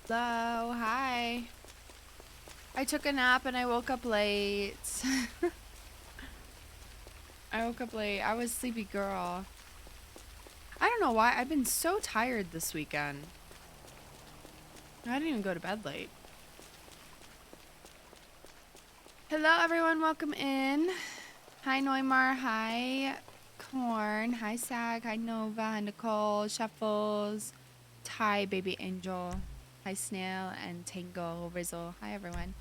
Hello, hi. I took a nap and I woke up late. I woke up late. I was a sleepy girl. I don't know why. I've been so tired this weekend. I didn't even go to bed late. Hello, everyone. Welcome in. Hi, Neumar. Hi, Corn. Hi, Sag. Hi, Nova. Hi, Nicole. Shuffles. Ty, Baby Angel. Hi, Snail and Tango. Rizzle. Hi, everyone.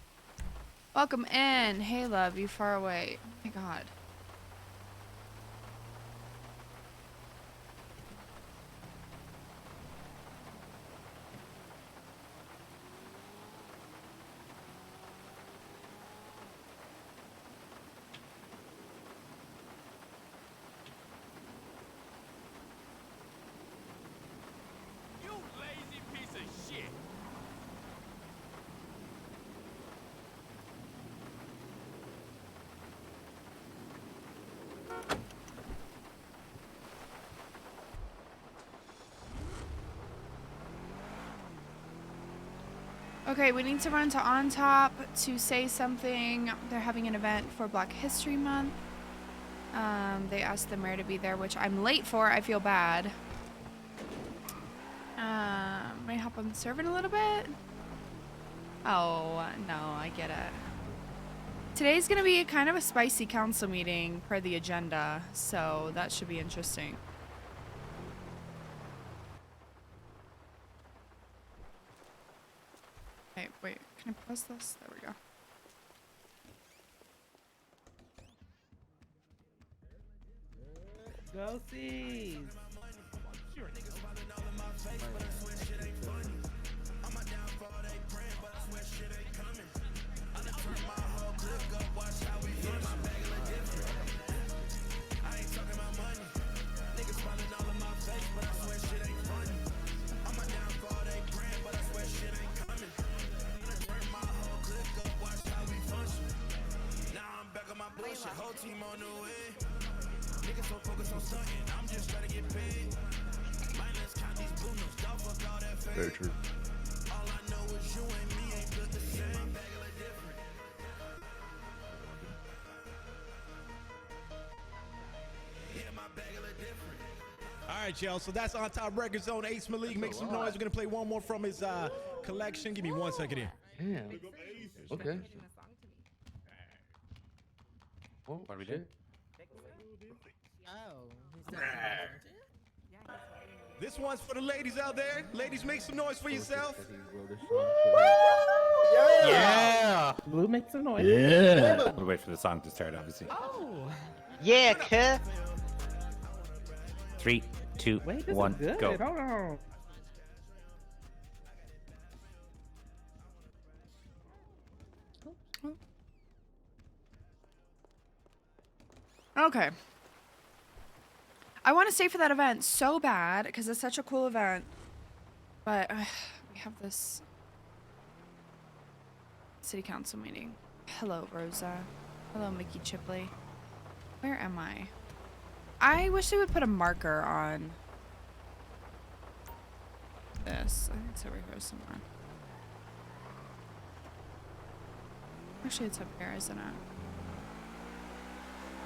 Welcome in. Hey, love. You far away. Oh, my God. You lazy piece of shit! Okay, we need to run to On Top to say something. They're having an event for Black History Month. They asked the mayor to be there, which I'm late for. I feel bad. May I hop on the server in a little bit? Oh, no, I get it. Today's gonna be kind of a spicy council meeting per the agenda, so that should be interesting. Okay, wait, can I pause this? There we go. Go Seas! Very true. All right, y'all. So that's On Top Records on Ace Malik. Make some noise. We're gonna play one more from his collection. Give me 1 second here. Damn. Okay. Oh, What are we shit. This one's for the ladies out there. Ladies, make some noise for yourself. Yeah! Blue, make some noise. Yeah! We'll wait for the song to start, obviously. Oh! Yeah, cuh. 3, 2, Wait, this 1, is good. go. Hold on. Okay. I want to stay for that event so bad because it's such a cool event. But we have this city council meeting. Hello, Rosa. Hello, Mickey Chipley. Where am I? I wish they would put a marker on this. I think it's over here somewhere. Actually, it's up here, isn't it?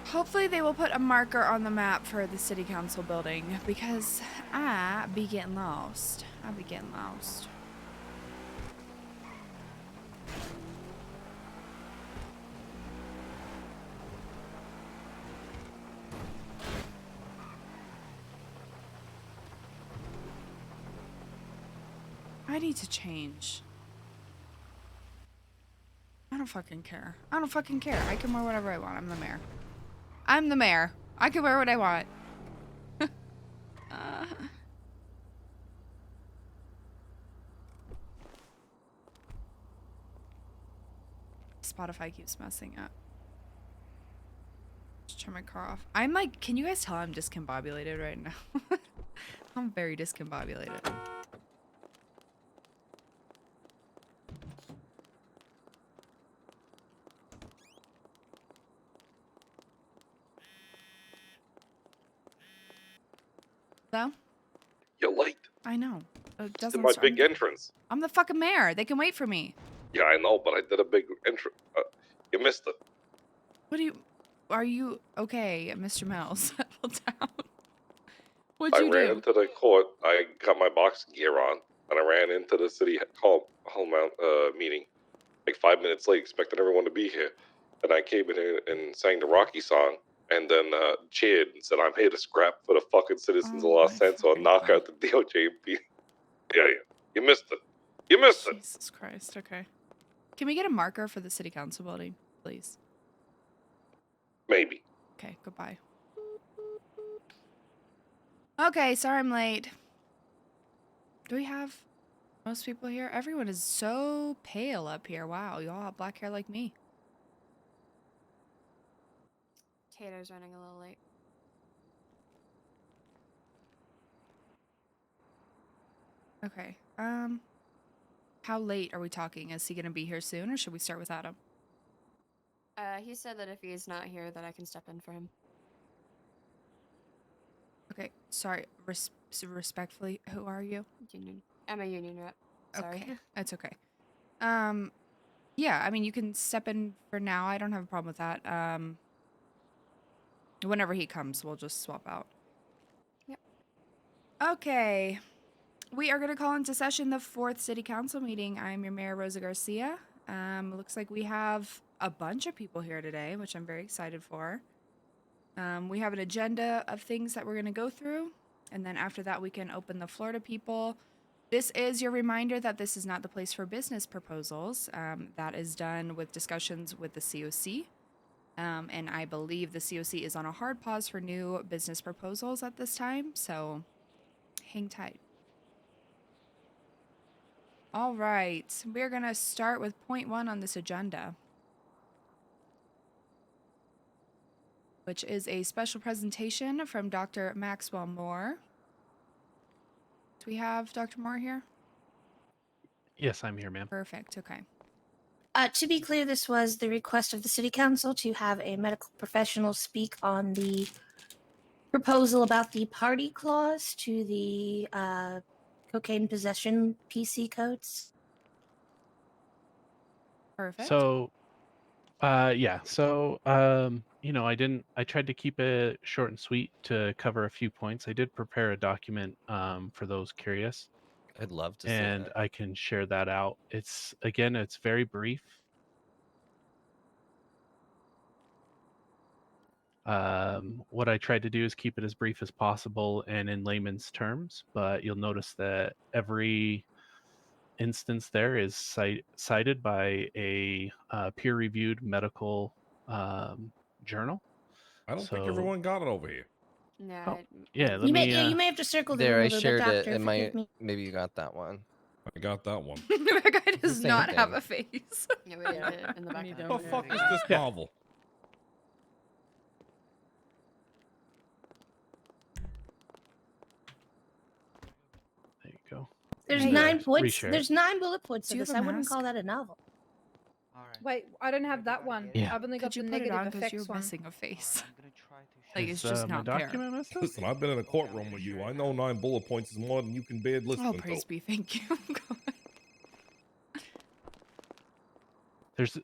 Hopefully they will put a marker on the map for the city council building because I be getting lost. I be getting lost. I need to change. I don't fucking care. I don't fucking care. I can wear whatever I want. I'm the mayor. I'm the mayor. I can wear what I want. Spotify keeps messing up. Just turn my car off. I'm like, can you guys tell I'm discombobulated right now? I'm very discombobulated. So? You're late. I know. It Did doesn't my start. big entrance. I'm the fucking mayor. They can wait for me. Yeah, I know, but I did a big entrance. You missed it. What do you... Are you... Okay, Mr. Mills. Settle down. What'd I you ran do? into the court. I got my boxing gear on, and I ran into the city hall meeting. Like 5 minutes late, expecting everyone to be here. And I came in here and sang the Rocky song, and then cheered and said, "I'm here to scrap for the fucking citizens of Oh Los my Santos and knock fucking out the DOJ and beat." Yeah, you missed it. You missed it. Jesus Christ, okay. Can we get a marker for the city council building, please? Maybe. Okay, goodbye. Okay, sorry I'm late. Do we have most people here? Everyone is so pale up here. Wow, you all have black hair like me. Tater's running a little late. Okay, how late are we talking? Is he gonna be here soon, or should we start without him? He said that if he's not here, that I can step in for him. Okay, sorry, respectfully, who are you? Union. I'm a union rep. Sorry. Okay, that's okay. Yeah, I mean, you can step in for now. I don't have a problem with that. Whenever he comes, we'll just swap out. Yep. Okay. We are going to call into session the 4th City Council meeting. I'm your Mayor, Rosa Garcia. Looks like we have a bunch of people here today, which I'm very excited for. We have an agenda of things that we're going to go through, and then after that we can open the floor to people. This is your reminder that this is not the place for business proposals. That is done with discussions with the COC. And I believe the COC is on a hard pause for new business proposals at this time, so hang tight. All right, we're going to start with point 1 on this agenda, which is a special presentation from Dr. Maxwell Moore. Do we have Dr. Moore here? Yes, I'm here, ma'am. Perfect, okay. To be clear, this was the request of the City Council to have a medical professional speak on the proposal about the party clause to the cocaine possession PC codes. Perfect. So, yeah. So, I tried to keep it short and sweet to cover a few points. I did prepare a document for those curious. I'd love to see and that. I can share that out. It's very brief. What I tried to do is keep it as brief as possible and in layman's terms, but you'll notice that every instance there is cited by a peer-reviewed medical journal. I don't think everyone got it over here. No. Oh, yeah, let You me. may you may have to circle the There, room I a little shared bit, it. Doctor. It Forgive might. me. Maybe you got that one. I got that one. That guy does same not have thing. a face. Yeah, we did it in the Me background. What the fuck is this Yeah. novel? There you go. There's And, 9 points. reshare. There's 9 bullet points Do to you this. have I a wouldn't mask? call that a novel. Wait, I don't have that one. Yeah. I've only got Could you the put it negative on because effects you're one. missing a face? Like, it's Is, just my not there. document messed up? Listen, I've been in a courtroom with you. I know 9 bullet points is more than you can bear listening Oh, to. praise be. Thank you.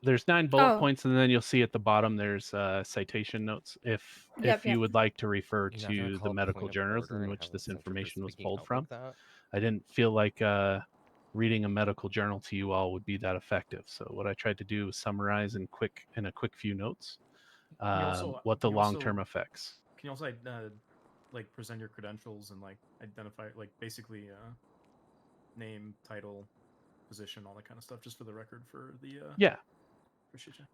There's 9 bullet Oh. points, and then you'll see at the bottom there's citation notes if Yep, you yep. would like to refer You're not gonna to call the it medical point of journals order in and which have this the center information was speaking pulled out from. like that? I didn't feel like reading a medical journal to you all would be that effective. So what I tried to do was summarize in a quick few notes what the long-term effects. Can you also like present your credentials and like identify like basically name, title, position, all that kind of stuff, just for the record for the Yeah. Appreciate you.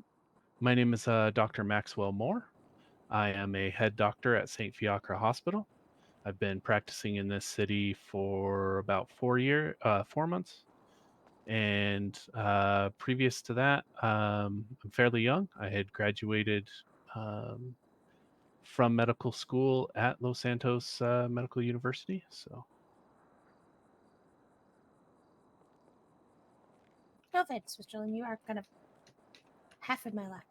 My name is Dr. Maxwell Moore. I am a head doctor at St. Fiacre Hospital. I've been practicing in this city for about 4 months. And previous to that, I'm fairly young. I had graduated from medical school at Los Santos Medical University. So No offense, Mr. Lynn. You are kind of half in my lap.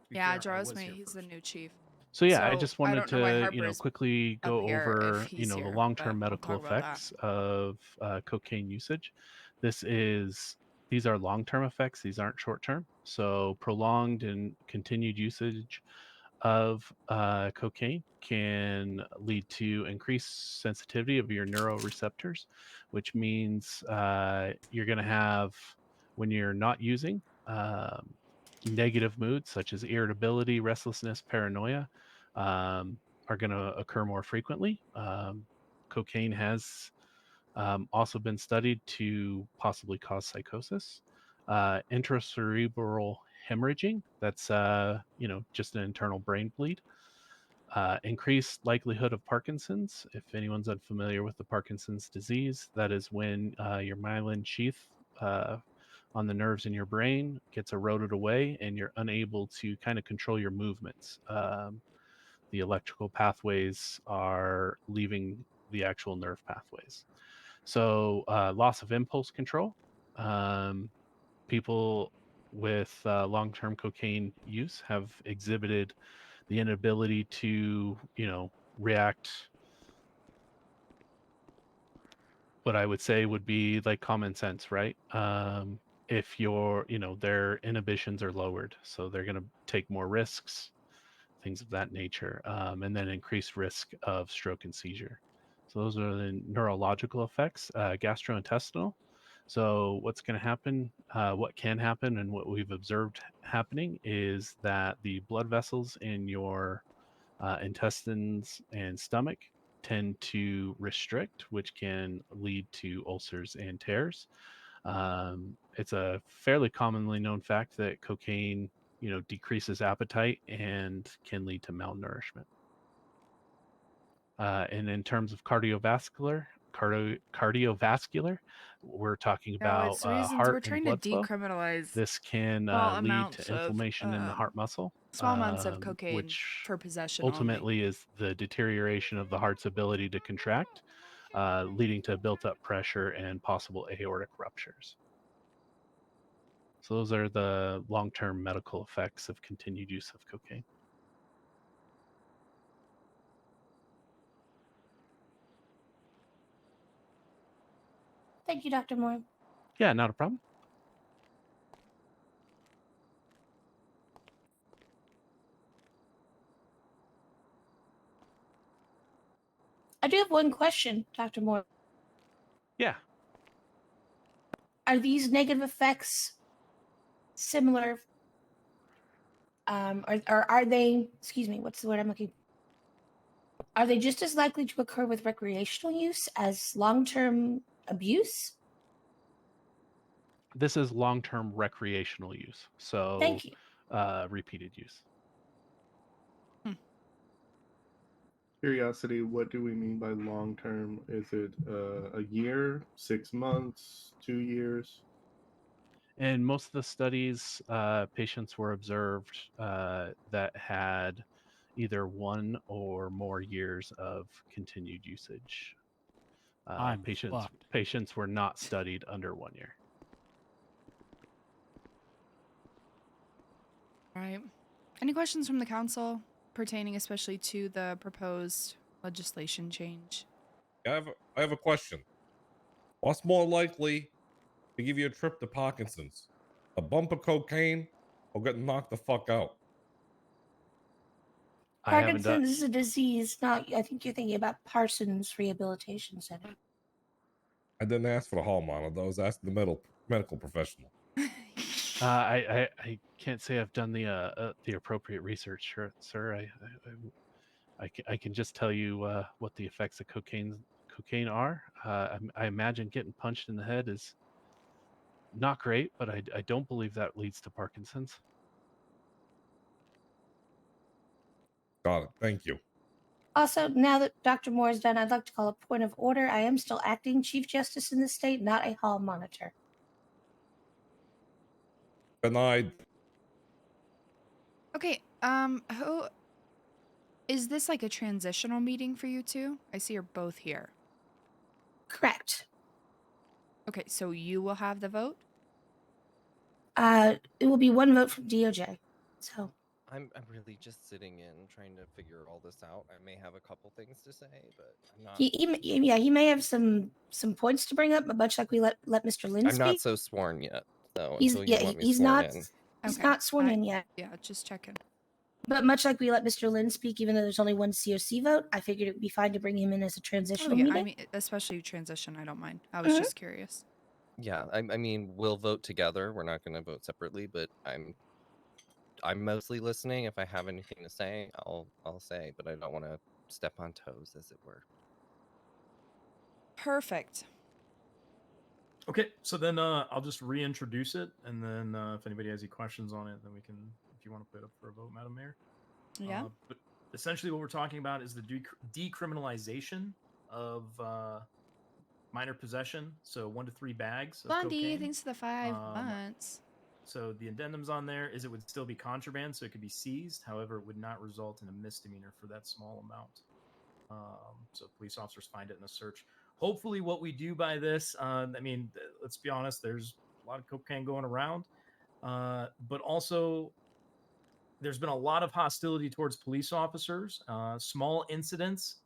Yeah, Jaros, mate. He's the new chief. So yeah, I So, just I wanted don't know why to, Harper's quickly up go here if over, he's the here, long-term but we'll medical talk about that. effects of cocaine usage. These are long-term effects. These aren't short-term. So prolonged and continued usage of cocaine can lead to increased sensitivity of your neuroreceptors, which means you're going to have, when you're not using, negative moods such as irritability, restlessness, paranoia are going to occur more frequently. Cocaine has also been studied to possibly cause psychosis. Intracerebral hemorrhaging, that's just an internal brain bleed. Increased likelihood of Parkinson's. If anyone's unfamiliar with the Parkinson's disease, that is when your myelin sheath on the nerves in your brain gets eroded away and you're unable to kind of control your movements. The electrical pathways are leaving the actual nerve pathways. So, loss of impulse control. People with long-term cocaine use have exhibited the inability to, react. What I would say would be like common sense, right? If their inhibitions are lowered, so they're going to take more risks, things of that nature, and then increased risk of stroke and seizure. So those are the neurological effects. Gastrointestinal. So what's going to happen, what can happen, and what we've observed happening is that the blood vessels in your intestines and stomach tend to restrict, which can lead to ulcers and tears. It's a fairly commonly known fact that cocaine, decreases appetite and can lead to malnourishment. And in terms of cardiovascular, we're talking No, about it's reasons we're heart and trying to blood flow. decriminalize This can small lead to amounts of inflammation in the heart muscle, small amounts of cocaine which for possession only. ultimately is the deterioration of the heart's ability to contract, leading to built-up pressure and possible aortic ruptures. So those are the long-term medical effects of continued use of cocaine. Thank you, Dr. Moore. Yeah, not a problem. I do have one question, Dr. Moore. Yeah. Are these negative effects similar? Or are they, excuse me, what's the word I'm looking for? Are they just as likely to occur with recreational use as long-term abuse? This is long-term recreational use, so Thank you. Repeated use. Curiosity, what do we mean by long term? Is it a year, 6 months, 2 years? In most of the studies, patients were observed that had either 1 or more years of continued usage. Patients were not studied under 1 year. All right. Any questions from the council pertaining especially to the proposed legislation change? I have a question. What's more likely to give you a trip to Parkinson's? A bump of cocaine or getting knocked the fuck out? Parkinson's is a disease, not, I think you're thinking about Parsons Rehabilitation Center. I didn't ask for the hall monitor. I was asking the medical professional. I can't say I've done the appropriate research, sir. I can just tell you what the effects of cocaine are. I imagine getting punched in the head is not great, but I don't believe that leads to Parkinson's. Got it. Thank you. Also, now that Dr. Moore is done, I'd like to call a point of order. I am still acting Chief Justice in the state, not a hall monitor. Denied. Okay, who is this, like a transitional meeting for you two? I see you're both here. Correct. Okay, so you will have the vote? It will be 1 vote from DOJ. So I'm really just sitting in trying to figure all this out. I may have a couple things to say, but I'm not. He may have some points to bring up, but much like we let Mr. Lynn I'm speak. not so sworn yet, so He's until you want me he's sworn not in. he's Okay. not sworn in yet. Yeah, just checking. But much like we let Mr. Lynn speak, even though there's only one COC vote, I figured it would be fine to bring him in as a Oh transitional yeah, meeting. I mean, especially transition, I don't mind. I was just curious. Yeah, I mean, we'll vote together. We're not going to vote separately, but I'm mostly listening. If I have anything to say, I'll say, but I don't want to step on toes, as it were. Perfect. Okay, so then I'll just reintroduce it, and then if anybody has any questions on it, then we can, if you want to put it up for a vote, Madam Mayor. Yeah. But essentially, what we're talking about is the decriminalization of minor possession. So 1 to 3 bags of Blondie, cocaine. thanks for the 5 months. So the addendums on there is it would still be contraband, so it could be seized. However, it would not result in a misdemeanor for that small amount. So police officers find it in a search. Hopefully, what we do by this, I mean, let's be honest, there's a lot of cocaine going around, but also there's been a lot of hostility towards police officers, small incidents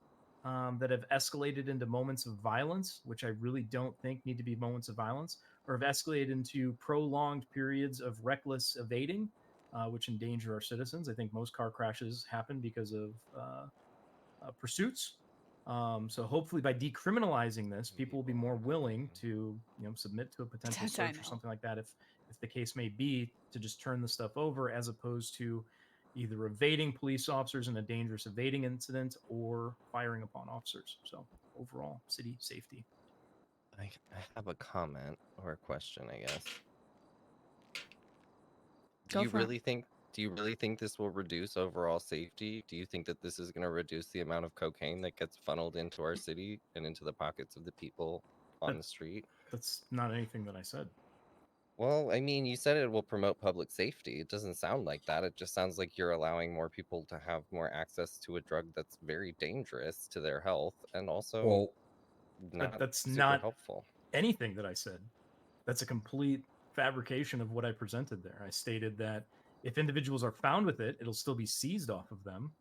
that have escalated into moments of violence, which I really don't think need to be moments of violence, or have escalated into prolonged periods of reckless evading, which endanger our citizens. I think most car crashes happen because of pursuits. So hopefully by decriminalizing this, people will be more willing to, submit to a potential search or something like that if the case may be, to just turn the stuff over, as opposed to either evading police officers in a dangerous evading incident or firing upon officers. So overall, city safety. I have a comment or a question, I guess. Do you really think this will reduce overall safety? Do you think that this is going to reduce the amount of cocaine that gets funneled into our city and into the pockets of the people on the street? That's not anything that I said. Well, I mean, you said it will promote public safety. It doesn't sound like that. It just sounds like you're allowing more people to have more access to a drug that's very dangerous to their health and also that's super not helpful. Anything that I said. That's a complete fabrication of what I presented there. I stated that if individuals are found with it, it'll still be seized off of them.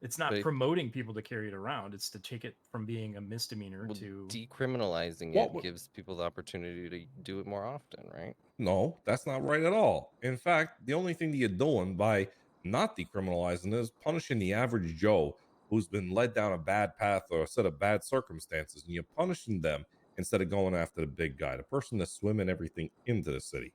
It's not promoting people to carry it around. It's to take it from being a misdemeanor to decriminalizing it gives people the opportunity to do it more often, right? No, that's not right at all. In fact, the only thing that you're doing by not decriminalizing is punishing the average Joe who's been led down a bad path or a set of bad circumstances, and you're punishing them instead of going after the big guy, the person that's swimming everything into the city.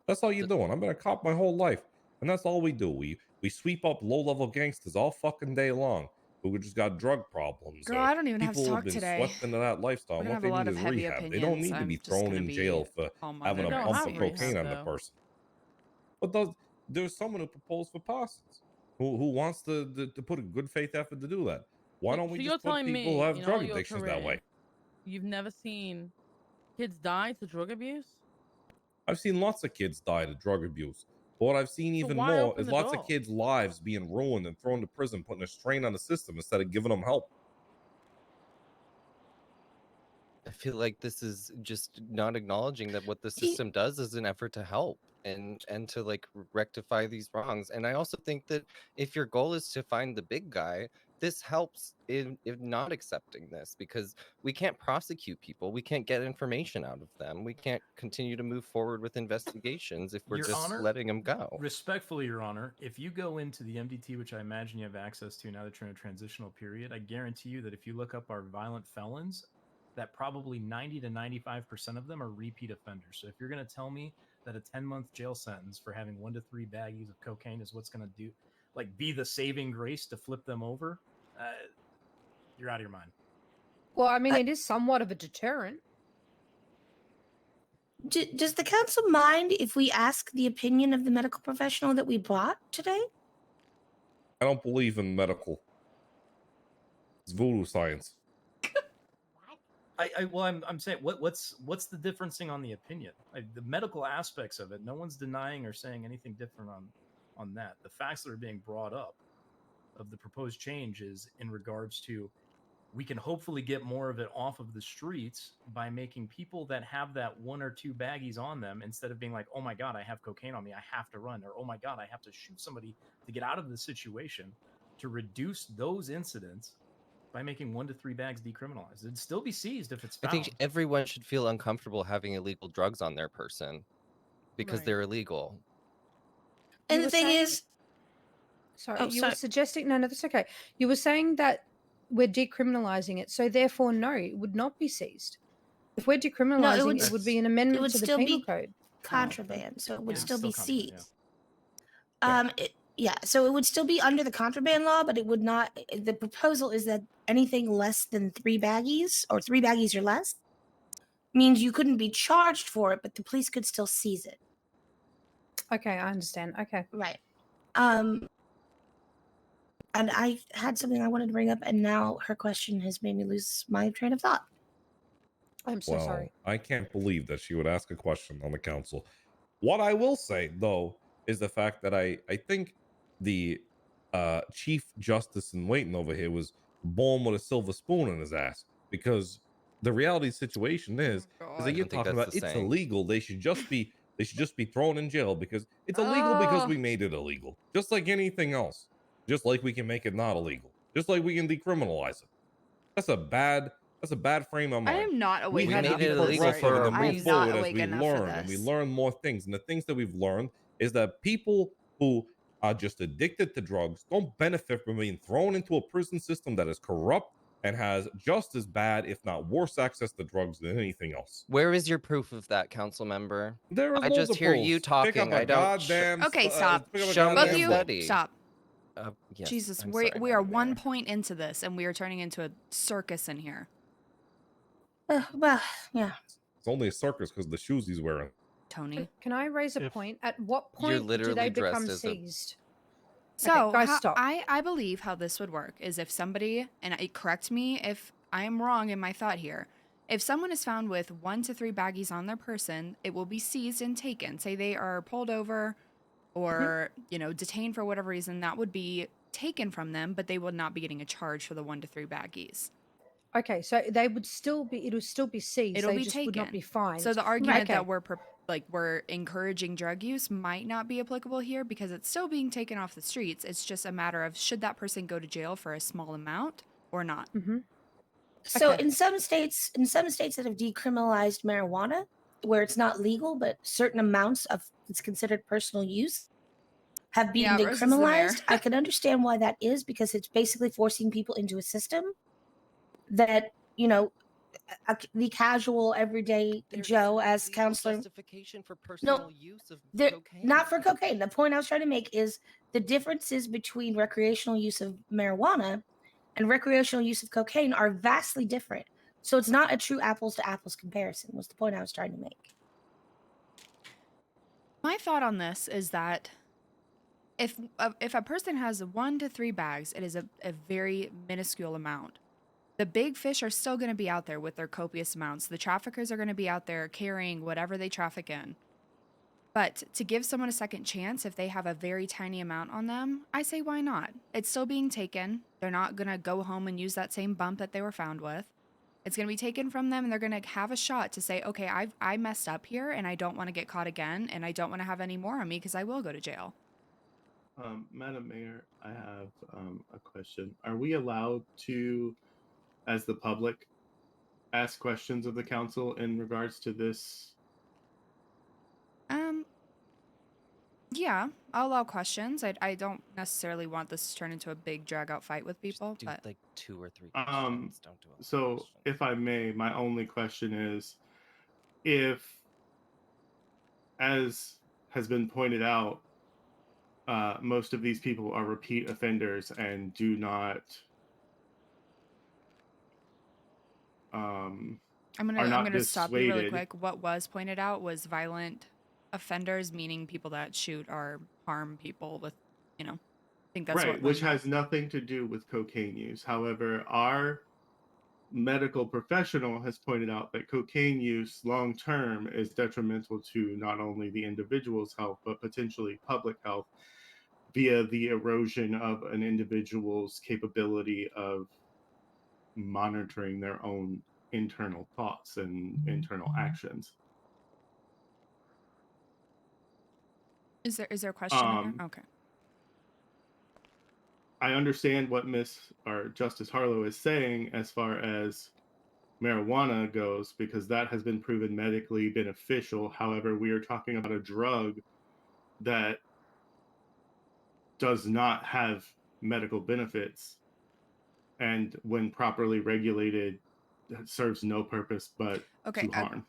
That's all you're doing. I've been a cop my whole life, and that's all we do. We sweep up low-level gangsters all fucking day long who just got drug problems. Girl, I don't even have to people talk who've been today. swept into that lifestyle. We're And gonna what have they a lot need of is heavy rehab. They don't opinions. need to be I'm just thrown gonna in be jail for calm having a on pump it. of cocaine on the person. But there's someone who proposed for Parsons who wants to put a good faith effort to do that. Why don't we just put people who have drug addictions that way? You've never seen kids die to drug abuse? I've seen lots of kids die to drug abuse. But what I've seen even why more open is the lots door? of kids' lives being ruined and thrown to prison, putting a strain on the system instead of giving them help. I feel like this is just not acknowledging that what the system does is an effort to help and to like rectify these wrongs. And I also think that if your goal is to find the big guy, this helps in not accepting this, because we can't prosecute people. We can't get information out of them. We can't continue to move forward with investigations if we're Your just Honor, letting them go. Respectfully, Your Honor, if you go into the MDT, which I imagine you have access to now that you're in a transitional period, I guarantee you that if you look up our violent felons, that probably 90 to 95% of them are repeat offenders. So if you're going to tell me that a 10-month jail sentence for having 1 to 3 baggies of cocaine is what's going to do, like, be the saving grace to flip them over, you're out of your mind. Well, I mean, it is somewhat of a deterrent. Does the council mind if we ask the opinion of the medical professional that we brought today? I don't believe in medical. It's voodoo science. I'm saying what's the differencing on the opinion? The medical aspects of it, no one's denying or saying anything different on that. The facts that are being brought up of the proposed change is in regards to we can hopefully get more of it off of the streets by making people that have that 1 or 2 baggies on them, instead of being like, oh my God, I have cocaine on me, I have to run, or oh my God, I have to shoot somebody to get out of the situation, to reduce those incidents by making 1 to 3 bags decriminalized. It'd still be seized if it's I found. think everyone should feel uncomfortable having illegal drugs on their person because Right. they're illegal. And You the were thing saying- is, Sorry, Oh, you sorry. were suggesting no, that's okay. You were saying that we're decriminalizing it, so therefore, no, it would not be seized. If we're decriminalizing, it would be an amendment would to the still penal be code. contraband, so it would Yeah, still be still contraband, seized. Yeah, so it would still be under the contraband law, but it would not. The proposal is that anything less than 3 baggies or 3 baggies or less means you couldn't be charged for it, but the police could still seize it. Okay, I understand. Okay. Right. And I had something I wanted to bring up, and now her question has made me lose my train of thought. I'm so Well, sorry. I can't believe that she would ask a question on the council. What I will say, though, is the fact that I think the Chief Justice in waiting over here was born with a silver spoon in his ass, because the reality situation is I that you're don't think talking that's about the it's saying. illegal. They should just be thrown in jail because it's illegal because Oh. we made it illegal. Just like anything else. Just like we can make it not illegal. Just like we can decriminalize it. That's a bad frame of I mind. am not awake We have enough to be for this illegal right for progressive a now. and I move am not forward as awake we enough for learn, and we this. learn more things. And the things that we've learned is that people who are just addicted to drugs don't benefit from being thrown into a prison system that is corrupt and has just as bad, if not worse, access to drugs than anything else. Where is your proof of that, council member? There is I loads just of hear you proofs. Pick up talking. a I don't. goddamn. Okay, stop. Pick up a Show me Both goddamn of you, book. study. stop. Yes, Jesus, I'm we sorry, we are Madam one Mayor. point into this, and we are turning into a circus in here. Well, yeah. It's only a circus because the shoes he's wearing. Tony. Can I raise a If- point? At what You're point do they literally dressed become as a- seized? So guys, how, stop. I believe how this would work is if somebody, and correct me if I am wrong in my thought here, if someone is found with 1 to 3 baggies on their person, it will be seized and taken. Say they are pulled over or detained for whatever reason, that would be taken from them, but they would not be getting a charge for the 1 to 3 baggies. Okay, so they would still be. It'll still be seized. It'll they be just taken. would not be fined. So the argument Okay. that we're encouraging drug use might not be applicable here because it's still being taken off the streets. It's just a matter of should that person go to jail for a small amount or not. Mm-hmm. So Okay. in some states that have decriminalized marijuana, where it's not legal, but certain amounts of it's considered personal use have been Yeah, Rosa's the mayor. decriminalized. I can understand why that is, because it's basically forcing people into a system that the casual everyday Joe, as counselor, justification for personal use of they're cocaine. not for cocaine. The point I was trying to make is the differences between recreational use of marijuana and recreational use of cocaine are vastly different. So it's not a true apples to apples comparison, was the point I was trying to make. My thought on this is that if a person has 1 to 3 bags, it is a very minuscule amount. The big fish are still going to be out there with their copious amounts. The traffickers are going to be out there carrying whatever they traffic in. But to give someone a second chance if they have a very tiny amount on them, I say why not? It's still being taken. They're not going to go home and use that same bump that they were found with. It's going to be taken from them, and they're going to have a shot to say, okay, I messed up here, and I don't want to get caught again, and I don't want to have any more on me because I will go to jail. Madam Mayor, I have a question. Are we allowed to, as the public, ask questions of the council in regards to this? Yeah, I'll allow questions. I don't necessarily want this to turn into a big drag out fight with people, Just do but like 2 or 3 questions. Don't do a lot of So questions. if I may, my only question is, if, as has been pointed out, most of these people are repeat offenders and do not I'm are not gonna stop you really dissuaded. quick. What was pointed out was violent offenders, meaning people that shoot or harm people with, I think that's Right, what which has nothing to do with cocaine use. However, our medical professional has pointed out that cocaine use long term is detrimental to not only the individual's health, but potentially public health via the erosion of an individual's capability of monitoring their own internal thoughts and internal actions. Is there a question in there? Okay. I understand what Miss or Justice Harlow is saying as far as marijuana goes, because that has been proven medically beneficial. However, we are talking about a drug that does not have medical benefits, and when properly regulated, that serves no purpose but Okay. to harm.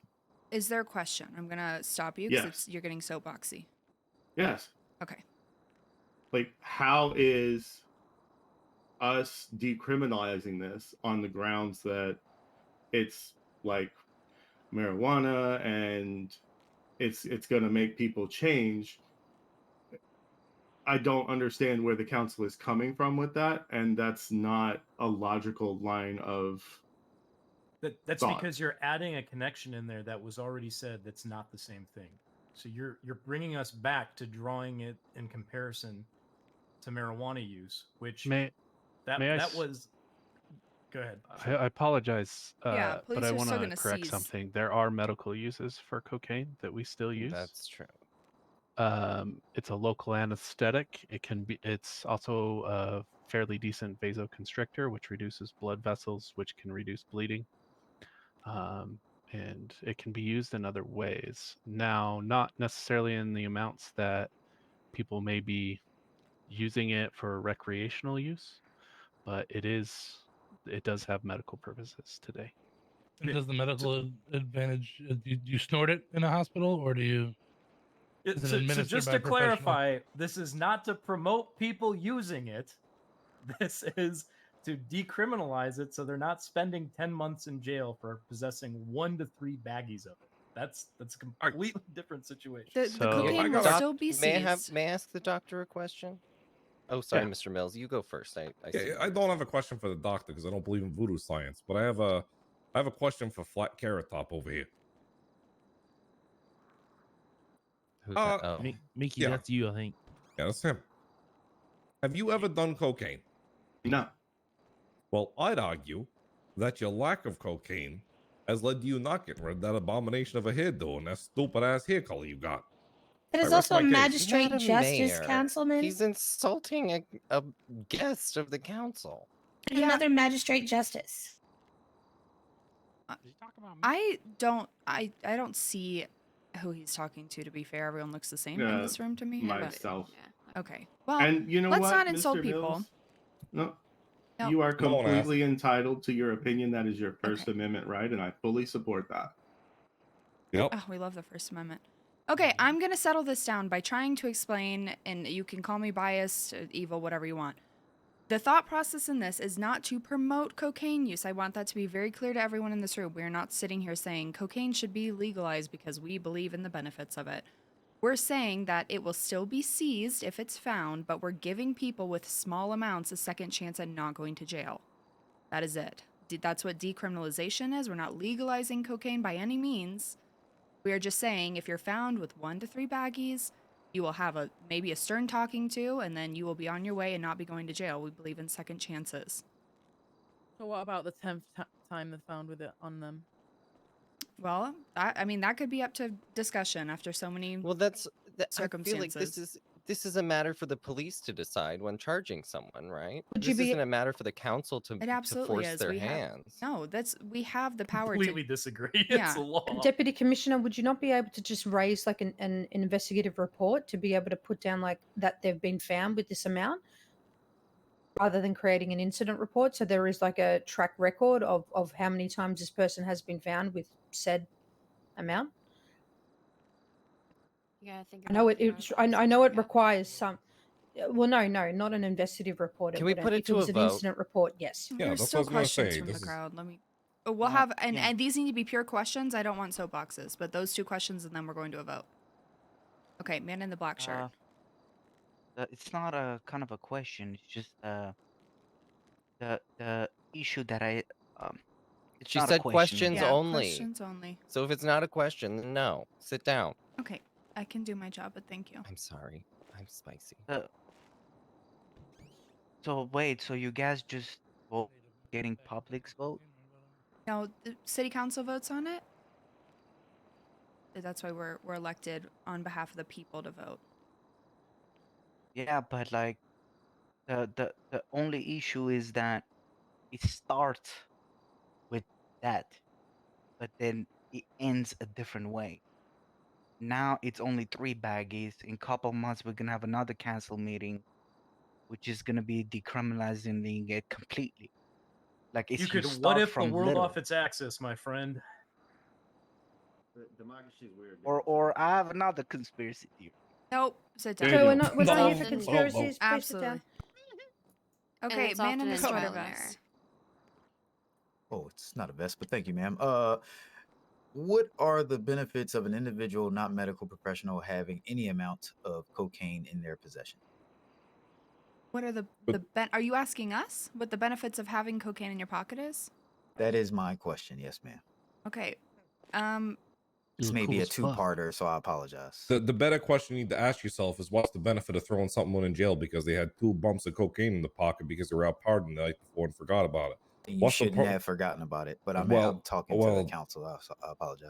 Is there a question? I'm gonna stop you Yes. because you're getting soapboxy. Yes. Okay. Like, how is us decriminalizing this on the grounds that it's like marijuana and it's going to make people change? I don't understand where the council is coming from with that, and that's not a logical line of That's thought. because you're adding a connection in there that was already said that's not the same thing. So you're bringing us back to drawing it in comparison to marijuana use, which that was. Go ahead. I apologize, Yeah, but police I are want still to gonna correct seize. something. There are medical uses for cocaine that we still use. That's true. It's a local anesthetic. It's also a fairly decent vasoconstrictor, which reduces blood vessels, which can reduce bleeding. And it can be used in other ways. Now, not necessarily in the amounts that people may be using it for recreational use, but it does have medical purposes today. And does the medical advantage? Do you snort it in a hospital, or do you? Is it So administered just by to a professional? clarify, this is not to promote people using it. This is to decriminalize it so they're not spending 10 months in jail for possessing 1 to 3 baggies of it. That's a completely different situation. The cocaine will still be seized. May I ask the doctor a question? Oh, sorry, Yeah. Mr. Mills. You go first. I see. I don't have a question for the doctor because I don't believe in voodoo science, but I have a question for Flat Carrot Top over here. Who's that? Oh. Mickey, yeah. that's you, I think. Yeah, that's him. Have you ever done cocaine? No. Well, I'd argue that your lack of cocaine has led to you not getting rid of that abomination of a hairdo and that stupid ass hair color you got. That is I rest also a my case. magistrate Not a justice, mayor. councilman. He's insulting a guest of the council. Another magistrate justice. I don't see who he's talking to be fair. Everyone looks the same in this room to me. but- Myself. Okay. Well, And you know let's what, not insult Mr. people. Mills? No. No. You are No one asked. completely entitled to your opinion. That is your First Amendment right, and I fully support that. Yep. Oh, we love the First Amendment. Okay, I'm going to settle this down by trying to explain, and you can call me biased, evil, whatever you want. The thought process in this is not to promote cocaine use. I want that to be very clear to everyone in this room. We're not sitting here saying cocaine should be legalized because we believe in the benefits of it. We're saying that it will still be seized if it's found, but we're giving people with small amounts a second chance at not going to jail. That is it. That's what decriminalization is. We're not legalizing cocaine by any means. We are just saying if you're found with 1 to 3 baggies, you will have maybe a stern talking to, and then you will be on your way and not be going to jail. We believe in second chances. So what about the 10th time they found with it on them? Well, I mean, that could be up to discussion after so many circumstances. I feel like this is a matter for the police to decide when charging someone, right? Would you This be- isn't a matter for the council to It absolutely force is. their We have hands. no. We have the power Completely to disagree. Yeah. It's a law. Deputy Commissioner, would you not be able to just raise like an investigative report to be able to put down like that they've been found with this amount rather than creating an incident report? So there is like a track record of how many times this person has been found with said amount. Yeah, I think. I know I know it requires some. Well, no, not an investigative report. Can we wouldn't. put it if to it a was an vote? incident report? Yes. Yeah, There's that's still what I was gonna questions say. from the This is- crowd. Let me. We'll have and these need to be pure questions. I don't want soapboxes, but those 2 questions, and then we're going to a vote. Okay, man in the black shirt. It's not a kind of a question. It's just the issue that I It's She not a said question. questions Yeah, only. questions only. So if it's not a question, then no. Sit down. Okay, I can do my job, but thank you. I'm sorry. I'm spicy. So wait, so you guys just getting public's vote? No, the city council votes on it. That's why we're elected on behalf of the people to vote. Yeah, but like the only issue is that it starts with that, but then it ends a different way. Now it's only 3 baggies. In a couple months, we're gonna have another council meeting, which is gonna be decriminalizing it completely. Like You it's could what start if the from world little. off its axis, my friend? Democracy is weird. Or I have another conspiracy theory. Nope. Sit down. Okay, we're not here for Often- conspiracies. Please sit Absolutely. down. Okay, it's man often in the in starter trial and error. vest. Oh, it's not a vest, but thank you, ma'am. What are the benefits of an individual, not medical professional, having any amount of cocaine in their possession? What are the are you asking us what the benefits of having cocaine in your pocket is? That is my question. Yes, ma'am. Okay. This may be a two-parter, so I apologize. The better question you need to ask yourself is, what's the benefit of throwing someone in jail because they had 2 bumps of cocaine in the pocket because they were out partying the night before and forgot about it? You What's the shouldn't pro- have forgotten about it, but I'm Well, talking to the council. I apologize.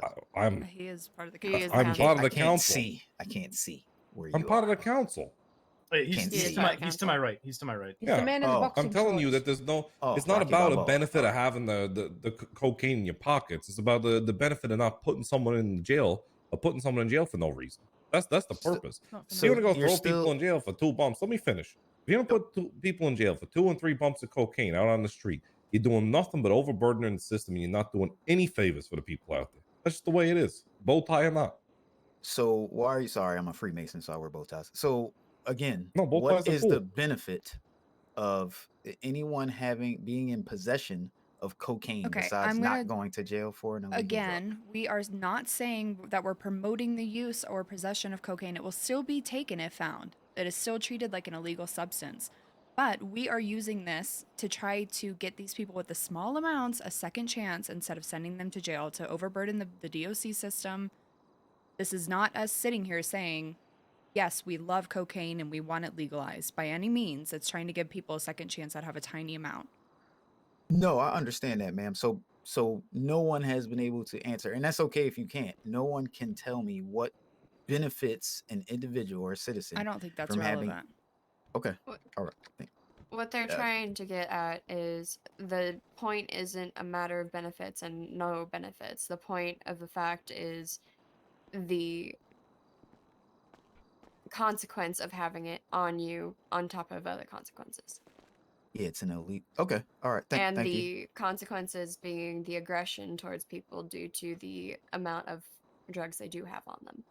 He is part of the He council. is I'm part of the I can't council. see. I can't see where I'm you part are. of the council. Wait, Can't he's see. to my right. He's to my right. He's the man in the boxing I'm telling you shorts. that there's no. Oh, it's not Rocky about Balboa. a benefit of having the cocaine in your pockets. It's about the benefit of not putting someone in jail or putting someone in jail for no reason. That's the purpose. So You're gonna go you're throw still- people in jail for 2 bumps. Let me finish. If you don't put 2 people in jail for 2 and 3 bumps of cocaine out on the street, you're doing nothing but overburdening the system, and you're not doing any favors for the people out there. That's just the way it is. Bow tie or not. So why are you sorry? I'm a Freemason, so I wear bow ties. So again, No, bow what ties are is cool. the benefit of anyone being in possession of cocaine Okay, besides I'm gonna- not going to jail for an illegal drug? Again, we are not saying that we're promoting the use or possession of cocaine. It will still be taken if found. It is still treated like an illegal substance. But we are using this to try to get these people with the small amounts a second chance instead of sending them to jail to overburden the DOC system. This is not us sitting here saying, yes, we love cocaine and we want it legalized. By any means, it's trying to give people a second chance that have a tiny amount. No, I understand that, ma'am. So no one has been able to answer, and that's okay if you can't. No one can tell me what benefits an individual or citizen. I don't think that's from relevant. having. Okay, all right. What they're Yeah. trying to get at is the point isn't a matter of benefits and no benefits. The point of the fact is the consequence of having it on you on top of other consequences. Yeah, it's an elite. Okay, all right. And Thank the you. consequences being the aggression towards people due to the amount of drugs they do have on them.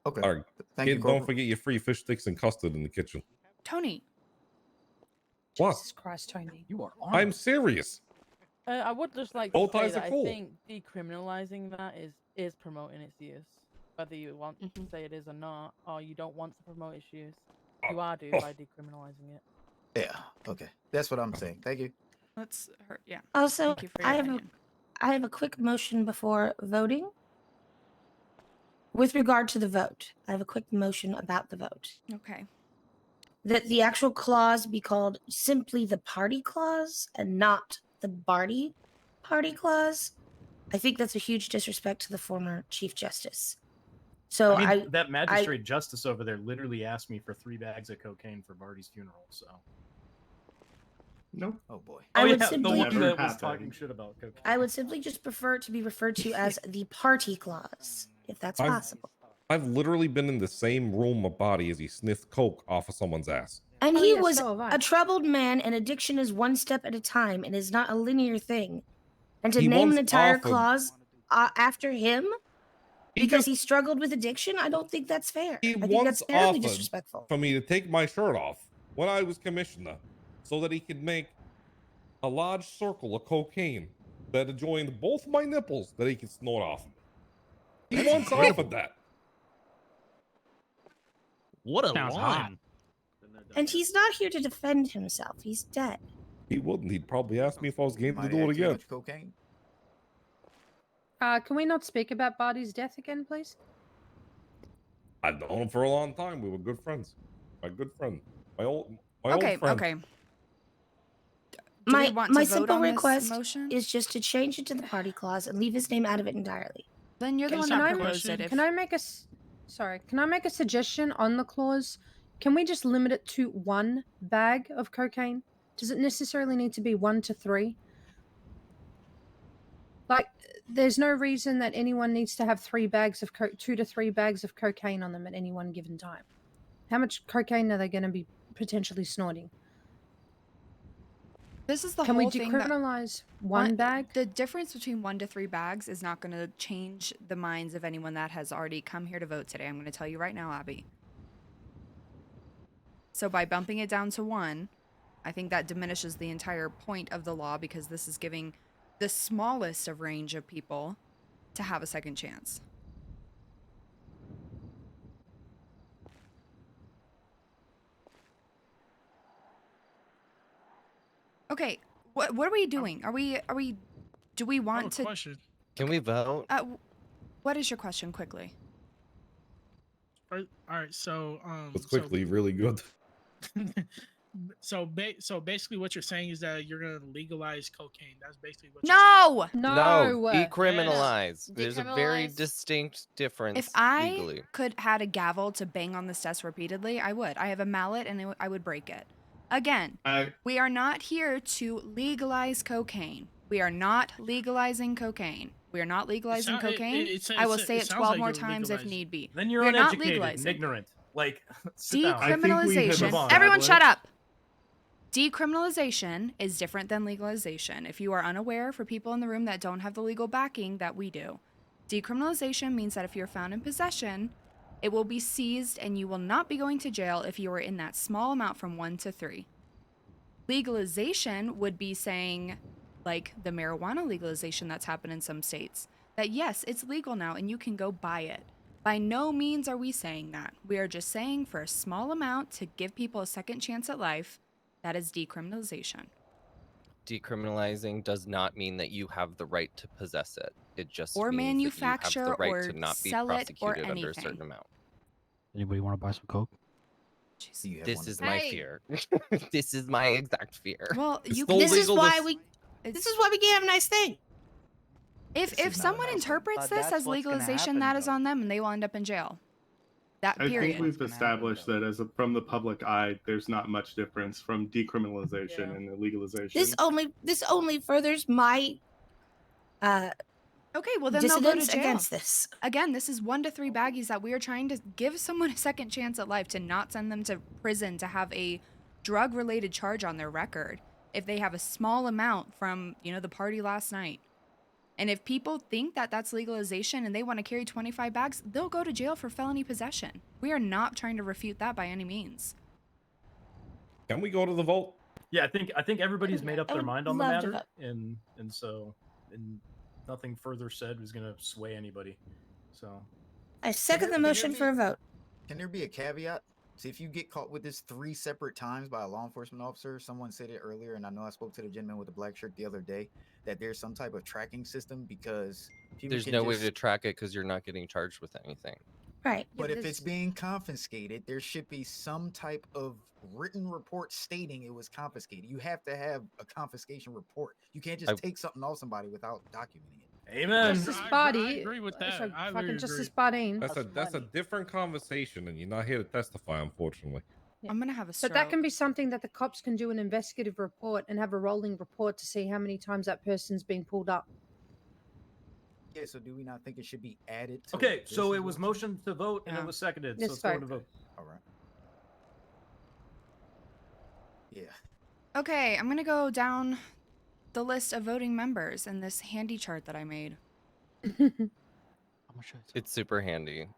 Okay. All right, Thank you, kid, don't Corporal. forget your free fish sticks and custard in the kitchen. Tony. What? Jesus Christ, Tony. You are I'm serious. I would just like Bow to say ties that are cool. I think decriminalizing that is promoting its use. Whether you want to say it is or not, or you don't want to promote its use, you are doing by decriminalizing it. Yeah. Okay, that's what I'm saying. Thank you. Let's hurt. Yeah. Also, Thank you for your opinion. I have a quick motion before voting. With regard to the vote, I have a quick motion about the vote. Okay. That the actual clause be called simply the party clause and not the Barty party clause. I think that's a huge disrespect to the former Chief Justice. So I mean, that magistrate justice over there literally asked me for 3 bags of cocaine for Barty's funeral. So. Nope. Oh boy. I would the simply- one that was happened. talking shit about cocaine. I would simply just prefer it to be referred to as the party clause, if that's I've- possible. I've literally been in the same room of Body as he sniffed coke off of someone's ass. And Oh, he yeah, was so have I. a troubled man, and addiction is one step at a time and is not a linear thing. And to He name once an entire offered- clause after him He because just- he struggled with addiction, I don't think that's fair. He I think once that's fairly offered disrespectful. for me to take my shirt off when I was commissioner so that he could make a large circle of cocaine that adjoined both my nipples that he could snort off. He once offered that. What a Sounds line. And he's not here to defend himself. He's dead. He wouldn't. He'd probably ask me if I was game to Might do have it too again. much cocaine. Can we not speak about Barty's death again, please? I've known him for a long time. We were good friends. My good friend. My old Okay. friend. Okay. Do we my want my to vote simple on this request motion? is just to change it to the party clause and leave his name out of it entirely. Then you're the one Can that I- proposed it. Can I make a can I make a suggestion on the clause? Can we just limit it to 1 bag of cocaine? Does it necessarily need to be 1 to 3? Like, there's no reason that anyone needs to have 2 to 3 bags of cocaine on them at any one given time. How much cocaine are they going to be potentially snorting? This is the Can whole we thing that decriminalize 1 bag? The difference between 1 to 3 bags is not going to change the minds of anyone that has already come here to vote today. I'm going to tell you right now, Abby. So by bumping it down to 1, I think that diminishes the entire point of the law, because this is giving the smallest of range of people to have a second chance. Okay, what are we doing? Do we want to? Question. Can we vote? What is your question, quickly? All right, so It's quickly really good. so basically, what you're saying is that you're gonna legalize cocaine. That's basically what. No, No, decriminalize. Yes. There's a very Decriminalize. distinct difference If I legally. could had a gavel to bang on this desk repeatedly, I would. I have a mallet and I would break it. Again, we are not here to legalize cocaine. We are not legalizing cocaine. We are not legalizing cocaine. I will say it 12 more times if need be. Then you're we are not uneducated and legalizing. ignorant. Like, sit down. Decriminalization. Everyone shut up. Decriminalization is different than legalization. If you are unaware, for people in the room that don't have the legal backing that we do, decriminalization means that if you're found in possession, it will be seized and you will not be going to jail if you are in that small amount from 1 to 3. Legalization would be saying, like the marijuana legalization that's happened in some states, that yes, it's legal now and you can go buy it. By no means are we saying that. We are just saying for a small amount to give people a second chance at life, that is decriminalization. Decriminalizing does not mean that you have the right to possess it. It just Or means manufacture that you have the right or to not be sell it or prosecuted under a anything. certain amount. Anybody want to buy some coke? This is my fear. This is my exact fear. Well, you This is why we can't have a nice thing. If someone interprets this as legalization, that is on them and they will end up in jail. That I period. think we've established that from the public eye, there's not much difference from decriminalization and legalization. This only furthers my Okay, well then they'll go to dissidence jail. against this. Again, this is 1 to 3 baggies that we are trying to give someone a second chance at life, to not send them to prison to have a drug-related charge on their record if they have a small amount from, the party last night. And if people think that that's legalization and they want to carry 25 bags, they'll go to jail for felony possession. We are not trying to refute that by any means. Can we go to the vote? Yeah, I think everybody's made up I their would mind on the love to matter, vote. and so nothing further said was gonna sway anybody. So I second the motion for a vote. Can there be a caveat? See, if you get caught with this 3 separate times by a law enforcement officer, someone said it earlier, and I know I spoke to the gentleman with the black shirt the other day, that there's some type of tracking system because people There's can no way just- to track it because you're not getting charged with anything. Right. But if it's being confiscated, there should be some type of written report stating it was confiscated. You have to have a confiscation report. You can't just take something off somebody without documenting it. Amen. Justice Body. I agree with that. Sorry, I fucking really Justice agree. Body. That's a different conversation, and you're not here to testify, unfortunately. I'm gonna have a stroke. But that can be something that the cops can do an investigative report and have a rolling report to see how many times that person's been pulled up. Yeah, so do we not think it should be added to okay, this so as it was well? motioned to vote and it was seconded. So Yes, let's go to vote. All right. Yeah. Okay, I'm gonna go down the list of voting members in this handy chart that I made. It's super handy.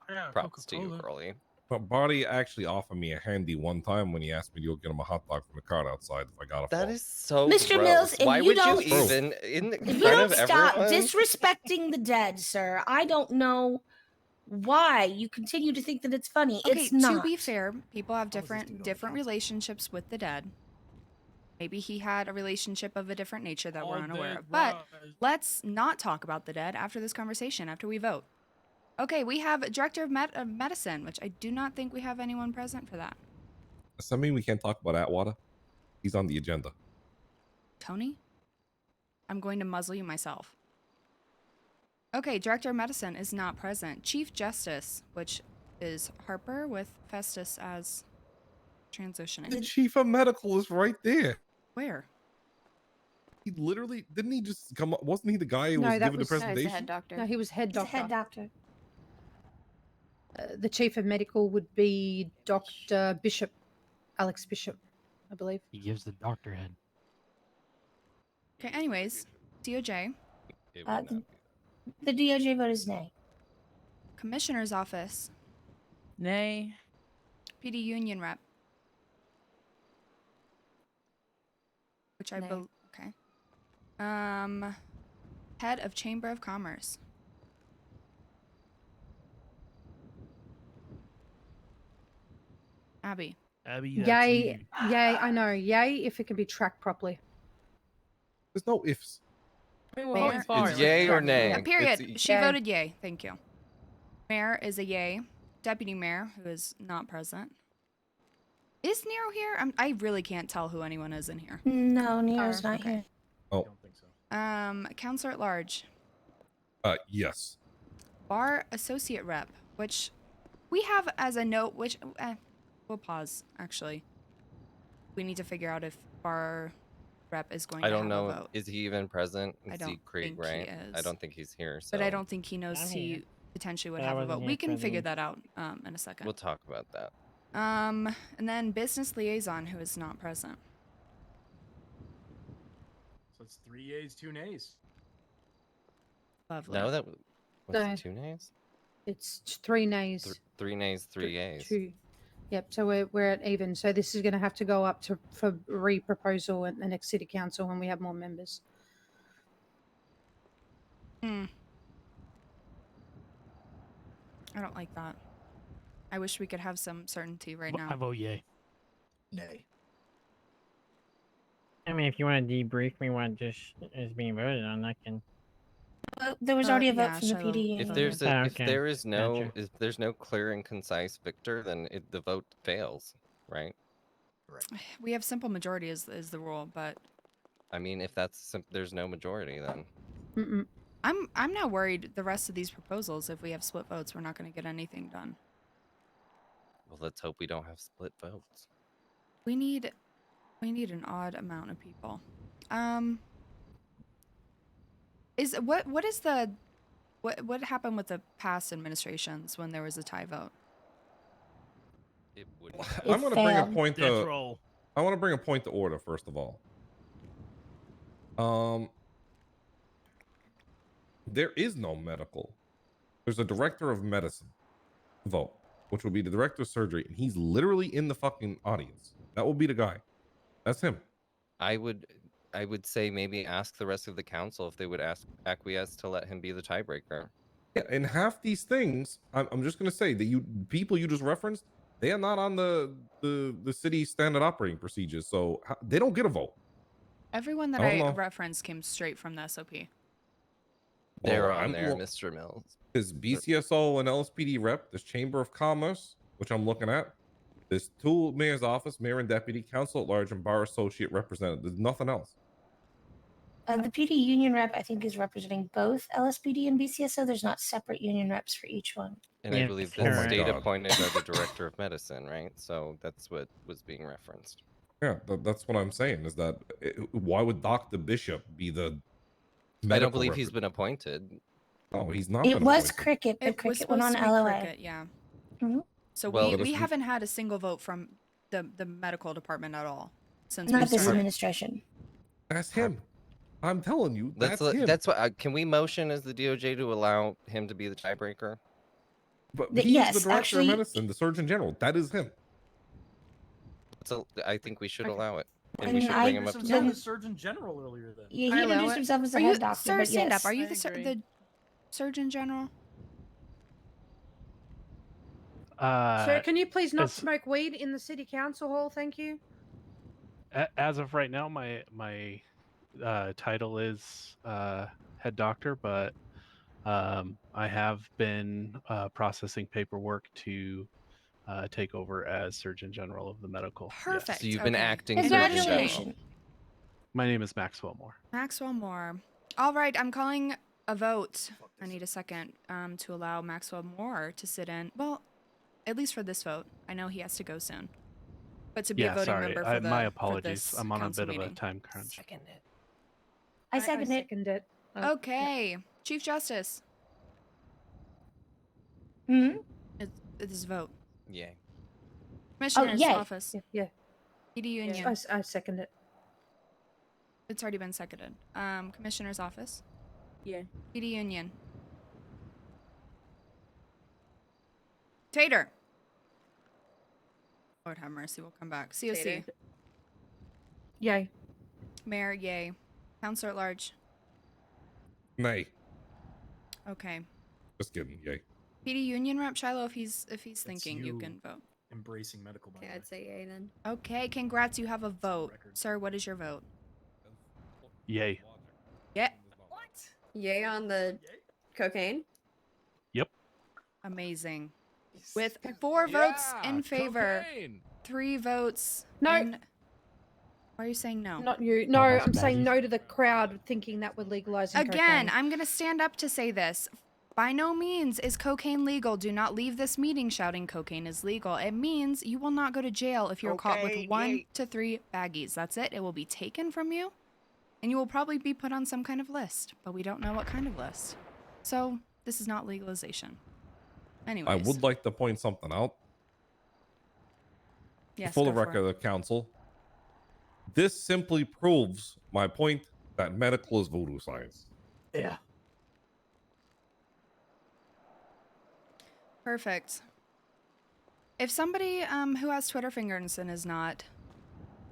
Yeah, Props to you, Coca-Cola. Curly. But Body actually offered me a handy one time when he asked me to go get him a hot dog from the cart outside if I got a That phone. is so Mr. gross. Mills, if Why you would don't- you even in If you front don't of stop everyone? disrespecting the dead, sir, I don't know why you continue to think that it's funny. Okay, It's not. to be fair, people have different relationships with the dead. Maybe he had a relationship of a different nature that we're All unaware dead of. But rise. let's not talk about the dead after this conversation, after we vote. Okay, we have a director of medicine, which I do not think we have anyone present for that. Does that mean we can't talk about Atwater? He's on the agenda. Tony? I'm going to muzzle you myself. Okay, Director of Medicine is not present. Chief Justice, which is Harper with Festus as transitioning. The chief of medical is right there. Where? He literally didn't he just come up? Wasn't he the guy who No, was that giving was the presentation? the head doctor. No, he was head He's the doctor. head doctor. The chief of medical would be Dr. Bishop, Alex Bishop, I believe. He gives the doctor head. Okay, anyways, DOJ. The DOJ vote is nay. Commissioner's Office. Nay. PD Union Rep. Which I Nay. believe. Okay. Head of Chamber of Commerce. Abby. Abby, Yay, yay, I know. Yay if it can be tracked properly. There's no ifs. I mean, we're Mayor- going far. It's yay or nay? Period. It's- She Yay. voted yay. Thank you. Mayor is a yay. Deputy Mayor, who is not present. Is Nero here? I really can't tell who anyone is in here. No, Nero's not okay. here. Oh, Counselor at Large. yes. Bar Associate Rep, which we have as a note, which we'll pause, actually. We need to figure out if Bar Rep is going I to don't have know. a vote. Is he even present? I Is don't he Craig, think he right? I is. don't think he's here. So But I don't think he knows I'm he here. potentially would But I have a wasn't vote. here We can for figure the- that out in a second. we'll talk about that. And then Business Liaison, who is not present. So it's 3 yeas, 2 nays. Lovely. No, that was No. it 2 nays. It's 3 nays. 3 nays, 3 yays. 2. Yep, so we're at even. So this is going to have to go up for re-proposal at the next city council when we have more members. I don't like that. I wish we could have some certainty right now. I vote yay. Nay. I mean, if you want to debrief me what just is being voted on, I can. There was already a vote yeah, from the Shiloh. PD. If union. there's Oh, if okay. there is no Gotcha. if there's no clear and concise victor, then the vote fails, right? We have simple majority is the rule, but I mean, if there's no majority, then Mm-mm. I'm not worried the rest of these proposals, if we have split votes, we're not going to get anything done. well, let's hope we don't have split votes. We need an odd amount of people. What happened with the past administrations when there was a tie vote? It would. I'm going to bring a failed. point Death to. roll. I want to bring a point to order first of all. There is no medical. There's a director of medicine vote, which will be the director of surgery, and he's literally in the fucking audience. That will be the guy. That's him. I would say maybe ask the rest of the council if they would acquiesce to let him be the tiebreaker. Yeah, and half these things, I'm just gonna say that people you just referenced, they are not on the city standard operating procedures, so they don't get a vote. Everyone that I don't I know. referenced came straight from the SOP. They're Well, on I'm there, lo- Mr. Mills. There's BCSO and LSPD rep. There's Chamber of Commerce, which I'm looking at. There's 2 mayor's office, mayor and deputy, council at large, and bar associate representative. There's nothing else. The PD union rep, I think, is representing both LSPD and BCSO. There's not separate union reps for each one. And I Yeah, believe Oh the my state God. appointed are the director of medicine, right? So that's what was being referenced. Yeah, that's what I'm saying. Is that why would Dr. Bishop be the? I don't medical believe he's repre- been appointed. Oh, he's not. It been was appointed. Cricket, but It was Cricket went on supposed to be LOA. Cricket, yeah. Mhm. So Well, we this- haven't had a single vote from the medical department at all since Not we this started. administration. That's him. I'm telling you, that's him. That's what. Can we motion as the DOJ to allow him to be the tiebreaker? But The- he's yes, the director actually- of medicine, the surgeon general. That is him. So I think we should allow it, and I we mean, should I- bring him up Introduced to himself then- as Surgeon General earlier then. Yeah, I he allow introduced it. himself as a Are head you, doctor, sir, but stand yes. up. Are you I agree. the Surgeon General? Sir, can you please not as- smoke weed in the city council hall? Thank you. As of right now, my title is head doctor, but I have been processing paperwork to take over as Surgeon General of the medical. Perfect. So you've been okay. acting Surgeon General. Congratulations. My name is Maxwell Moore. Maxwell Moore. All right, I'm calling a vote. I need a second to allow Maxwell Moore to sit in. Well, at least for this vote. I know he has to go soon. But to be a Yeah, voting sorry. member for My for apologies. this I'm on a council bit of a meeting. time crunch. Second it. I second it. Okay. Chief Justice. Hmm? It's a vote. Yeah. Commissioner's yay. office. Yeah. PD Union. I second it. It's already been seconded. Commissioner's office. Yeah. PD Union. Tater. Lord have mercy, we'll come back. COC. Tater. Yay. Mayor, yay. Counselor at large. Nay. Okay. Just kidding. Yay. PD Union rep Shiloh, if he's thinking, you you. can vote. Embracing medical. Okay, I'd say yay then. Okay, congrats, you have a vote. Sir, what is your vote? Yay. Yeah. Yay on the cocaine? Yep. Amazing. With 4 votes in favor, cocaine. 3 votes No. in... Why are you saying no? Not you. No, I'm saying no to the crowd thinking that we're legalizing Again, cocaine. I'm going to stand up to say this. By no means is cocaine legal. Do not leave this meeting shouting cocaine is legal. It means you will not go to jail if you're caught with 1 to 3 baggies. That's it. It will be taken from you, and you will probably be put on some kind of list, but we don't know what kind of list. So this is not legalization. Anyways. I would like to point something out. Yes, For the go for record of the council, this simply proves my point that medical is voodoo science. Yeah. Perfect. If somebody who has Twitter fingers and is not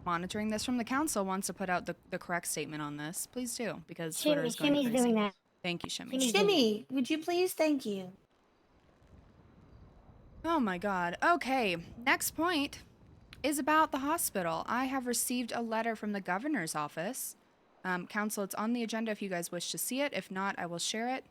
monitoring this from the council wants to put out the correct statement on this, please do, because Twitter is going Shimmy's crazy. doing that. Thank you, Shimmy. Shimmy, would you please? Thank you. Oh my god. Okay, next point is about the hospital. I have received a letter from the governor's office. Council, it's on the agenda if you guys wish to see it. If not, I will share it.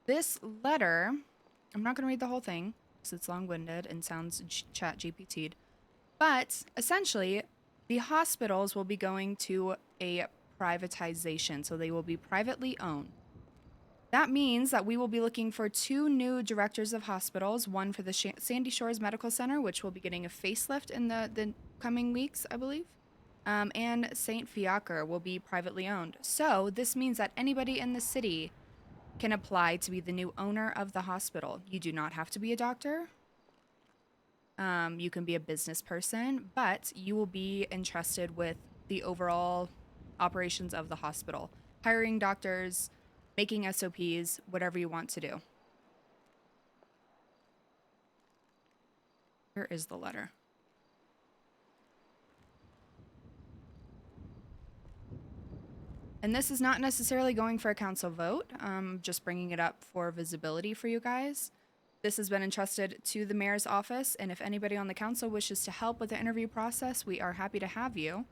This letter, I'm not going to read the whole thing because it's long-winded and sounds chat GPT'd. But essentially, the hospitals will be going to a privatization, so they will be privately owned. That means that we will be looking for 2 new directors of hospitals, one for the Sandy Shores Medical Center, which will be getting a facelift in the coming weeks, I believe. And St. Fiacre will be privately owned. So this means that anybody in the city can apply to be the new owner of the hospital. You do not have to be a doctor. You can be a business person, but you will be entrusted with the overall operations of the hospital. Hiring doctors, making SOPs, whatever you want to do. Here is the letter. And this is not necessarily going for a council vote, just bringing it up for visibility for you guys. This has been entrusted to the mayor's office, and if anybody on the council wishes to help with the interview process, we are happy to have you.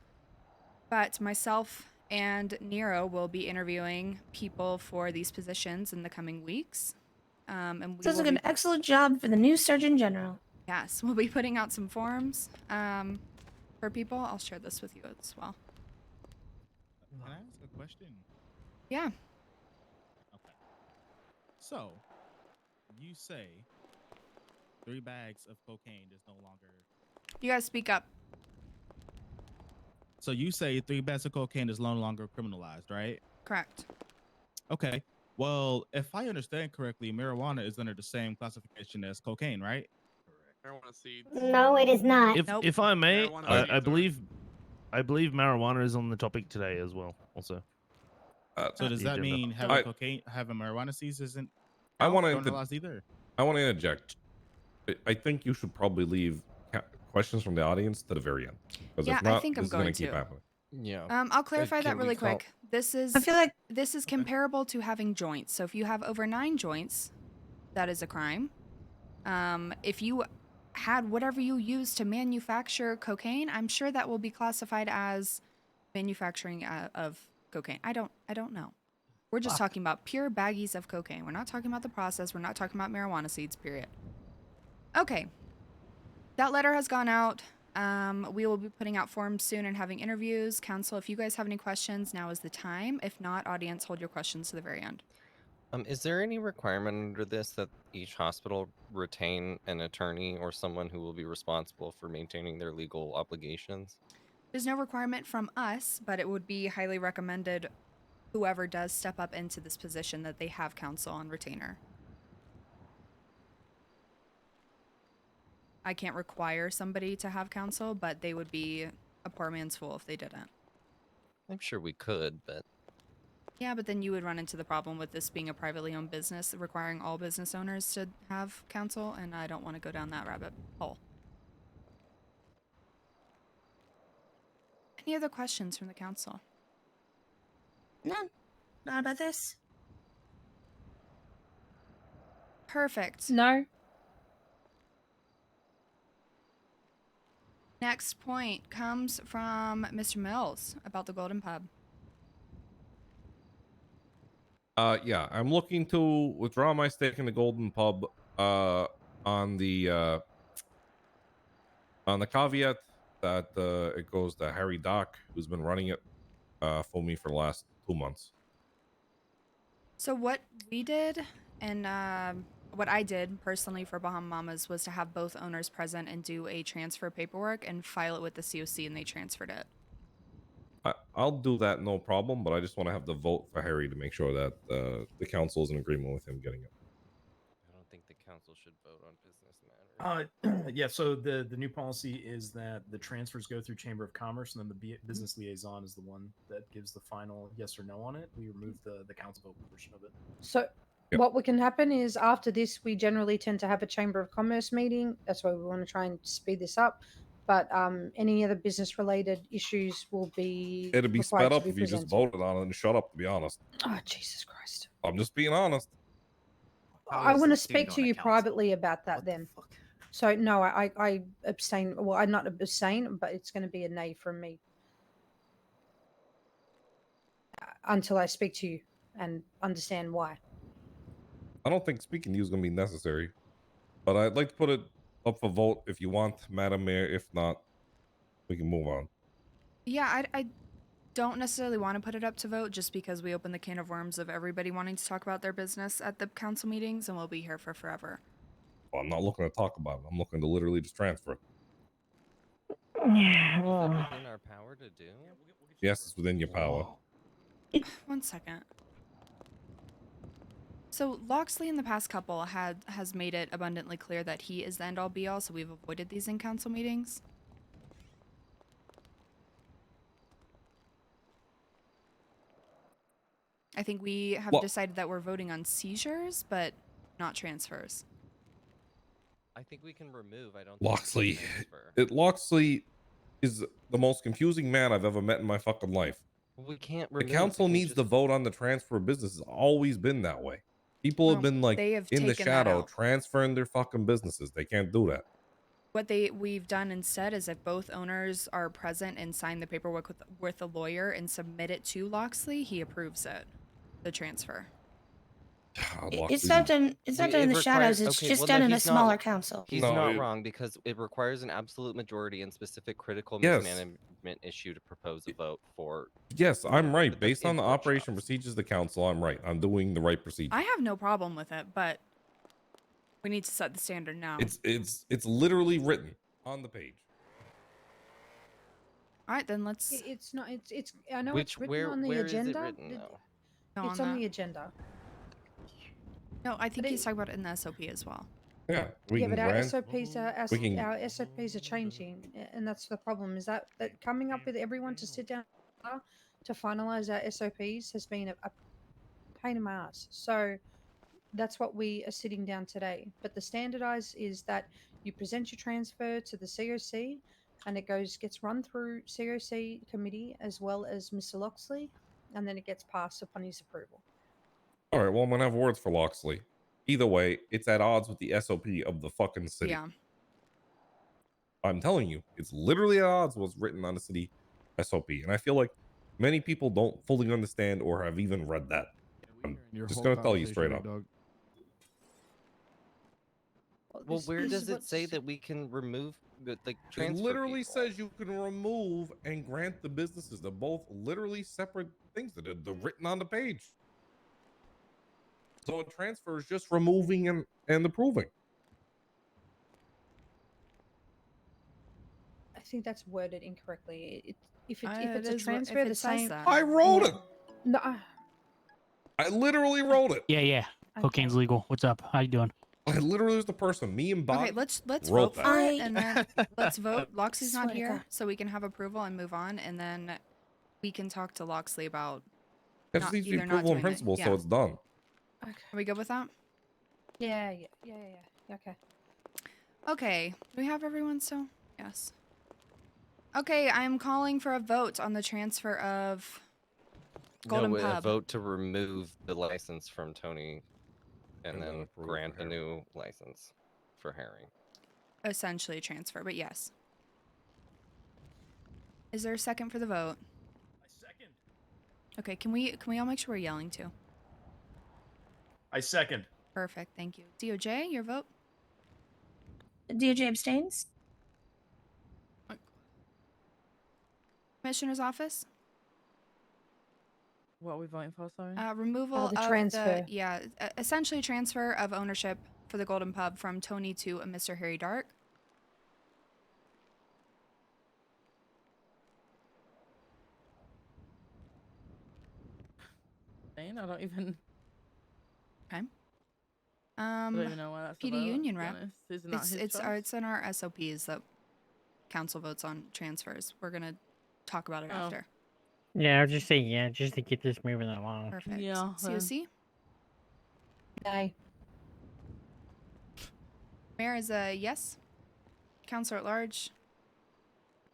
But myself and Nero will be interviewing people for these positions in the coming weeks. And we Sounds will like an be- excellent job for the new Surgeon General. Yes, we'll be putting out some forms for people. I'll share this with you as well. Can I ask a question? Yeah. Okay. So, you say 3 bags of cocaine is no longer. You guys speak up. So you say 3 bags of cocaine is no longer criminalized, right? Correct. Okay. Well, if I understand correctly, marijuana is under the same classification as cocaine, right? Marijuana seeds. No, it is not. If I may, Marijuana I seeds are- believe marijuana is on the topic today as well. Also. So does The that agenda. mean having marijuana seeds isn't I want to criminalized either? I want to interject. I think you should probably leave questions from the audience to the very end, because Yeah, if not, I think I'm this is going going to keep to. happening. Yeah. I'll clarify that can we really call- quick. This is this is comparable to having joints. So if you have over 9 joints, that is a crime. If you had whatever you use to manufacture cocaine, I'm sure that will be classified as manufacturing of cocaine. I don't know. We're just talking about pure baggies of cocaine. We're not talking about the process. We're not talking about marijuana seeds, period. Okay. That letter has gone out. We will be putting out forms soon and having interviews. Council, if you guys have any questions, now is the time. If not, audience, hold your questions to the very end. Is there any requirement under this that each hospital retain an attorney or someone who will be responsible for maintaining their legal obligations? There's no requirement from us, but it would be highly recommended whoever does step up into this position that they have counsel on retainer. I can't require somebody to have counsel, but they would be a poor man's fool if they didn't. I'm sure we could, but Yeah, but then you would run into the problem with this being a privately owned business, requiring all business owners to have counsel, and I don't want to go down that rabbit hole. Any other questions from the council? None. Not about this. Perfect. No. Next point comes from Mr. Mills about the Golden Pub. Yeah, I'm looking to withdraw my stake in the Golden Pub on the caveat that it goes to Harry Doc, who's been running it for me for the last 2 months. So what we did, and what I did personally for Bahama Mamas, was to have both owners present and do a transfer paperwork and file it with the COC, and they transferred it. I'll do that, no problem, but I just want to have the vote for Harry to make sure that the council is in agreement with him getting it. I don't think the council should vote on business matters. Yeah, so the new policy is that the transfers go through Chamber of Commerce, and then the business liaison is the one that gives the final yes or no on it. We remove the council vote portion of it. So what can happen is after this, we generally tend to have a Chamber of Commerce meeting. That's why we want to try and speed this up. But any other business related issues will be It'd be required sped to up be if you just presented. voted on it and shut up, to be honest. Oh, Jesus Christ. I'm just being honest. I want to speak to you privately about that then. So no, I abstain. Well, I'm not abstain, but it's going to be a nay from me until I speak to you and understand why. I don't think speaking to you is going to be necessary, but I'd like to put it up for vote if you want, Madam Mayor. If not, we can move on. Yeah, I don't necessarily want to put it up to vote just because we open the can of worms of everybody wanting to talk about their business at the council meetings, and we'll be here for forever. Well, I'm not looking to talk about it. I'm looking to literally just transfer it. Is it within our power to do? Yes, it's within your power. One second. So Loxley in the past couple has made it abundantly clear that he is the end all be all, so we've avoided these in council meetings. I think we have decided that we're voting on seizures, but not transfers. I think we can remove. I don't. Loxley. Loxley is the most confusing man I've ever met in my fucking life. We can't The remove. council needs to vote on the transfer of business. It's always been that way. People have been like they have in the taken that shadow out. transferring their fucking businesses. They can't do that. What we've done instead is if both owners are present and sign the paperwork with a lawyer and submit it to Loxley, he approves it, the transfer. It's not done. It's not done in the shadows. It's just done in a smaller council. He's not wrong because it requires an absolute majority and specific critical Yes. mismanagement issue to propose a vote for. Yes, I'm right. Based on the operation procedures of the council, I'm right. I'm doing the right procedure. I have no problem with it, but we need to set the standard now. It's literally written on the page. All right, then let's. It's not. It's. I know it's written on the agenda. No, It's on the agenda. No, I think he's talking about it in the SOP as well. Yeah, But our SOPs our SOPs are changing, and that's the problem. Is that coming up with everyone to sit down to finalize our SOPs has been a pain in my ass. So that's what we are sitting down today. But the standardized is that you present your transfer to the COC, and it gets run through COC committee as well as Mr. Loxley, and then it gets passed upon his approval. All right, well, I'm gonna have words for Loxley. Either way, it's at odds with the SOP of the fucking city. Yeah. I'm telling you, it's literally at odds with what's written on the city SOP, and I feel like many people don't fully understand or have even read that. I'm Your just whole gonna tell you conversation, straight big up. dog. Well, This- where this does is it what's- say that we can remove, like, It transfer literally people? says you can remove and grant the businesses. They're both literally separate things that are written on the page. So a transfer is just removing and approving. I think that's worded incorrectly. If It it's a is what- if transfer, it the says same. that. I wrote it. No, I literally wrote it. Yeah. Cocaine's legal. What's up? How you doing? I literally was the person. Me and Bob. Okay, let's wrote vote for that. it, and then let's vote. Loxley's Swear not to here, God. so we can have approval and move on, and then we can talk to Loxley about It just needs to be either not approval in doing it. principle, so Yeah. it's done. Are we good with that? yeah. Okay. Okay. Do we have everyone still? Yes. Okay, I'm calling for a vote on the transfer of Golden No, a Pub. vote to remove the license from Tony, and And then then approve grant for a new license for Harry. Essentially a transfer, but yes. Is there a second for the vote? I second. Okay, can we all make sure we're yelling too? I second. Perfect, thank you. DOJ, your vote? DOJ abstains. Commissioner's office? What are we voting for? Sorry. Removal the of transfer. essentially transfer of ownership for the Golden Pub from Tony to a Mr. Harry Dark. I don't even. Okay. I don't even know why that's PD about, Union to be rep. honest. Isn't that his It's choice? in our SOPs that council votes on transfers. We're gonna talk about it Oh. after. Yeah, I'll just say yeah, just to get this moving along. Perfect. Yeah, COC? Nay. Mayor is a yes. Councilor at large.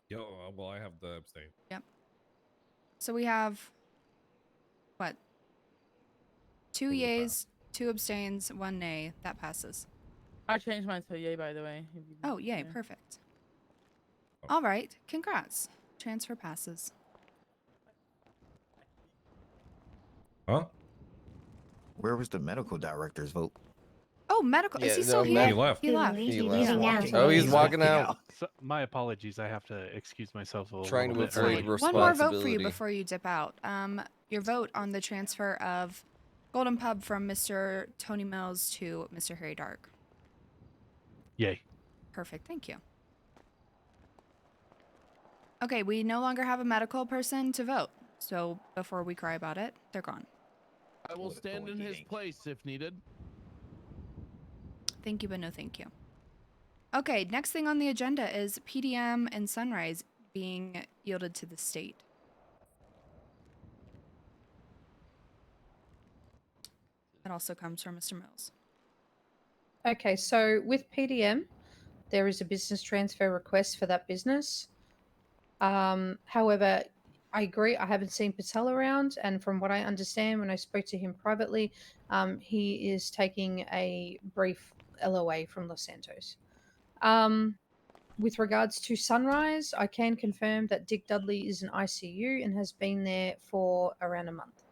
Yo, well, I have the abstain. Yep. So we have what? 2 yays, 2 abstains, 1 nay. That passes. I changed mine to a yay, by the way. if you- Oh, yay, yeah. perfect. All right, congrats. Transfer passes. Huh? Where was the medical director's vote? Oh, medical. Is Yeah, he still no, here? He left. He left. He Leaving left. now. Oh, he's walking out. So, my apologies. I have to excuse myself a Trying little to bit avoid early. One more vote for you responsibility. before you dip out. Your vote on the transfer of Golden Pub from Mr. Tony Mills to Mr. Harry Dark. Yay. Perfect, thank you. Okay, we no longer have a medical person to vote. So before we cry about it, they're gone. I will stand in his place if needed. Thank you, but no thank you. Okay, next thing on the agenda is PDM and Sunrise being yielded to the state. That also comes from Mr. Mills. Okay, so with PDM, there is a business transfer request for that business. However, I agree. I haven't seen Patel around, and from what I understand, when I spoke to him privately, he is taking a brief LOA from Los Santos. With regards to Sunrise, I can confirm that Dick Dudley is an ICU and has been there for around a month.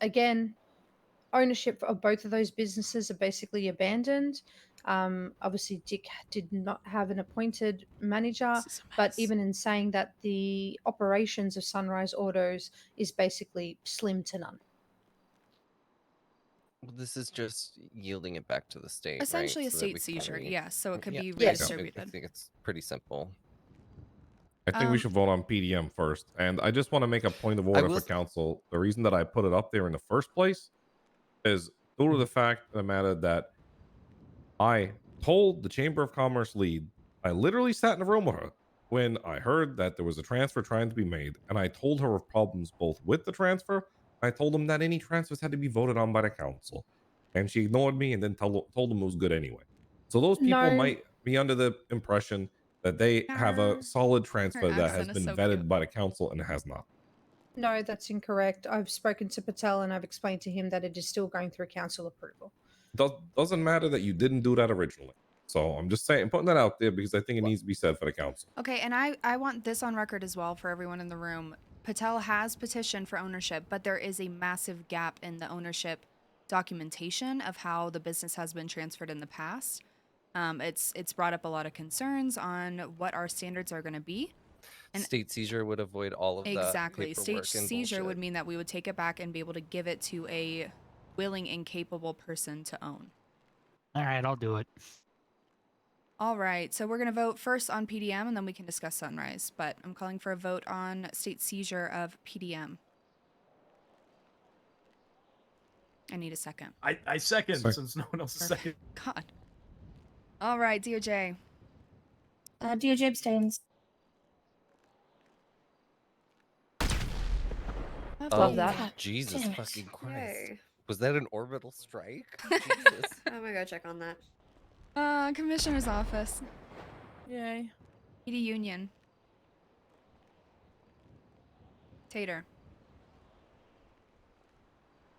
Again, ownership of both of those businesses are basically abandoned. Obviously, Dick did not have an appointed manager, but even in saying that, the operations of Sunrise Autos is basically slim to none. Well, this is just yielding it back to the state, Essentially right? a So that state we can seizure, re- yes, so it could be Yes. I redistributed. think it's pretty simple. I think we should vote on PDM first. And I just want to make a point of order for council. The reason that I put it up there in the first place is due to the fact of the matter that I told the Chamber of Commerce lead, I literally sat in a room with her when I heard that there was a transfer trying to be made. And I told her of problems both with the transfer. I told them that any transfers had to be voted on by the council. And she ignored me and then told them it was good anyway. So those people No. might be under the impression that they have a solid transfer that has accent is been so vetted cute. by the council and it has not. No, that's incorrect. I've spoken to Patel and I've explained to him that it is still going through council approval. Doesn't matter that you didn't do that originally. So I'm just saying, putting that out there because I think it needs to be said for the council. Okay, and I want this on record as well for everyone in the room. Patel has petitioned for ownership, but there is a massive gap in the ownership documentation of how the business has been transferred in the past. It's brought up a lot of concerns on what our standards are going to be. And State seizure would avoid all of exactly, that state paperwork and seizure bullshit. would mean that we would take it back and be able to give it to a willing and capable person to own. All right, I'll do it. All right, so we're going to vote first on PDM and then we can discuss Sunrise, but I'm calling for a vote on state seizure of PDM. I need a second. I second, since no one else is second. God. All right, DOJ. DOJ abstains. Oh, that. Jesus Damn it. fucking Christ. Yay. Was that an orbital strike? Jesus. I'm gonna go check on that. Commissioner's office. Yay. PD Union. Tater.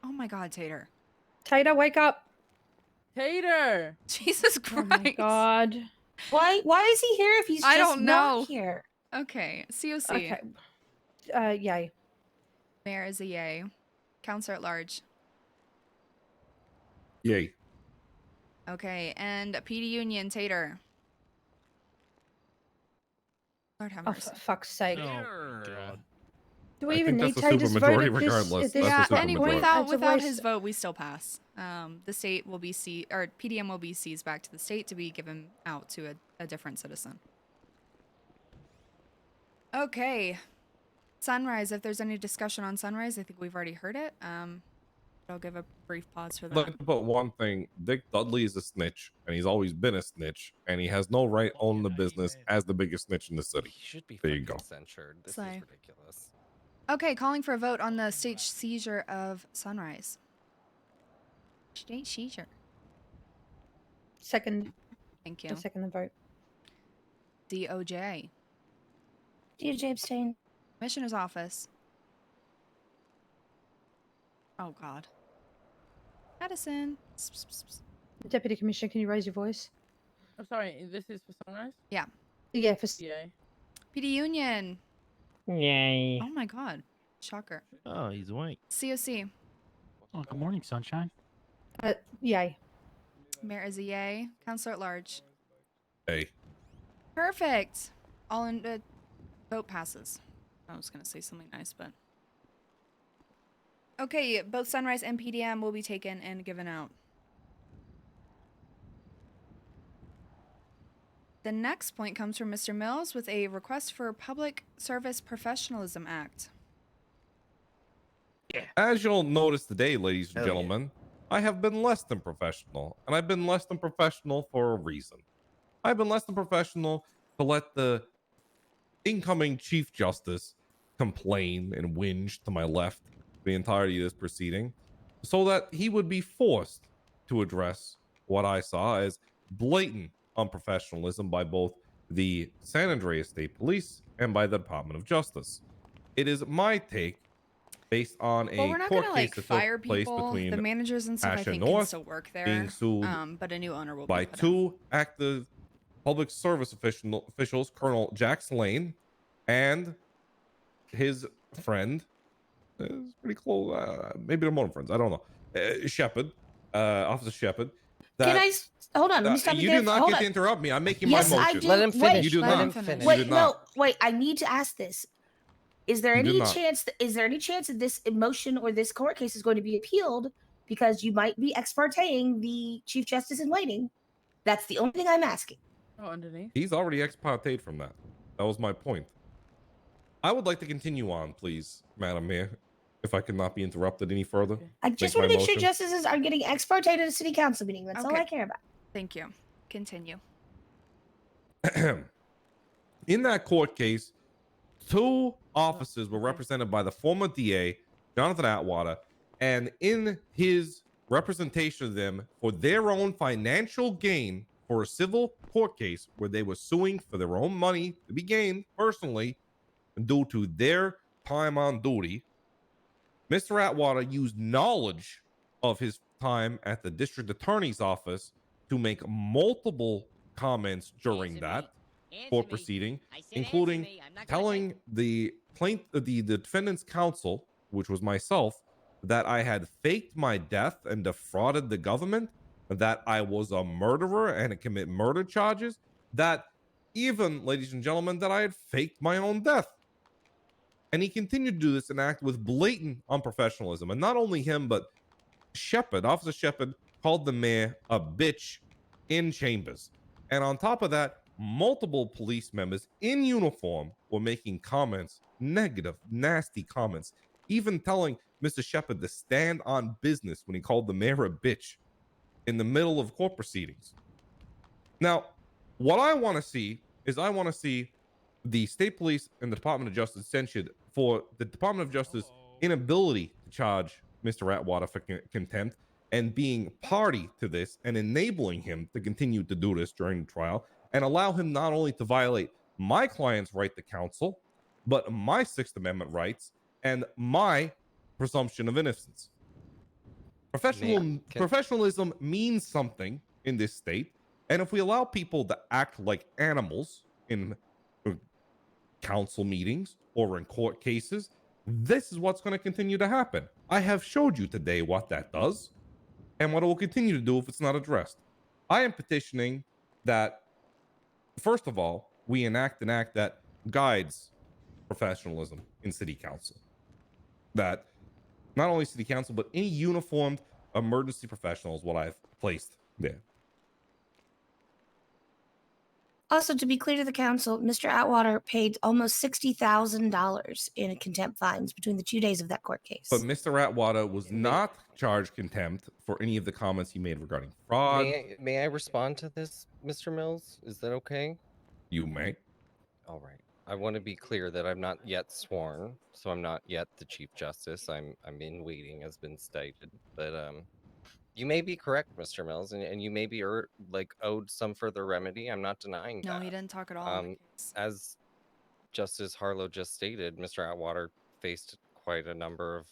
Oh my God, Tater. Tater, wake up. Tater. Jesus Christ. Oh my God. Why is he here if he's I just don't not know. here? Okay, COC. Okay. Yay. Mayor is a yay. Counselor at large. Yay. Okay, and PD Union, Tater. Lord have Oh, mercy. for fuck's sake. God. Do we I even think need that's a Tater's vote supermajority at this, regardless. at this That's a Yeah, point? anyway, supermajority. It's a without waste- his vote, we still pass. The state will be or PDM will be seized back to the state to be given out to a different citizen. Okay. Sunrise, if there's any discussion on Sunrise, I think we've already heard it. I'll give a brief pause for that. Look, but one thing, Dick Dudley is a snitch, and he's always been a snitch, and he has no right owning the business as the biggest snitch in the city. He should be there you go. censured. This Slay. is ridiculous. Okay, calling for a vote on the state seizure of Sunrise. State seizure. Second. Thank you. I second the vote. DOJ. DOJ abstain. Commissioner's office. Oh God. Addison. Deputy Commissioner, can you raise your voice? I'm sorry, this is for Sunrise? Yeah. Yeah, for Yay. PD Union. Yay. Oh my God. Shocker. Oh, he's awake. COC. Oh, good morning, sunshine. Yay. Mayor is a yay. Counselor at large. Hey. Perfect. All in vote passes. I was gonna say something nice, but okay. Both Sunrise and PDM will be taken and given out. The next point comes from Mr. Mills with a request for Public Service Professionalism Act. As you'll notice today, ladies and Hell yeah. gentlemen, I have been less than professional, and I've been less than professional for a reason. I've been less than professional to let the incoming Chief Justice complain and whinge to my left the entirety of this proceeding, so that he would be forced to address what I saw as blatant unprofessionalism by both the San Andreas State Police and by the Department of Justice. It is my take, based on Well, a we're not court gonna case like that fire took place people. between The managers and stuff, I Asha think, can North still work there. being sued But a new owner will by be put in. two active public service officials, Colonel Jax Lane and his friend. Is pretty close. Maybe they're more than friends. I don't know. Shepard, Officer Shepard. Can I hold on? Let me stop you you do there. not Hold get on. to interrupt me. I'm making Yes, my I motion. do. Let him finish. You do Let not. him finish. You Wait, do no, not. wait. I need to ask this. Is there You do any not. chance? Is there any chance that this motion or this court case is going to be appealed because you might be ex parteing the Chief Justice in waiting? That's the only thing I'm asking. Oh, underneath. He's already ex parteed from that. That was my point. I would like to continue on, please, Madam Mayor, if I could not be interrupted any further. I just want to make sure justices are getting ex parte at a city council meeting. That's all I care about. Thank you. Continue. In that court case, two officers were represented by the former DA, Jonathan Atwater, and in his representation of them for their own financial gain for a civil court case where they were suing for their own money to be gained personally due to their time on duty, Mr. Atwater used knowledge of his time at the district attorney's office to make multiple comments during that court proceeding, including telling the the defendant's counsel, which was myself, that I had faked my death and defrauded the government, that I was a murderer and commit murder charges, that even, ladies and gentlemen, that I had faked my own death. And he continued to do this and act with blatant unprofessionalism. And not only him, but Officer Shepard, called the mayor a bitch in chambers. And on top of that, multiple police members in uniform were making comments, negative, nasty comments, even telling Mr. Shepard to stand on business when he called the mayor a bitch in the middle of court proceedings. Now, what I want to see is the state police and the Department of Justice censured for the Department of Justice inability to charge Mr. Atwater for contempt and being party to this and enabling him to continue to do this during the trial and allow him not only to violate my client's right to counsel, but my Sixth Amendment rights and my presumption of innocence. Professionalism means something in this state, and if we allow people to act like animals in council meetings or in court cases, this is what's going to continue to happen. I have showed you today what that does and what it will continue to do if it's not addressed. I am petitioning that, first of all, we enact an act that guides professionalism in city council. That not only city council, but any uniformed emergency professional is what I've placed there. Also, to be clear to the council, Mr. Atwater paid almost $60,000 in contempt fines between the 2 days of that court case. But Mr. Atwater was not charged contempt for any of the comments he made regarding fraud. May I respond to this, Mr. Mills? Is that okay? You may. All right. I want to be clear that I'm not yet sworn, so I'm not yet the Chief Justice. I'm in waiting, has been stated. But you may be correct, Mr. Mills, and you may be owed some further remedy. I'm not denying that. No, he didn't talk at all. As Justice Harlow just stated, Mr. Atwater faced quite a number of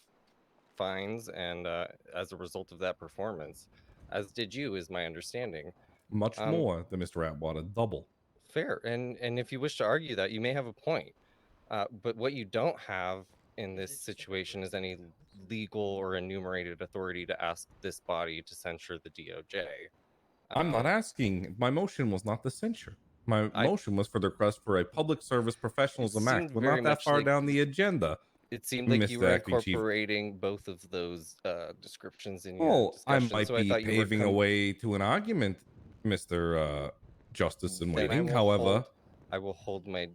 fines, and as a result of that performance, as did you, is my understanding. Much more than Mr. Atwater, double. Fair, and if you wish to argue that, you may have a point. But what you don't have in this situation is any legal or enumerated authority to ask this body to censure the DOJ. I'm not asking. My motion was not to censure. My motion was for the request for a Public Service Professionalism Act. We're not that far down the agenda. It seemed like you were incorporating both of those descriptions in your discussion. I might be paving a way to an argument, Mr. Justice in waiting. However, I will hold my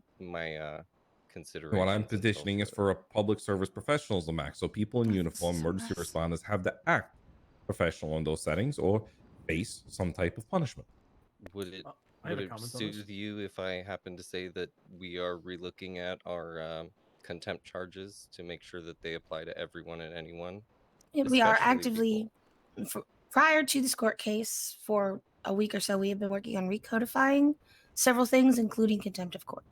consideration. What I'm petitioning is for a Public Service Professionalism Act, so people in uniform, emergency responders, have to act professional in those settings or face some type of punishment. Would it soothe you if I happen to say that we are relooking at our contempt charges to make sure that they apply to everyone and anyone? We are actively, prior to this court case, for a week or so, we have been working on recodifying several things, including contempt of court.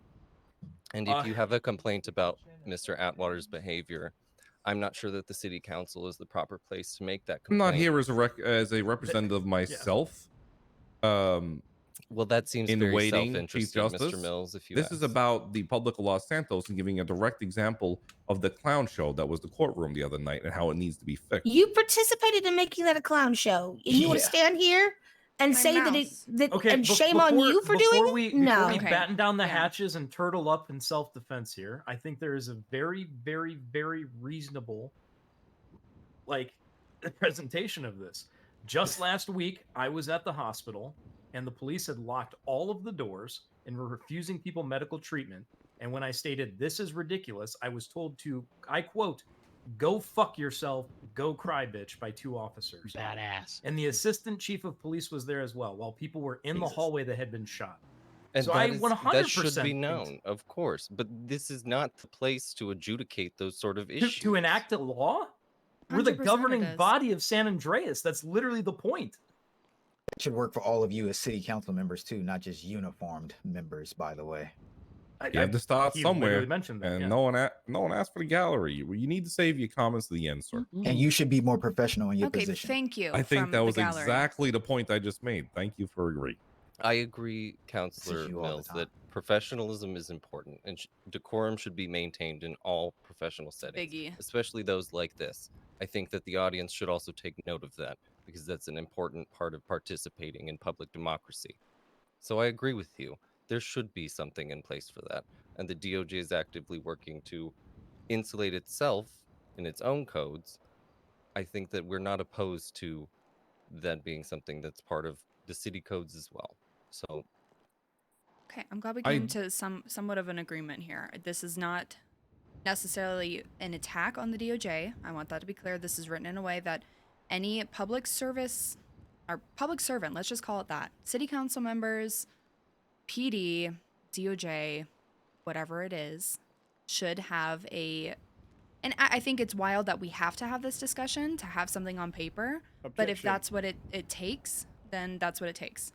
And if you have a complaint about Mr. Atwater's behavior, I'm not sure that the city council is the proper place to make that complaint. I'm not here as a representative myself. Well, that seems in very waiting, self-interested, Chief Justice. Mr. Mills. If you this is about the public of Los Santos and giving a direct example of the clown show that was the courtroom the other night and how it needs to be fixed. You participated in making that a clown show, and you want to stand here and say and shame on you for doing it? Before we batten down the hatches and turtle up in self-defense here, I think there is a very, very, very reasonable presentation of this. Just last week, I was at the hospital, and the police had locked all of the doors and were refusing people medical treatment. And when I stated, this is ridiculous, I was told to, I quote, "Go fuck yourself, go cry, bitch," by 2 officers. Badass. And the assistant chief of police was there as well, while people were in the hallway that had been shot. And so that I is- 100% that should be think known, of course. But this is not the place to adjudicate those sort of issues. to enact a law? We're the 100% it governing is. body of San Andreas. That's literally the point. It should work for all of you as city council members too, not just uniformed members, by the way. You have to start he somewhere, literally mentioned that, and yeah. no one asked for the gallery. You need to save your comments to the end, sir. And you should be more professional in your Okay, position. thank you. I think from that the was gallery. exactly the point I just made. Thank you for agreeing. I agree, Councillor you all the Mills, time. that professionalism is important, and decorum should be maintained in all professional settings, Biggie. especially those like this. I think that the audience should also take note of that, because that's an important part of participating in public democracy. So I agree with you. There should be something in place for that, and the DOJ is actively working to insulate itself in its own codes. I think that we're not opposed to that being something that's part of the city codes as well. So Okay, I'm glad we came to somewhat of an agreement here. This is not necessarily an attack on the DOJ. I want that to be clear. This is written in a way that any public service or public servant, let's just call it that, city council members, PD, DOJ, whatever it is, should have a. And I think it's wild that we have to have this discussion to have something on paper. But if Objection. that's what it takes, then that's what it takes.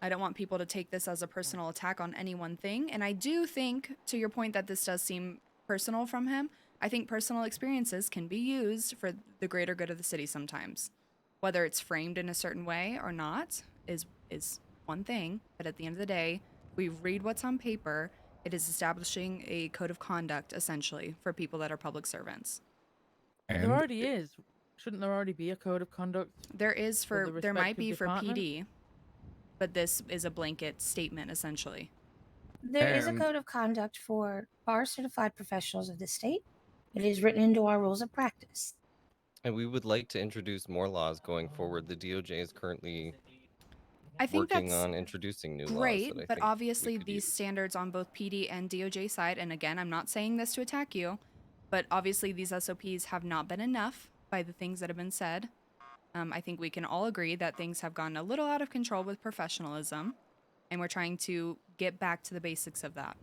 I don't want people to take this as a personal attack on any one thing. And I do think, to your point, that this does seem personal from him. I think personal experiences can be used for the greater good of the city sometimes. Whether it's framed in a certain way or not is one thing. But at the end of the day, we read what's on paper. It is establishing a code of conduct, essentially, for people that are public servants. There already is. Shouldn't there already be a code of conduct? There is the there might be respective for department? PD, but this is a blanket statement, essentially. There is a code of conduct for bar certified professionals of the state. It is written into our rules of practice. and we would like to introduce more laws going forward. The DOJ is currently I think working that's on introducing new great, laws that I but think obviously these standards on both PD and DOJ side, and again, I'm not saying this to attack you, but obviously these SOPs have not been enough by the things that have been said. I think we can all agree that things have gone a little out of control with professionalism, and we're trying to get back to the basics of that.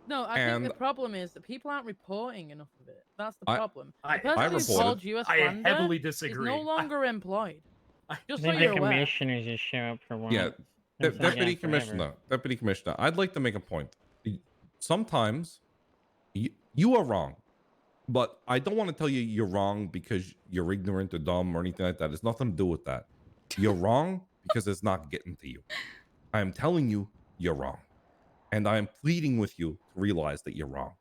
No, I think the And- problem is that people aren't reporting enough of it. That's the I- problem. I- The person I who reported. called you a I slander heavily is disagree. no longer employed. Just so I think you're the aware. commissioners just show up for once. Yeah, It's like Deputy that forever. Commissioner, I'd like to make a point. Sometimes you are wrong, but I don't want to tell you you're wrong because you're ignorant or dumb or anything like that. It's nothing to do with that. You're wrong because it's not getting to you. I am telling you you're wrong, and I am pleading with you to realize that you're wrong,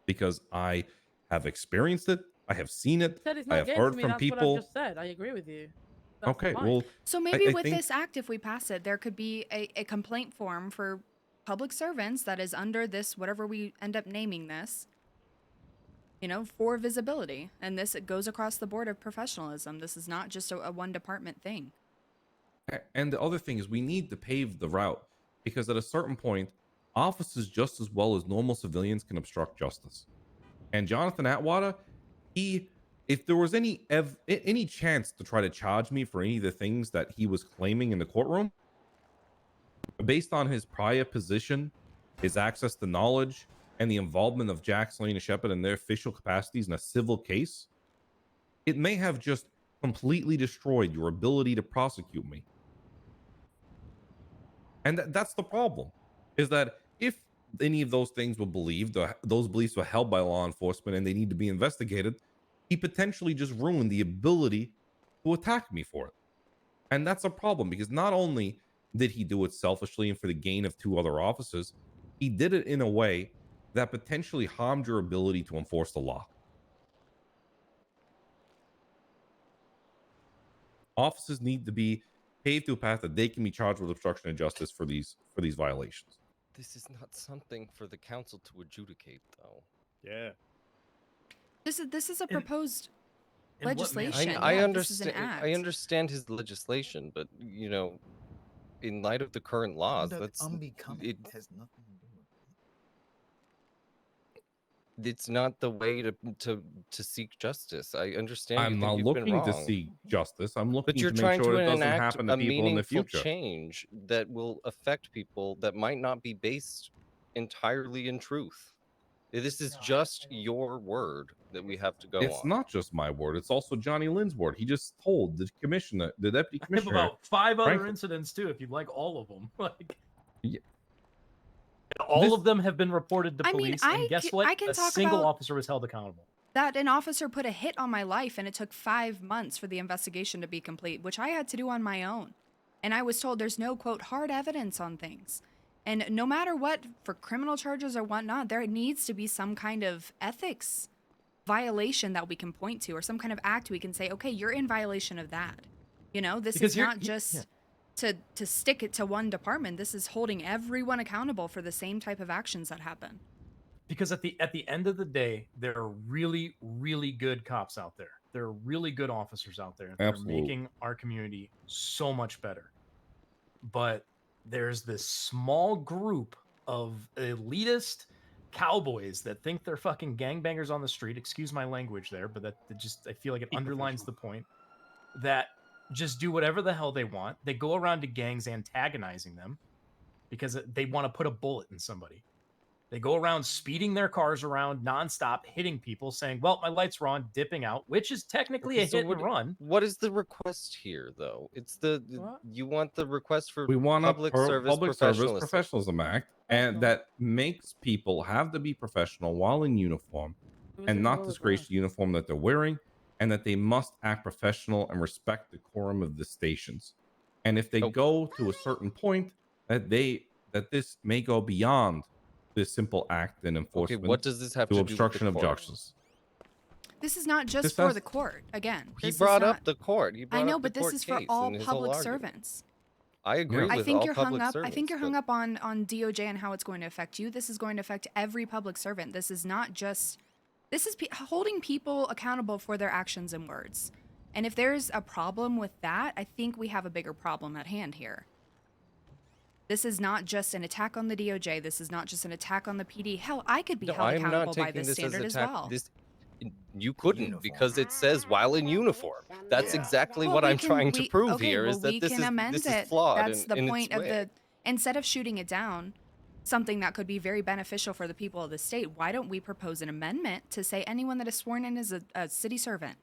because I have experienced it. I have seen it. Said it's I not have getting heard to me. from That's what I've people. just said. I agree with you. That's the Okay, point. well, So maybe I with think- this act, if we pass it, there could be a complaint form for public servants that is under this, whatever we end up naming this, for visibility. And this, it goes across the board of professionalism. This is not just a one department thing. And the other thing is we need to pave the route, because at a certain point, officers just as well as normal civilians can obstruct justice. And Jonathan Atwater, if there was any chance to try to charge me for any of the things that he was claiming in the courtroom, based on his prior position, his access to knowledge, and the involvement of Jack, Selena Shepard in their official capacities in a civil case, it may have just completely destroyed your ability to prosecute me. And that's the problem, is that if any of those things were believed, or those beliefs were held by law enforcement and they need to be investigated, he potentially just ruined the ability to attack me for it. And that's a problem, because not only did he do it selfishly and for the gain of two other officers, he did it in a way that potentially harmed your ability to enforce the law. Officers need to be paved to a path that they can be charged with obstruction of justice for these violations. This is not something for the council to adjudicate, though. Yeah. This is a proposed in what legislation. I Yeah, this is an understand. act. I understand his legislation, but in light of the current laws, Conduct that's unbecoming it, has nothing to do with it's not the way to seek justice. I understand. I'm you not think you've been looking to wrong. seek justice. I'm looking But you're to make trying sure to it doesn't enact happen to a people in the meaningful future. change that will affect people that might not be based entirely in truth. This is just your word that we have to go It's on. not just my word; it's also Johnny Lynn's word. He just told the commissioner, the deputy I have commissioner, about 5 other Franklin. incidents too, if you'd like all of them. Like, Yeah. all of them have been reported to I mean, police, and guess what? I can A talk single about officer was held accountable. that an officer put a hit on my life and it took 5 months for the investigation to be complete, which I had to do on my own. And I was told there's no, quote, hard evidence on things. And no matter what, for criminal charges or whatnot, there needs to be some kind of ethics violation that we can point to, or some kind of act we can say, okay, you're in violation of that. You know, this Because is here- not just to stick it to one department. This is holding everyone accountable for the same type of actions that happen. Because at the end of the day, there are really, really good cops out there. There are really good officers out there that Absolutely. are making our community so much better. But there's this small group of elitist cowboys that think they're fucking gangbangers on the street. Excuse my language there, but that just, I feel like it underlines the point, that just do whatever the hell they want. They go around to gangs antagonizing them because they want to put a bullet in somebody. They go around speeding their cars around nonstop, hitting people, saying, well, my lights were on, dipping out, which is technically Okay, a so hit and run. What is the request here, though? It's you want the request for We want public a service public service professionalism. professionalism act, and that makes people have to be professional while in uniform, and not disgrace the uniform that they're wearing, and that they must act professional and respect the decorum of the stations. And if they go to a certain point, that this may go beyond this simple act and enforcement. what does this have to do with the obstruction of court? justice? This is not just This for has- the court. Again, He this is brought not- up the court. He brought I know, up the but this court is for case all in his whole public argument. servants. I agree I with think all you're hung public up. servants. I think you're but- hung up on DOJ and how it's going to affect you. This is going to affect every public servant. This is not just. This is holding people accountable for their actions and words. And if there's a problem with that, I think we have a bigger problem at hand here. This is not just an attack on the DOJ. This is not just an attack on the PD. Hell, I could be No, held I'm accountable not by taking this this as standard as attack. well. You couldn't because it says while in uniform. That's exactly what I'm trying to prove here. Is that this is flawed? That's the in point its of way. the. Instead of shooting it down, something that could be very beneficial for the people of the state, why don't we propose an amendment to say anyone that is sworn in as a city servant?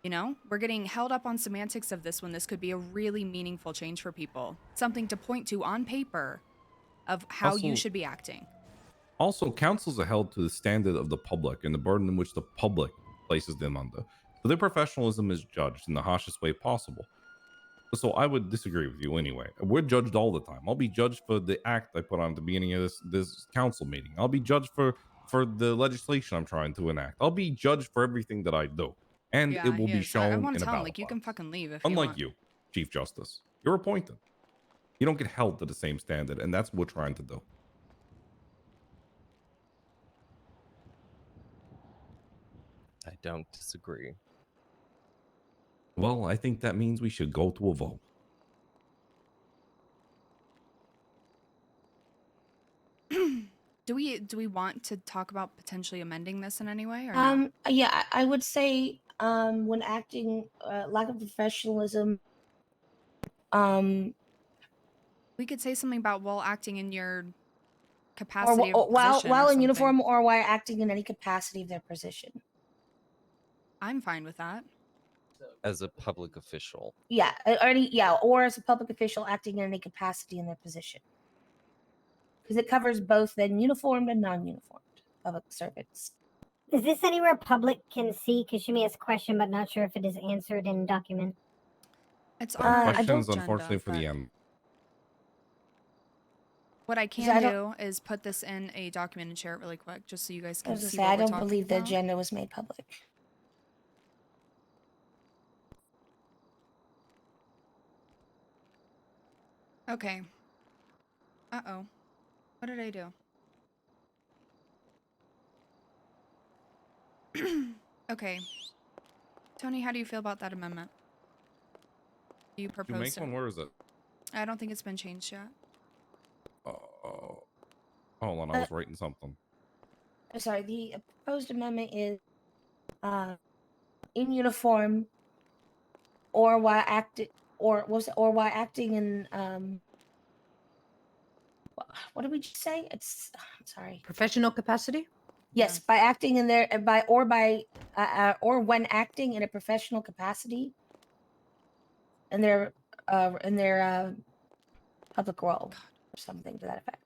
You know, we're getting held up on semantics of this when this could be a really meaningful change for people. Something to point to on paper of how you Also- should be acting. Also, councils are held to the standard of the public and the burden in which the public places them under. So their professionalism is judged in the harshest way possible. So I would disagree with you anyway. We're judged all the time. I'll be judged for the act I put on at the beginning of this council meeting. I'll be judged for the legislation I'm trying to enact. I'll be judged for everything that I do. And Yeah, it will he be is. shown I want in to a tell him, ballot like, you box. can fucking leave if you Unlike want. you, Chief Justice. You're appointed. You don't get held to the same standard, and that's what we're trying to do. I don't disagree. Well, I think that means we should go to a vote. Do we want to talk about potentially amending this in any way or no? Yeah, I would say when acting lack of professionalism, We could say something about while acting in your or capacity of while position or in something. uniform or while acting in any capacity of their position. I'm fine with that. As a public official. Yeah, or as a public official acting in any capacity in their position. Because it covers both then uniformed and non-uniformed public servants. Is this anywhere public can see? Because she may ask a question, but not sure if it is answered in document. It's The questions, unfortunately, for the end. What I I can don't- do is put this in a document and share it really quick, just so you guys I can was gonna see say, what I we're don't talking believe the about. agenda was made public. Okay. Uh-oh. What did I do? Okay. Tony, how do you feel about that amendment? You To proposed make it. one, where is it? I don't think it's been changed yet. Hold on, I was writing something. I'm sorry. The proposed amendment is in uniform or while acting while acting in what did we just say? I'm sorry. Professional capacity? Yes, by acting in their or when acting in a professional capacity in their public role or something to that effect.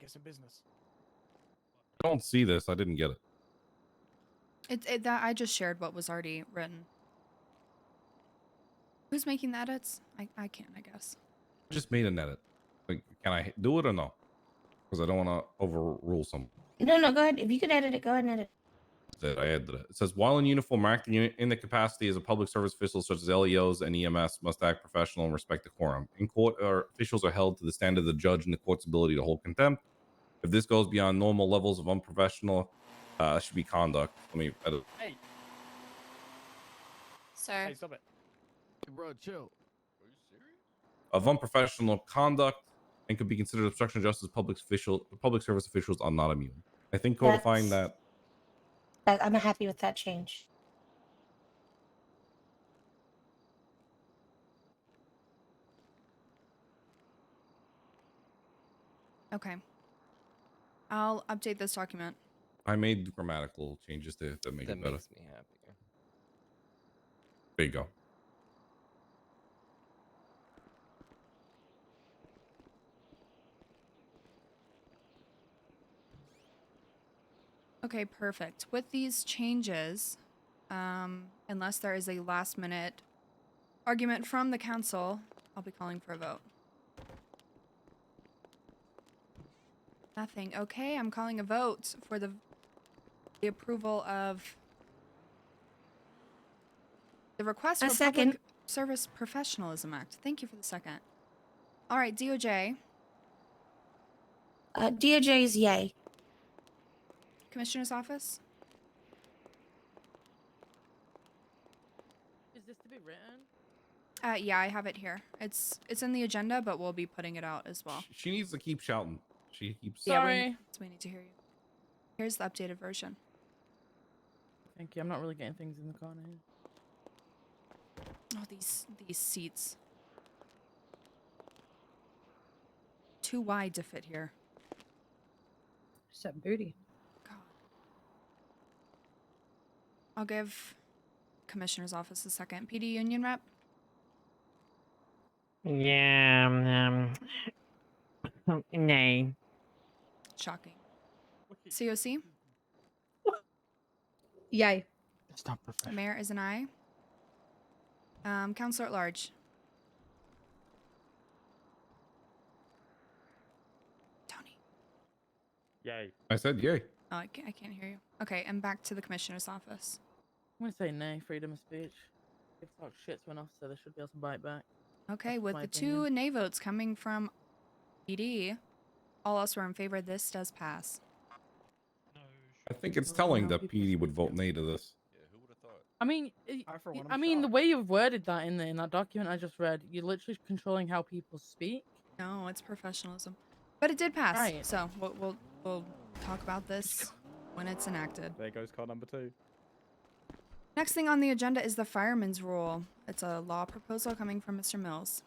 get some business. I don't see this. I didn't get it. That I just shared what was already written. Who's making the edits? I can, I guess. I just made an edit. Like, can I do it or no? Because I don't want to overrule someone. No, go ahead. If you could edit it, go ahead and edit. That I added it. It says, while in uniform or acting in the capacity as a public service official, such as LEOs and EMS, must act professional and respect decorum. In court, officials are held to the standard of the judge and the court's ability to hold contempt. If this goes beyond normal levels of unprofessional, should be conduct. Let me edit. Hey, Sir. hey, stop it. Hey, bro, chill. Of unprofessional conduct and could be considered obstruction of justice. Public service officials are not immune. I think codifying that. I'm happy with that change. Okay. I'll update this document. I made grammatical changes to make it better. Makes me happier. There you go. Okay, perfect. With these changes, unless there is a last minute argument from the council, I'll be calling for a vote. Nothing. Okay, I'm calling a vote for the approval of the request A for second. Public Service Professionalism Act. Thank you for the second. All right, DOJ. DOJ is yay. Commissioner's Office. Is this to be written? Yeah, I have it here. It's in the agenda, but we'll be putting it out as well. She needs to keep shouting. She keeps. Sorry. Yeah, we need to hear you. Here's the updated version. Thank you. I'm not really getting things in the corner here. Oh, these seats. Too wide to fit here. What's that booty? I'll give Commissioner's Office a second. PD Union Rep. Yeah, nay. Shocking. COC. Yay. It's not professional. Mayor is an aye. Counselor at Large. Tony. Yay. I said yay. Oh, I can't hear you. Okay, and back to the Commissioner's Office. I'm gonna say nay. Freedom of speech. If talk shit to an officer, they should be able to bite back. Okay, That's with my the opinion. 2 nay votes coming from PD, all else were in favor. This does pass. I think it's telling that PD would vote nay to this. I mean, for one, I'm I mean, the way you've worded that in that document I just read, you're literally controlling how people speak. No, it's professionalism. But it did pass, Right. so we'll talk about this when it's enacted. There goes car number 2. Next thing on the agenda is the fireman's rule. It's a law proposal coming from Mr. Mills.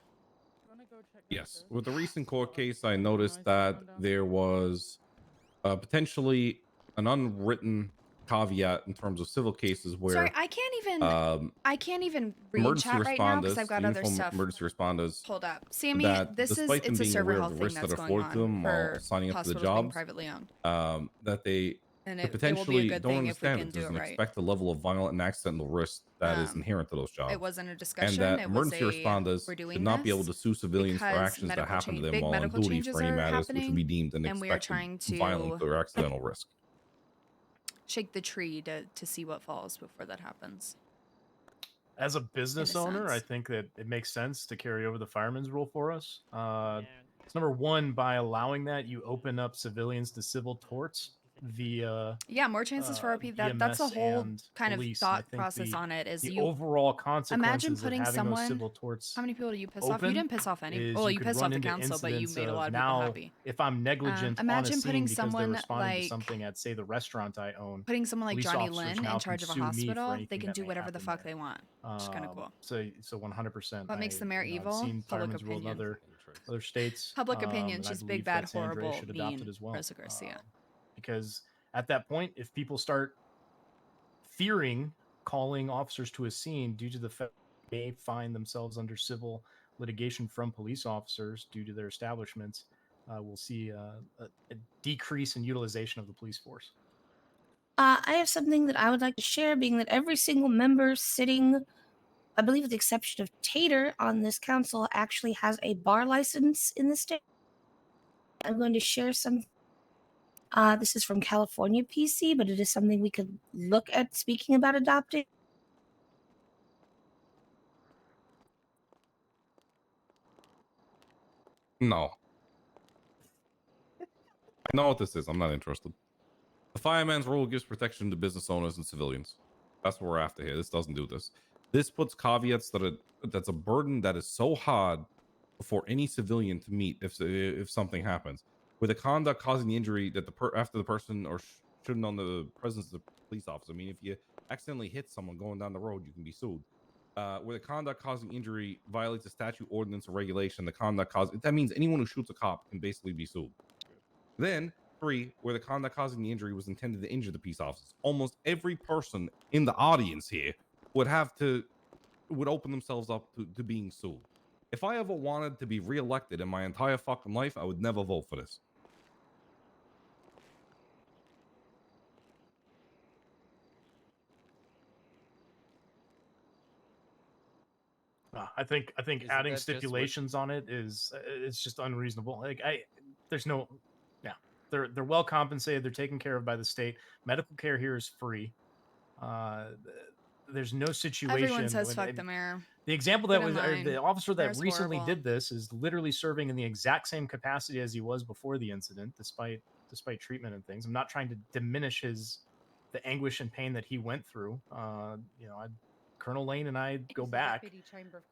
Yes. With the recent court case, I noticed that there was potentially an unwritten caveat in terms of civil cases where Sorry, I can't even read emergency chat right now because responders, I've got other uniformed stuff emergency responders, pulled up. Sammy, that this is despite them it's a being server aware health of thing risks that's that are going afforded to on them for while signing up to the hospitals being jobs, privately owned. that they And could it will be a potentially good don't thing if we understand can that do there's it an right. expected level of violent and accidental risk that is inherent to those jobs. It wasn't a discussion. And that It was emergency a, responders we're doing should not be able this to sue civilians for because actions that medical happen to them big while on medical duty changes for any are matters which would be happening, deemed an and we are expected trying to violent or accidental risk. shake the tree to see what falls before that happens. As a business In a owner, I sense. think that it makes sense to carry over the fireman's rule for us. It's number one, by allowing that, you open up civilians to civil torts via Yeah, more chances for RP. That's a EMS whole and kind of police, and I thought think process on it. Is the you overall imagine consequences of putting having someone? those civil torts How many people do you piss off? You open didn't piss off any. is Well, you you could pissed run off the into council, but you incidents made a of lot of people now, happy. if I'm negligent on a Imagine scene putting because they're someone responding to like something at, say, the restaurant I own, putting someone like police Johnny officers Lynn now in can charge of a sue me for hospital. They anything can that do may whatever the happen fuck there. they want. Which is kind of cool. So 100%. What makes the mayor I've evil? seen Public fireman's rule in opinion. other states. Public opinion. And I She's big, believe bad, that San Andreas horrible, should adopt mean. it as well. Rosa Garcia. Because at that point, if people start fearing calling officers to a scene due to the fact they may find themselves under civil litigation from police officers due to their establishments, we'll see a decrease in utilization of the police force. I have something that I would like to share, being that every single member sitting, I believe with the exception of Tater on this council, actually has a bar license in the state. I'm going to share some. This is from California PC, but it is something we could look at speaking about adopting. No. I know what this is. I'm not interested. The fireman's rule gives protection to business owners and civilians. That's what we're after here. This doesn't do this. This puts caveats that's a burden that is so hard for any civilian to meet if something happens. With a conduct causing the injury that after the person or should have known the presence of the police officer. I mean, if you accidentally hit someone going down the road, you can be sued. Where the conduct causing injury violates a statute, ordinance, or regulation, that means anyone who shoots a cop can basically be sued. Then 3, where the conduct causing the injury was intended to injure the peace officers. Almost every person in the audience here would open themselves up to being sued. If I ever wanted to be reelected in my entire fucking life, I would never vote for this. I think Isn't adding that just what- stipulations on it is it's just unreasonable. Like there's no, yeah, they're well compensated. They're taken care of by the state. Medical care here is free. There's no situation. Everyone says fuck the mayor. The example Get that in was or line. the officer that Mayor's recently horrible. did this is literally serving in the exact same capacity as he was before the incident, despite treatment and things. I'm not trying to diminish the anguish and pain that he went through. Colonel Lane and I go back,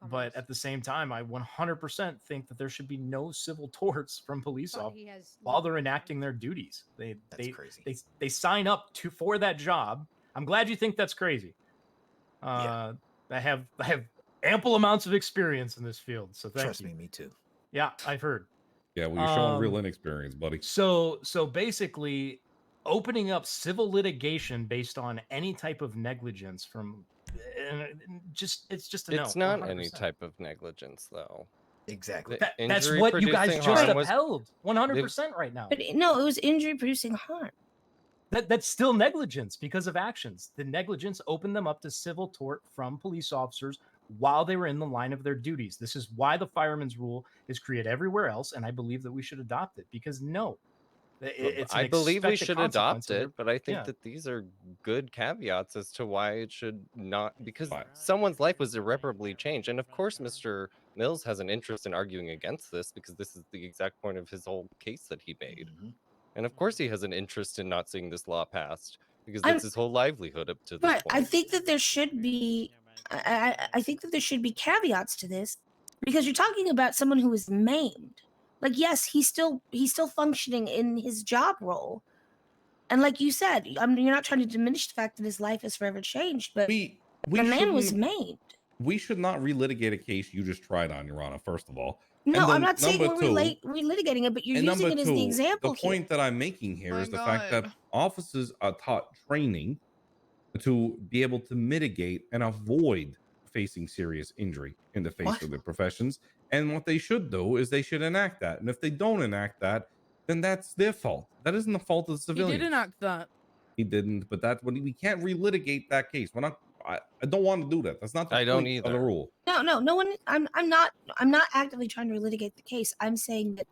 but at the same time, I 100% think that there should be no civil torts from police officers while they're enacting their duties. That's crazy. They sign up for that job. I'm glad you think that's crazy. I have ample amounts of experience in this field, so Trust me, me too. Yeah, I've heard. Yeah, well, you're showing real inexperience, buddy. So basically, opening up civil litigation based on any type of negligence from it's just a no. It's not 100%. any type of negligence, though. Exactly. That's what you guys just upheld 100% right now. But no, it was injury producing harm. That's still negligence because of actions. The negligence opened them up to civil tort from police officers while they were in the line of their duties. This is why the fireman's rule is created everywhere else, and I believe that we should adopt it because I believe we should adopt it, but I think yeah. that these are good caveats as to why it should not, because someone's life was irreparably changed. And of course, Mr. Mills has an interest in arguing against this because this is the exact point of his whole case that he made. And of course, he has an interest in not seeing this law passed because that's his whole livelihood up to this But point. I think that there should be, I think that there should be caveats to this because you're talking about someone who is maimed. Like, yes, he's still functioning in his job role, and like you said, you're not trying to diminish the fact that his life is forever changed. But we the man was shouldn't- maimed. We should not relitigate a case you just tried on, Your Honor, first of all. No, And then I'm not saying number we're two- relitigating it, but you're and using number it as the two, example The point that I'm making here My is the fact that God. officers are taught training to be able to mitigate and avoid facing serious injury in the face of their professions. And what they should do is they should enact that. And if they don't enact that, then that's their fault. That isn't the fault of the He civilian. did enact that. He didn't, but that's what we can't relitigate that case. We're not. I don't want to do that. That's not the I don't point of the either. rule. No one. I'm not actively trying to litigate the case. I'm saying that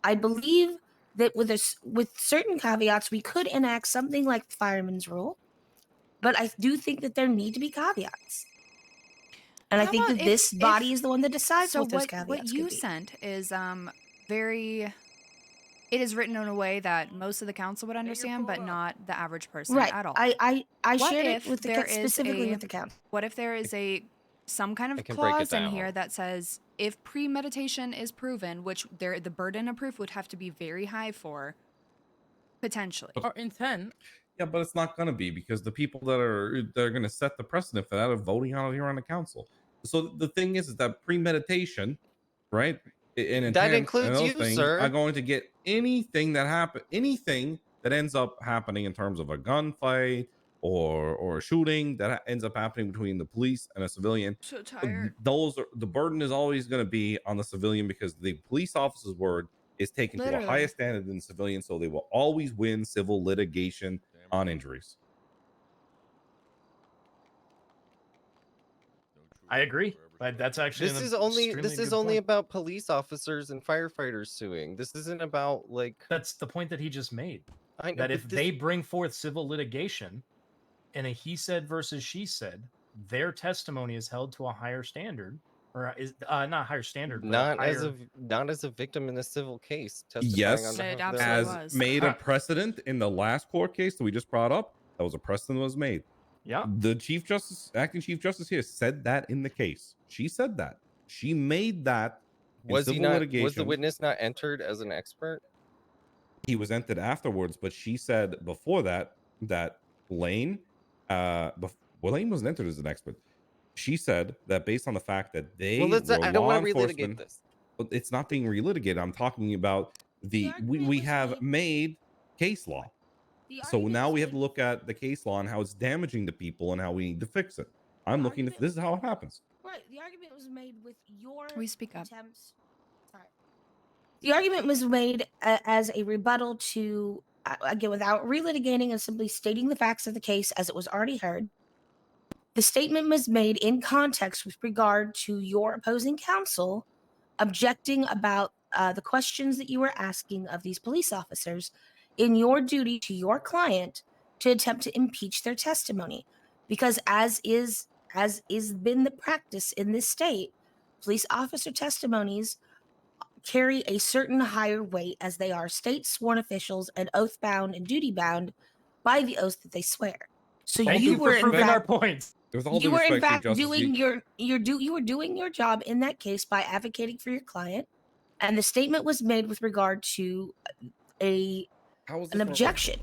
I believe that with certain caveats we could enact something like the fireman's rule, but I do think that there need to be caveats. And I How think about that this body is the one that decides So what those caveats what you could be. sent is very. It is written in a way that most of the council would understand, but not the average person Right. at all. I What shared it if with the there is specifically a- with the council. What if there is some kind I of can break it clause in down. here that says if premeditation is proven, which the burden of proof would have to be very high for, potentially. Or intent. Yeah, but it's not going to be because the people that are going to set the precedent for that are voting on it here on the council. So the thing is that premeditation, right? And That intent and includes those you, things sir. are going to get anything that ends up happening in terms of a gunfight or a shooting that ends up happening between the police and a civilian. So tired. The burden is always going to be on the civilian because the police officer's word is taken to a Literally. higher standard than civilians, so they will always win civil litigation on injuries. I agree. But that's actually This an is only extremely this is good only point. about police officers and firefighters suing. This isn't about like That's the point that he just made. I know, That but if this, they bring forth civil litigation in a he said versus she said, their testimony is held to a higher standard, or is not higher standard, but not a higher. as a victim in a civil case testifying on Yes, behalf of as made a precedent in the last court case that we just brought up. That was a precedent that was made. Yeah. The chief justice, acting chief justice here, said that in the case. She said that. She made that in was he civil not litigation. was the witness not entered as an expert? He was entered afterwards, but she said before that that Lane, Lane wasn't entered as an expert. She said that based on the fact that they Well, let's were I don't law want to relitigate enforcement, this. but it's not being relitigated. I'm talking about we have made case law. So now we have to look at the case law and how it's damaging to people and how we need to fix it. I'm looking at this is how it happens. Right. The argument was made with your We speak up. attempts. Sorry. The argument was made as a rebuttal to, again, without relitigating and simply stating the facts of the case as it was already heard. The statement was made in context with regard to your opposing counsel objecting about the questions that you were asking of these police officers in your duty to your client to attempt to impeach their testimony. Because as is been the practice in this state, police officer testimonies carry a certain higher weight as they are state sworn officials and oath bound and duty bound by the oath that they swear. So Thank you you were for in proving fact, our points. you were in fact doing you were doing your job in that case by advocating for your client, and the statement was made with regard to an objection.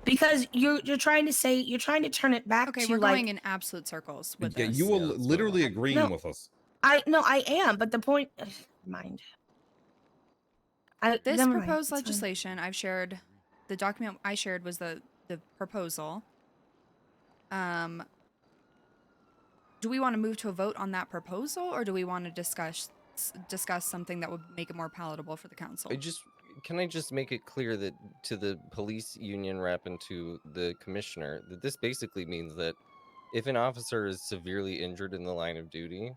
Because you're trying to turn it back Okay, to we're like going in absolute circles with Yeah, this. you were literally agreeing No. with us. I am, but the point mind. This never mind, proposed it's fine. legislation I've shared, the document I shared was the proposal. Do we want to move to a vote on that proposal, or do we want to discuss something that would make it more palatable for the council? Can I just make it clear that to the police union rep and to the commissioner that this basically means that if an officer is severely injured in the line of duty,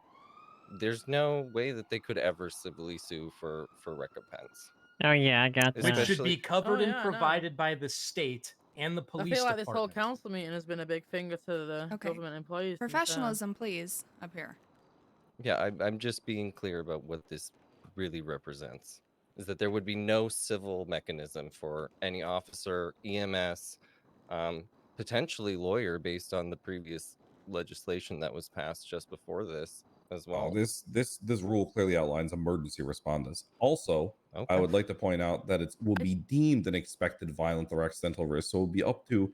there's no way that they could ever civilly sue for recompense. Oh yeah, I got that. Which should be covered and yeah, I know. provided by the state and the police I feel like this department. whole council meeting has been a big finger to the Okay. government employees. to be fair. Professionalism, please, up here. Yeah, I'm just being clear about what this really represents. Is that there would be no civil mechanism for any officer, EMS, potentially lawyer based on the previous legislation that was passed just before this as well. This rule clearly outlines emergency responders. Also, I would like to point out that it will be deemed an expected violent or accidental risk, so it will be up to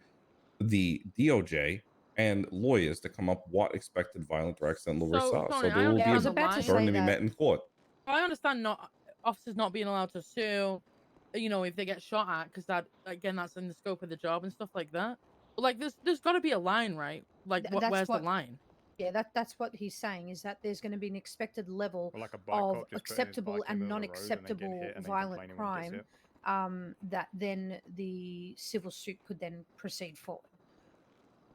the DOJ and lawyers to come up what expected violent or accidental risks are. Tony, So there will be a understand the burden to be line. met in court. I understand not officers not being allowed to sue, you know, if they get shot at, because that's in the scope of the job and stuff like that. But like, there's got to be a line, right? Like, where's the line? Yeah, that's what he's saying, is that there's going to be an expected level Or like a bike of cop just putting his acceptable bike in and the middle of the road and then get non-acceptable hit and then violent complaining when he gets crime, that then the civil suit could then proceed forward.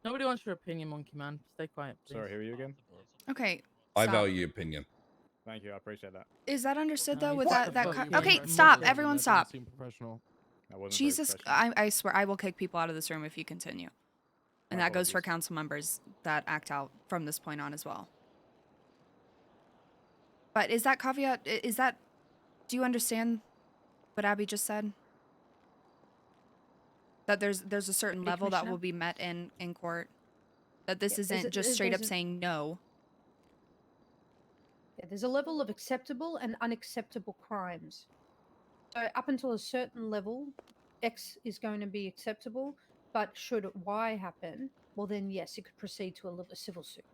Nobody wants your opinion, Monkey Man. Stay quiet, please. Sorry, who are you again? Okay. I stop. value your opinion. Thank you, I appreciate that. Is that understood though? he's With not that the fuck okay, you stop. mean. Everyone, That stop. doesn't seem professional. That wasn't very Jesus, professional. I swear I will kick people out of this room if you continue. And that goes for council members that act out from this point on as well. But is that caveat? Do you understand what Abby just said? That there's a certain Hey, level that Commissioner? will be met in court. That this Yeah, isn't just straight up there's a- saying no. Yeah, there's a level of acceptable and unacceptable crimes. So up until a certain level, X is going to be acceptable, but should Y happen, well then yes, it could proceed to a civil suit.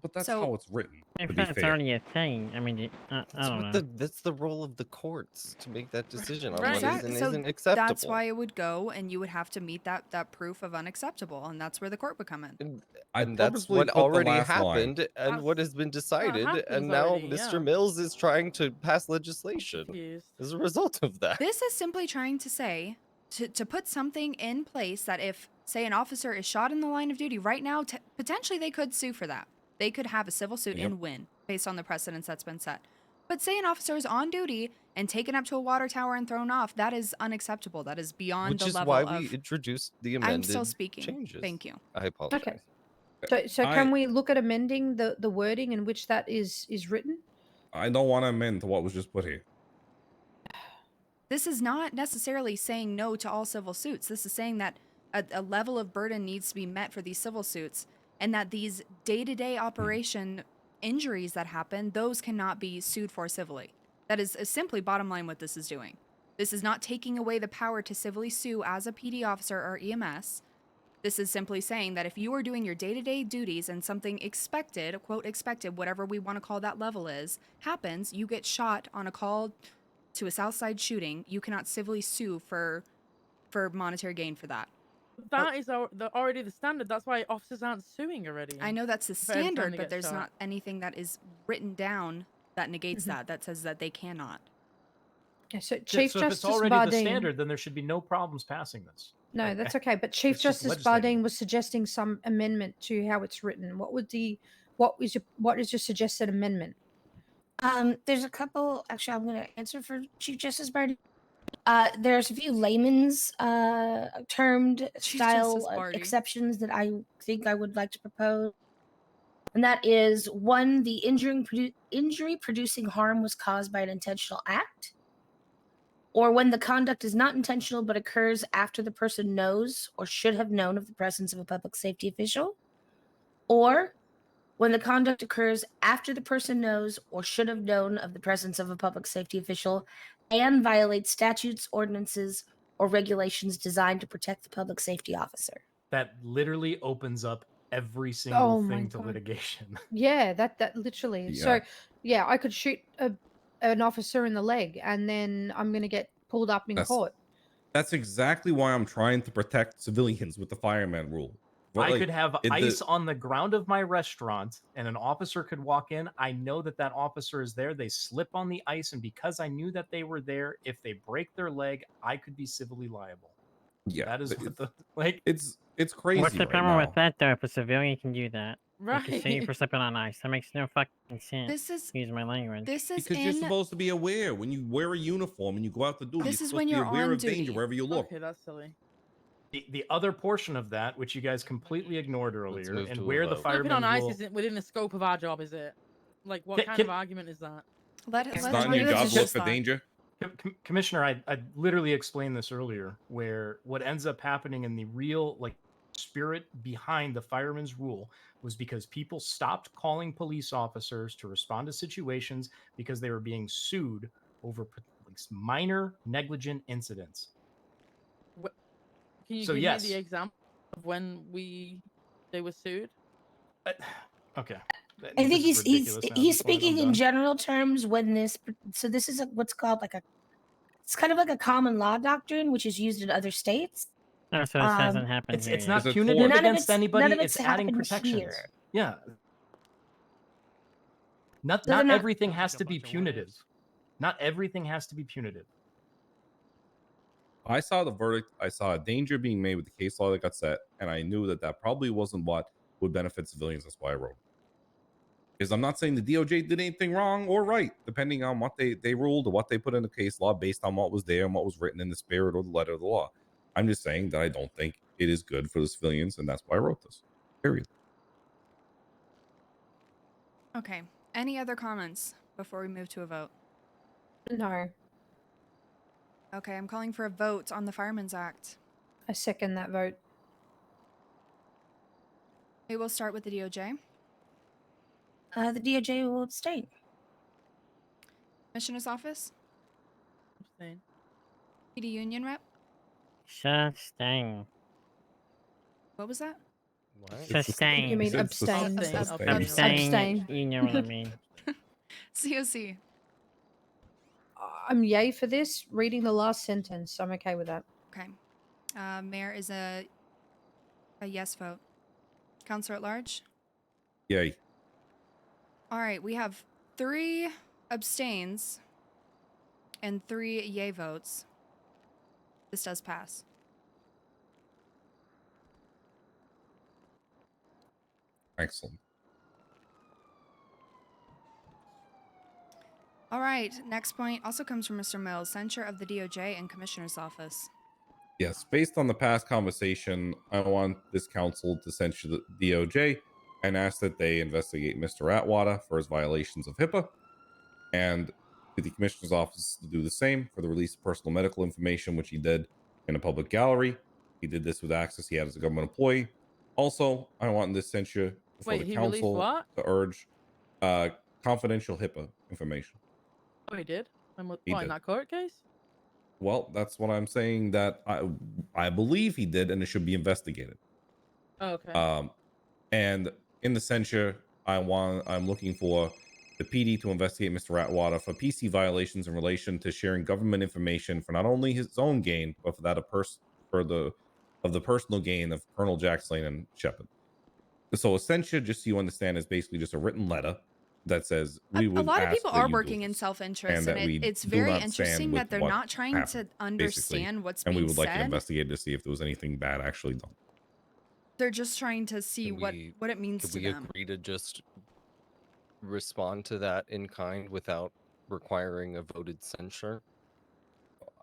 But that's So- how it's written. If To be that's fair. already a thing, I mean, I don't know. That's the role of the courts to make that decision on what is Exactly. and So isn't acceptable. that's why it would go, and you would have to meet that proof of unacceptable, and that's where the court would come in. And that's what already happened and what has been decided. And now already, Mr. yeah. Mills is trying to pass legislation as a result of that. This is simply trying to say to put something in place that if, say, an officer is shot in the line of duty right now, potentially they could sue for that. They could have a civil suit and win based on the precedence that's been set. But say an officer is on duty and taken up to a water tower and thrown off, that is unacceptable. That is beyond Which the is level why of. we introduced the I'm amended still speaking. changes. Thank you. I apologize. Okay. So can we look at amending the wording in which that is written? I don't want to amend to what was just put here. This is not necessarily saying no to all civil suits. This is saying that a level of burden needs to be met for these civil suits, and that these day-to-day operation injuries that happen, those cannot be sued for civilly. That is simply bottom line what this is doing. This is not taking away the power to civilly sue as a PD officer or EMS. This is simply saying that if you are doing your day-to-day duties and something expected, quote expected, whatever we want to call that level is, happens, you get shot on a call to a Southside shooting, you cannot civilly sue for monetary gain for that. That is already the standard. That's why officers aren't suing already. I know that's the if every time standard, they but get there's shot. not anything that is written down that negates that says that they cannot. Yeah, so Yeah, Chief so if it's Justice already the Bardeen. standard, then there should be no problems passing this. No, that's okay. But Chief It's just Justice legislating Bardeen was suggesting some amendment to how it's written. What is your suggested amendment? There's a couple. Actually, I'm going to answer for Chief Justice Barty. There's a few layman's termed Chief style Justice Barty. exceptions that I think I would like to propose. And that is one, the injury producing harm was caused by an intentional act, or when the conduct is not intentional but occurs after the person knows or should have known of the presence of a public safety official, or when the conduct occurs after the person knows or should have known of the presence of a public safety official and violates statutes, ordinances, or regulations designed to protect the public safety officer. That literally opens up every single Oh my thing to God. litigation. Yeah, that literally. Yeah. So, yeah, I could shoot an officer in the leg, and then I'm gonna get pulled up in court. That's exactly why I'm trying to protect civilians with the fireman rule. But, I like, could have it- ice on the ground of my restaurant and an officer could walk in. I know that that officer is there. They slip on the ice. And because I knew that they were there, if they break their leg, I could be civilly liable. Yeah, That is but what the, like, it's crazy. What's the right problem now. with that, though? If a civilian can do that, they can sue you Right. for slipping on ice. That makes no fucking sense. This is- Excuse my language. This is Because you're supposed to be aware when you wear a uniform and you go out to duty. This you're is supposed when to be you're aware on of danger duty. wherever you look. Okay, that's silly. the other portion of that, which you guys completely ignored earlier, move and to a where the vote. Slipping firemen on ice rule, isn't within the scope of our job, is it? Like, what Can- kind can- of argument is that? It's not in your job to look for danger. Commissioner, I literally explained this earlier, where what ends up happening in the real spirit behind the fireman's rule was because people stopped calling police officers to respond to situations because they were being sued over minor negligent incidents. Can you So, give yes. me the example of when they were sued? Okay. I think This is he's ridiculous now at he's this point, I'm speaking in done. general terms when this. So this is what's called it's kind of like a common law doctrine, which is used in other states. No, so this hasn't happened It's here it's yet. not It's a punitive tort. None of against it's- anybody. none of It's it's adding happened protections. here. Yeah. Not So they're not not- everything has to be punitive. Not everything has to be punitive. I saw the verdict. I saw a danger being made with the case law that got set, and I knew that probably wasn't what would benefit civilians. That's why I wrote. Because I'm not saying the DOJ did anything wrong or right, depending on what they ruled or what they put in the case law based on what was there and what was written in the spirit or the letter of the law. I'm just saying that I don't think it is good for the civilians, and that's why I wrote this. Period. Okay. Any other comments before we move to a vote? No, Okay, I'm calling for a vote on the Fireman's Act. I second that vote. We will start with the DOJ. The DOJ will abstain. Commissioner's Office? Abstain. PD Union Rep? Such thing. What was that? Sustain. You mean abstain? Abstain. You know what I mean. COC. I'm yay for this. Reading the last sentence, I'm okay with that. Okay. Mayor is a yes vote. Counselor at large? Yay. All right, we have 3 abstains and 3 yay votes. This does pass. Excellent. All right, next point also comes from Mr. Mills, censure of the DOJ and Commissioner's Office. Yes, based on the past conversation, I want this council to censure the DOJ and ask that they investigate Mr. Atwater for his violations of HIPAA, and to the Commissioner's Office to do the same for the release of personal medical information, which he did in a public gallery. He did this with access he had as a government employee. Also, I want this censure before Wait, the he released council what? to urge confidential HIPAA information. Oh, he did? And He what, in did. that court case? Well, that's what I'm saying, that I believe he did, and it should be investigated. Oh, okay. And in the censure, I'm looking for the PD to investigate Mr. Atwater for PC violations in relation to sharing government information for not only his own gain, but for that of the personal gain of Colonel Jack Slane and Shepard. So a censure, just so you understand, is basically just a written letter that says we would A lot of ask people that are you do working in this, self-interest, and and that we it's do very not interesting stand that with they're what not trying happened, to understand what's and being we would like it said. investigated to see if there was anything bad actually done. They're just trying to see what it means Could to we them. agree to just respond to that in kind without requiring a voted censure?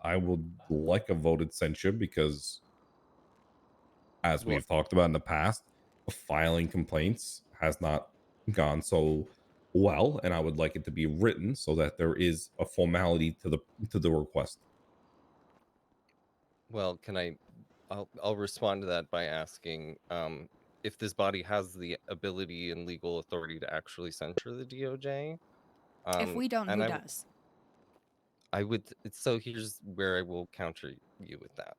I would like a voted censure because, as we've talked about in the past, filing complaints has not gone so well, and I would like it to be written so that there is a formality to the request. Well, I'll respond to that by asking if this body has the ability and legal authority to actually censure the DOJ. If we don't, who does? I would. So here's where I will counter you with that.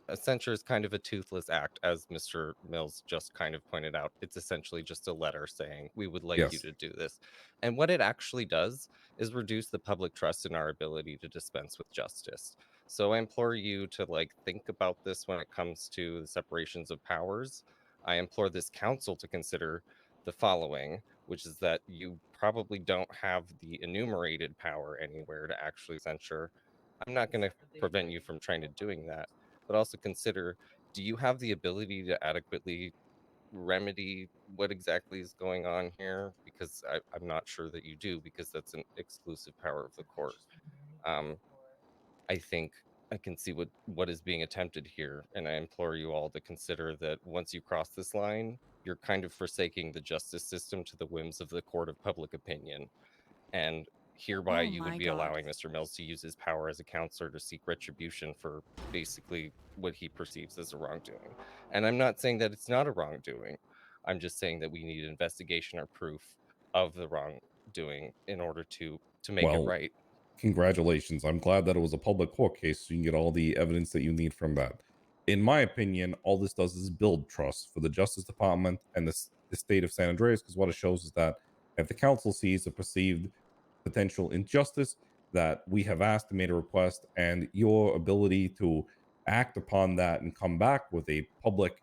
A censure is kind of a toothless act, as Mr. Mills just kind of pointed out. It's essentially just a letter saying we would like you Yes. to do this. And what it actually does is reduce the public trust in our ability to dispense with justice. So I implore you to think about this when it comes to the separations of powers. I implore this council to consider the following, which is that you probably don't have the enumerated power anywhere to actually censure. I'm not going to prevent you from trying to doing that, but also consider, do you have the ability to adequately remedy what exactly is going on here? Because I'm not sure that you do, because that's an exclusive power of the court. I think I can see what is being attempted here, and I implore you all to consider that once you cross this line, you're kind of forsaking the justice system to the whims of the court of public opinion, and hereby Oh you would my be God. allowing Mr. Mills to use his power as a counselor to seek retribution for basically what he perceives as a wrongdoing. And I'm not saying that it's not a wrongdoing. I'm just saying that we need investigation or proof of the wrongdoing in order to make it right. Congratulations. I'm glad that it was a public court case so you can get all the evidence that you need from that. In my opinion, all this does is build trust for the Justice Department and the state of San Andreas, because what it shows is that if the council sees a perceived potential injustice, that we have asked and made a request, and your ability to act upon that and come back with a public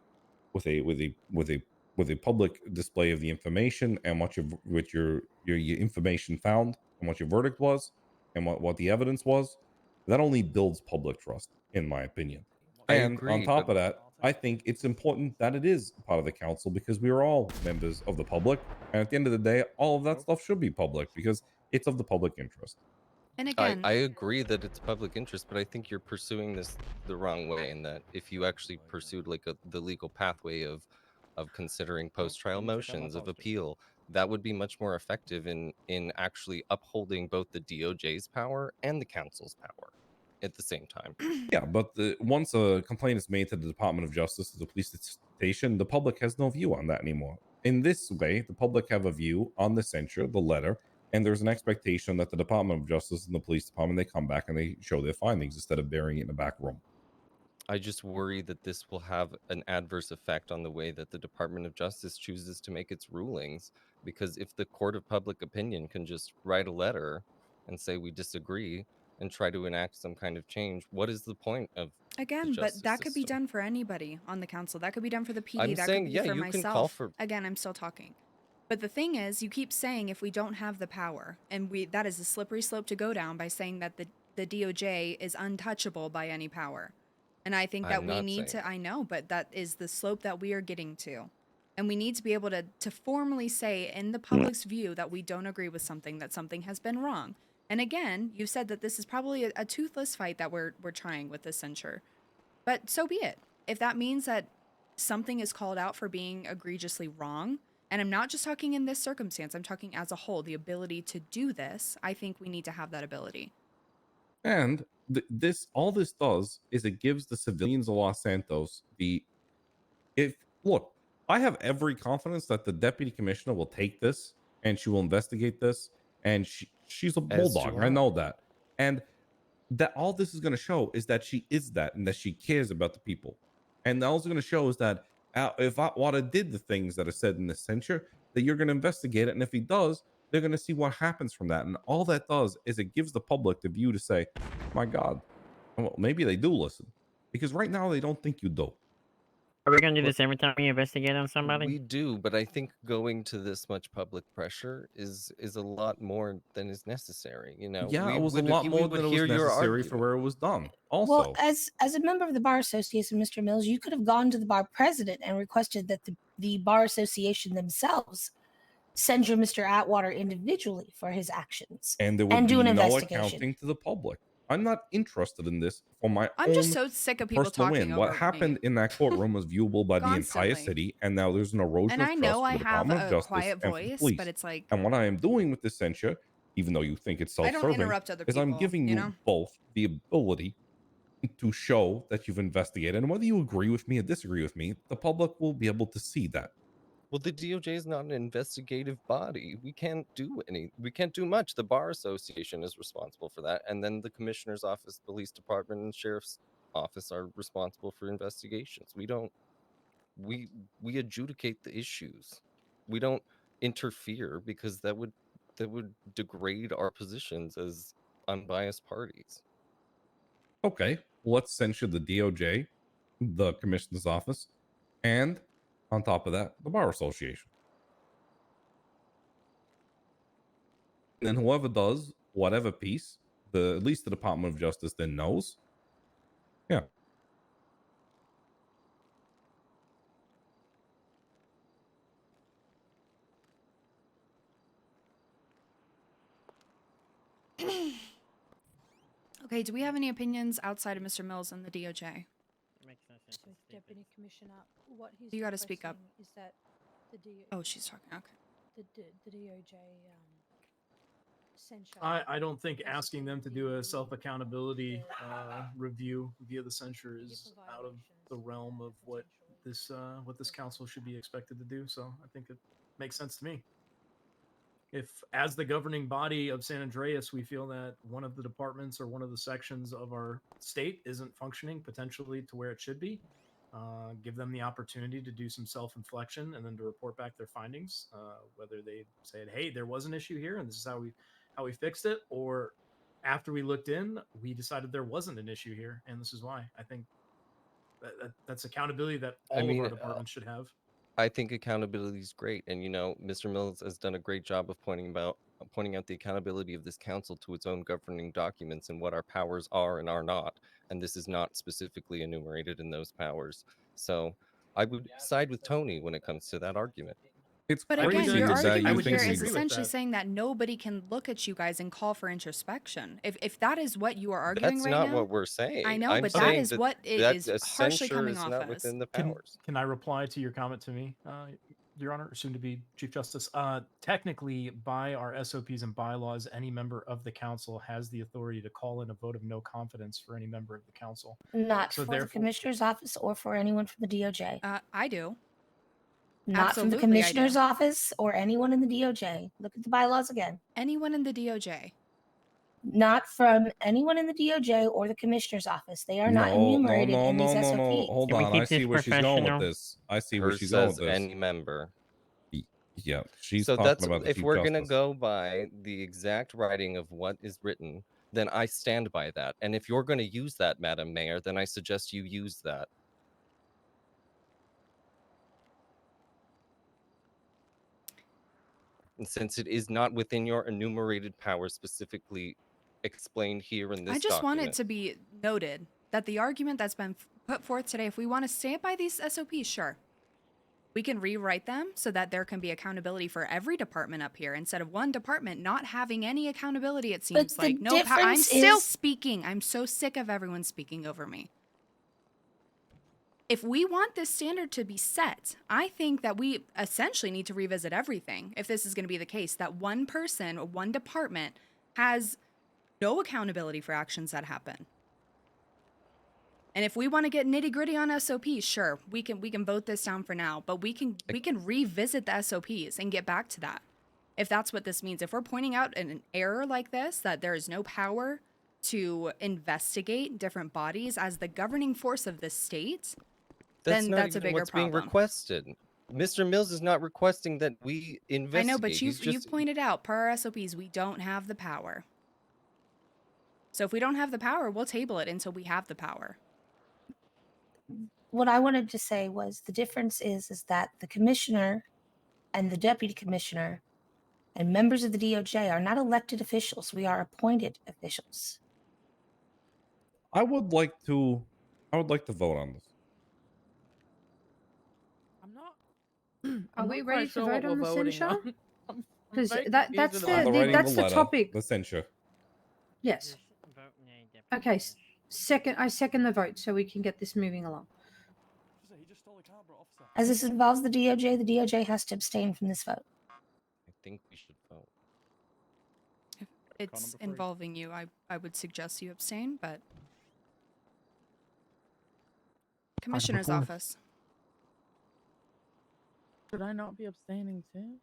public display of the information and what your information found and what your verdict was and what the evidence was, that only builds public trust, in my opinion. I And agree, on top but of that, I think it's important that it is part of the council because we are all members of the public. And at the end of the day, all of that stuff should be public because it's of the public interest. And I again, agree that it's public interest, but I think you're pursuing this the wrong way, and that if you actually pursued the legal pathway of considering post-trial motions of appeal, that would be much more effective in actually upholding both the DOJ's power and the council's power at the same time. Yeah, but once a complaint is made to the Department of Justice, to the police station, the public has no view on that anymore. In this way, the public have a view on the censure, the letter, and there's an expectation that the Department of Justice and the police department, they come back and they show their findings instead of burying it in the back room. I just worry that this will have an adverse effect on the way that the Department of Justice chooses to make its rulings. Because if the court of public opinion can just write a letter and say we disagree and try to enact some kind of change, what is the point of the Again, but justice that could be system? done for anybody on the council. That could be done for the PD. I'm That saying, could be yeah, for you can myself. call for. Again, I'm still talking. But the thing is, you keep saying if we don't have the power, and that is a slippery slope to go down by saying that the DOJ is untouchable by any power. And I think that I'm we not need saying to, I know, but that is the slope that we are getting to. And we need to be able to formally say in the public's view that we don't agree with something, that something has been wrong. And again, you said that this is probably a toothless fight that we're trying with this censure. But so be it. If that means that something is called out for being egregiously wrong, and I'm not just talking in this circumstance, I'm talking as a whole, the ability to do this, I think we need to have that ability. And all this does is it gives the civilians of Los Santos look, I have every confidence that the deputy commissioner will take this and she will investigate this, and she's a As bulldog. do I I. know that. And that all this is going to show is that she is that, and that she cares about the people. And all it's going to show is that if Atwater did the things that are said in this censure, that you're going to investigate it, and if he does, they're going to see what happens from that. And all that does is it gives the public the view to say, my God, well, maybe they do listen, because right now they don't think you do. Are we gonna do this every time we investigate on somebody? We do, but I think going to this much public pressure is a lot more than is necessary. You know, Yeah, we it was a would lot we more would than it hear was your necessary for argument. where it was done. Well, Also, as a member of the bar association, Mr. Mills, you could have gone to the bar president and requested that the bar association themselves censure Mr. Atwater individually for his actions and there would do be an no investigation. accounting to the public. I'm not interested in this for my I'm own just so sick of people personal talking win. What over happened in that courtroom was viewable by the entire Constantly. city, and now there's an erosion And of I trust know for I the have Department of a Justice quiet and for the voice, police. but it's like And what I am doing with this censure, even though you think it's I don't self-serving, interrupt other is I'm people, giving you you know? both the ability to show that you've investigated, and whether you agree with me or disagree with me, the public will be able to see that. Well, the DOJ is not an investigative body. We can't do much. The Bar Association is responsible for that. And then the Commissioner's Office, Police Department, and Sheriff's Office are responsible for investigations. We adjudicate the issues. We don't interfere, because that would degrade our positions as unbiased parties. Okay, let's censure the DOJ, the Commissioner's Office, and on top of that, the Bar Association. And then whoever does whatever piece, at least the Department of Justice then knows. Yeah. Okay, do we have any opinions outside of Mr. Mills and the DOJ? So Deputy Commissioner, what he's You gotta speak up. requesting is that the Oh, she's talking. Okay. the DOJ censure. I don't think asking them to do a self-accountability review via the censure is out of the realm of what this council should be expected to do. So I think it makes sense to me. If, as the governing body of San Andreas, we feel that one of the departments or one of the sections of our state isn't functioning potentially to where it should be, give them the opportunity to do some self-inflection and then to report back their findings, whether they said, hey, there was an issue here and this is how we fixed it, or after we looked in, we decided there wasn't an issue here and this is why. I think that's accountability that all of our departments should have. I think accountability is great, and Mr. Mills has done a great job of pointing out the accountability of this council to its own governing documents and what our powers are and are not. And this is not specifically enumerated in those powers. So I would side with Tony when it comes to that argument. It's But crazy again, your that argument you think here we is do. essentially saying that nobody can look at you guys and call for introspection. If that is what you are arguing That's right not now, what we're saying. I know, I'm but that saying is that what it that is a harshly censure coming is off not as. within the Can, powers. can I reply to your comment to me, Your Honor, soon to be Chief Justice? Technically, by our SOPs and bylaws, any member of the council has the authority to call in a vote of no confidence for any member of the council. Not So for the therefore, Commissioner's Office or for anyone from the DOJ. I do. Not from the Absolutely, I do. Commissioner's Office or anyone in the DOJ. Look at the bylaws again. Anyone in the DOJ. not from anyone in the DOJ or the commissioner's office. They are not No, no, enumerated no, in these no, no, SOPs. no. Hold Can we on. keep I see this where she's going with professional? this. I see where Hers she's going with says this. any member. Yeah, she's So talking that's about the if Chief we're gonna Justice. go by the exact writing of what is written, then I stand by that. And if you're going to use that, Madam Mayor, then I suggest you use that. And since it is not within your enumerated powers specifically explained here in this I just want document. it to be noted that the argument that's been put forth today, if we want to stand by these SOPs, sure. We can rewrite them so that there can be accountability for every department up here instead of one department not having any accountability, it seems the like. No, I'm difference still is- speaking. I'm so sick of everyone speaking over me. If we want this standard to be set, I think that we essentially need to revisit everything. If this is going to be the case, that one person or one department has no accountability for actions that happen. And if we want to get nitty gritty on SOPs, sure, we can vote this down for now. But we can revisit the SOPs and get back to that. If that's what this means, if we're pointing out an error like this, that there is no power to investigate different bodies as the governing force of the state, then Not that's a even bigger what's problem. being requested. Mr. Mills is not requesting that we investigate. I know, but He's you've pointed out per our SOPs we don't have the power. So if we don't have the power, we'll table it until we have the power. What I wanted to say was the difference is that the commissioner and the deputy commissioner and members of the DOJ are not elected officials. We are appointed officials. I would like to vote on this. Are we ready to sure vote what on we're the voting censure? on. I'm Because very that's confused On the writing that's of the letter, topic. the censure. Yes. Okay. I second the vote so we can get this moving along. As this involves the DOJ has to abstain from this vote. I think we should vote. If it's involving you, I would suggest you abstain, but Commissioner's forth. office. Should I not be abstaining too?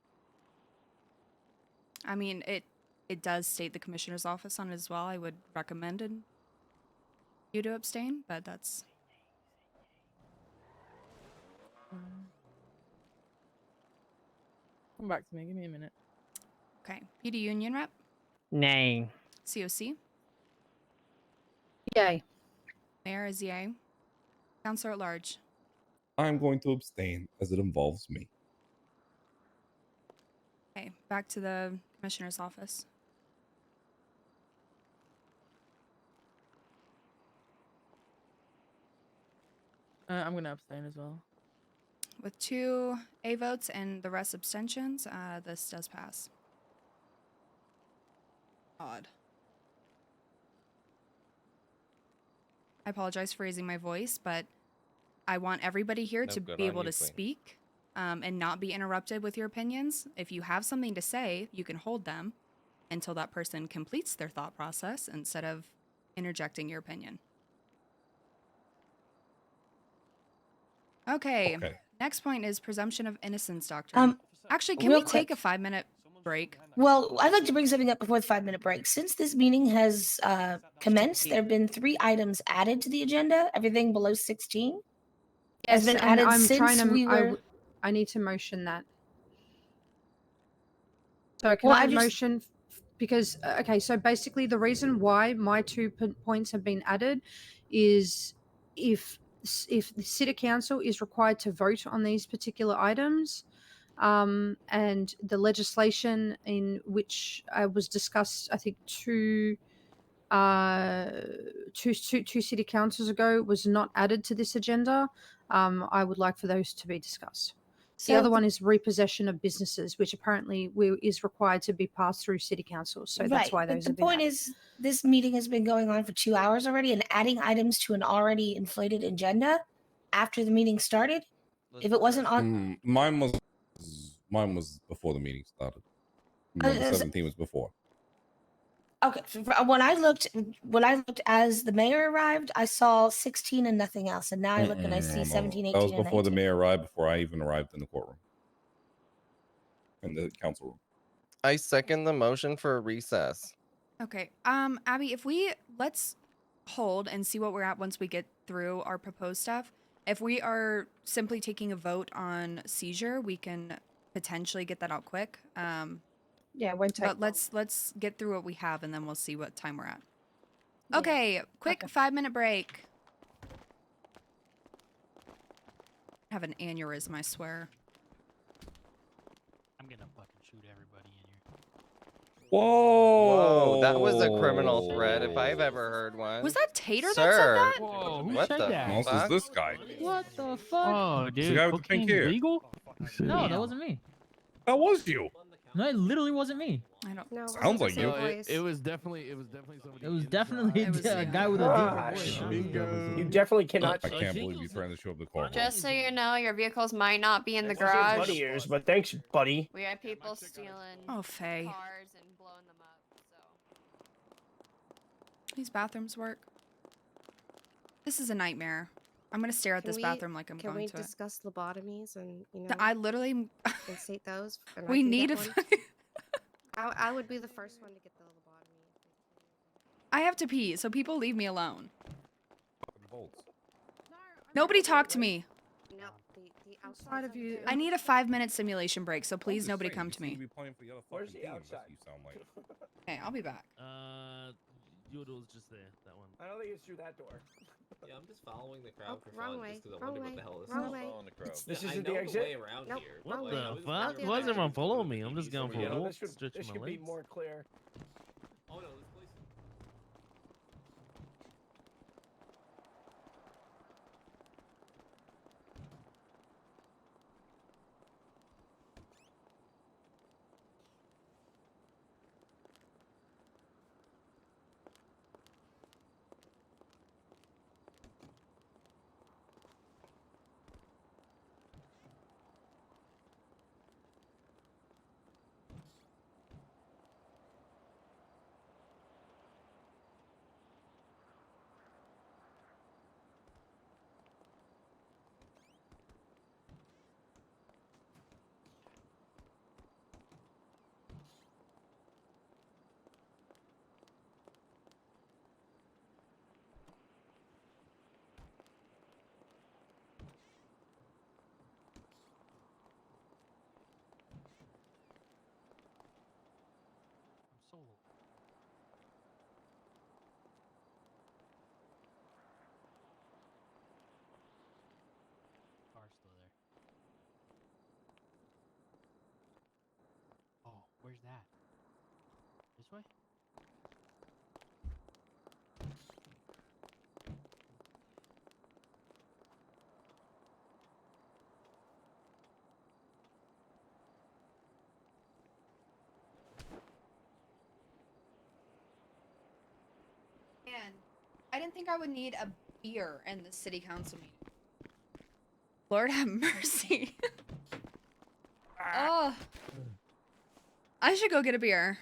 I mean, it does state the commissioner's office on it as well. I would recommend you to abstain, but that's... Come back to me. Give me a minute. Okay. PD Union Rep? Nay. COC? Yay. Mayor is yay. Counselor at large? I'm going to abstain as it involves me. Okay. Back to the commissioner's office. I'm gonna abstain as well. With 2 A votes and the rest abstentions, this does pass. Odd. I apologize for raising my voice, but I want everybody here No, to good be on able you, to Queen. speak and not be interrupted with your opinions. If you have something to say, you can hold them until that person completes their thought process instead of interjecting your opinion. Okay. Next point is presumption of innocence, Doctor. Actually, can real we take a quick. 5-minute break? Well, I'd like to bring something up before the 5-minute break. Since this meeting has commenced, there have been 3 items added to the agenda. Everything below 16 has been and added I'm since trying to. we were. I need to motion that. So can Well, I I just- motion? Because okay, so basically the reason why my 2 points have been added is if the city council is required to vote on these particular items, and the legislation in which was discussed, I think two city councils ago, was not added to this agenda. I would like for those to be discussed. The So other the- one is repossession of businesses, which apparently is required to be passed through city council. So that's why but those the have been point added. is, this meeting has been going on for 2 hours already, and adding items to an already inflated agenda after the meeting started. If it wasn't on, Mine was before the meeting started. Number 17 was before. okay. When I looked as the mayor arrived, I saw 16 and nothing else, and now I look and I see 17, 18, That was and before the 19. mayor arrived, before I even arrived in the courtroom. In the council room. I second the motion for a recess. Okay. Abby, if let's hold and see what we're at once we get through our proposed stuff. If we are simply taking a vote on seizure, we can potentially get that out quick. Yeah, it won't take But let's get through what we have and then we'll see what time we're at. Yeah. Okay, quick 5-minute break. Have an aneurysm, I swear. I'm gonna fucking shoot everybody in here. Whoa! That was a criminal threat if I've ever heard one. Was that Tater that said Sir, that? Whoa, who what said the that? Also, is this guy? What the fuck? Oh, The dude, guy with the pink cocaine's hair. legal? No, that Damn. wasn't me. That was you. No, it literally wasn't me. I don't. No, Sounds like you. It was definitely somebody. It was definitely It was a you. guy with a deeper voice. Bingo. You definitely cannot. I can't believe you trying to show up the car. Just so you know, your vehicles might not be in the That's just garage. buddy ears, but thanks, buddy. We had people stealing Oh, Faye. cars and blowing them up. So These bathrooms work. This is a nightmare. I'm gonna stare at this bathroom like I'm Can going we to it. discuss lobotomies and you know? I literally. and state those. And We I can need get a. one. I would be the first one to get the lobotomy. I have to pee, so people leave me alone. Bolts. Nobody talk to me. No, the outside of you. I need a 5-minute simulation break, so please just nobody saying, come you to seem me. to be playing for the other Where's fucking the team, that's outside? what you sound like. Okay, I'll be back. Yodel's just there. That one. I don't think it's through that door. Yeah, I'm just following the crowd for wrong fun, way, just because I wrong wonder way, what the hell this wrong is. way. Following the crowd. This I isn't know the the exit? way around Nope, here. What but, the like, I was fuck? just Why does wondering everyone if follow it me? would I'm be just going for somebody a else. walk. This Stretching my should be legs. more clear. Oh no, this place. I'm solo. Car's still there. Oh, where's that? This way? Man, I didn't think I would need a beer in the city council meeting. Lord have mercy. Oh. I should go get a beer.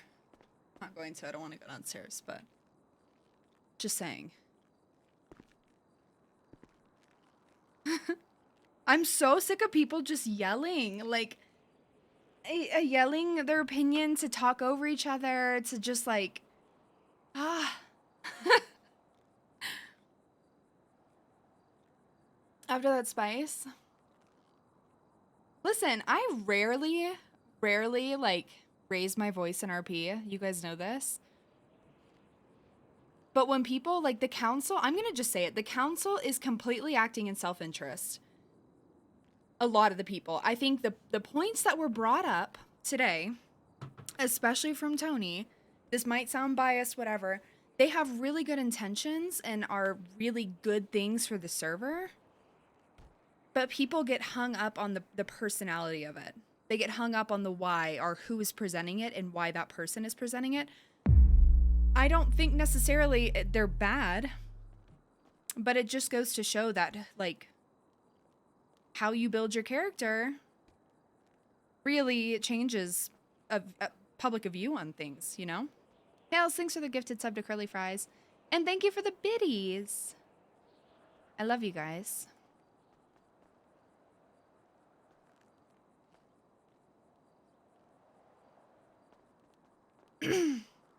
I'm not going to. I don't want to go downstairs, but just saying. I'm so sick of people just yelling, like yelling their opinion, to talk over each other, to just like After that spice. Listen, I rarely like raise my voice in RP. You guys know this. But when people like the council, I'm going to just say it. The council is completely acting in self-interest. A lot of the people. I think the points that were brought up today, especially from Tony, this might sound biased, whatever. They have really good intentions and are really good things for the server. But people get hung up on the personality of it. They get hung up on the why or who is presenting it and why that person is presenting it. I don't think necessarily they're bad, but it just goes to show that, like, how you build your character really changes a public view on things, you know? Nails, thanks for the gifted sub to Curly Fries. And thank you for the biddies. I love you guys.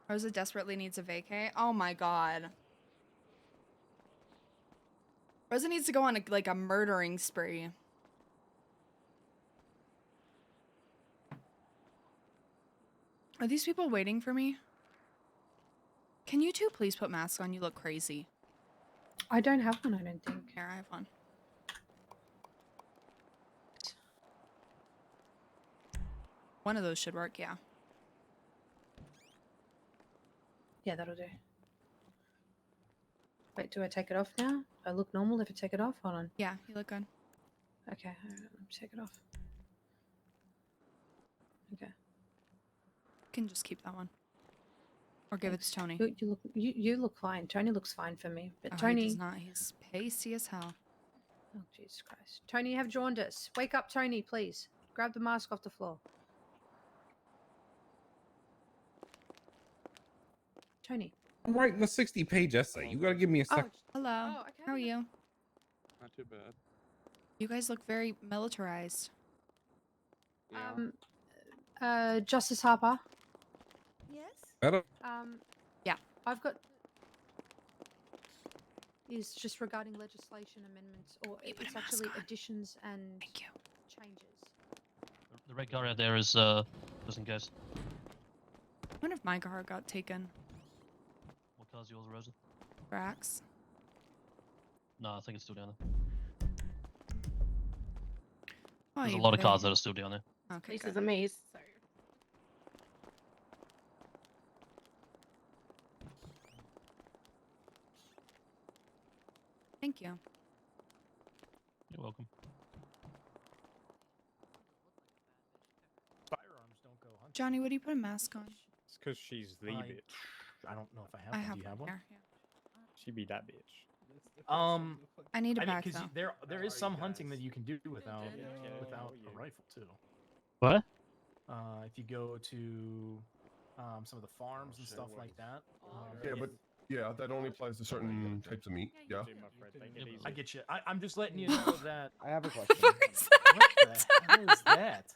Rosa desperately needs a vacay. Oh my god. Rosa needs to go on like a murdering spree. Are these people waiting for me? Can you two please put masks on? You look crazy. I don't have one, I don't think. Here, I have one. One of those should work, yeah. Yeah, that'll do. Wait, do I take it off now? Do I look normal if I take it off? Hold on. Yeah, you look good. Okay, alright, let me take it off. Okay. You can just keep that one. Or give it to Tony. You look fine. Tony looks fine for me. But Oh, Tony he does not. He's pasty as hell. Oh Jesus Christ. Tony, you have jaundice. Wake up, Tony, please. Grab the mask off the floor. Tony. I'm writing a 60-page essay. You gotta give me a Oh, second. hello. Oh, okay. How are you? Not too bad. You guys look very militarized. Justice Harper. Yes? Better. Yeah. I've got is just regarding legislation amendments, or it's actually additions and changes. The red car out there is just in case. I wonder if my car got taken. What car's yours, Rosa? Brax. No, I think it's still down there. Oh, There's a you lot of really- cars that are still down there. Okay. This good. is a maze. Sorry. Thank you. You're welcome. Firearms don't go hunting. Johnny, what do you put a mask on? It's because she's the bitch. I don't know if I have I one. have Do you have one? here. Yeah. She be that bitch. I need a mean, back, 'cause though. there is some hunting that you can do without a rifle too. What? If you go to some of the farms and stuff like that. Yeah, but yeah, that only applies to certain types of meat. Yeah. I get you. I'm just letting you know that. I have a question. What the hell is that?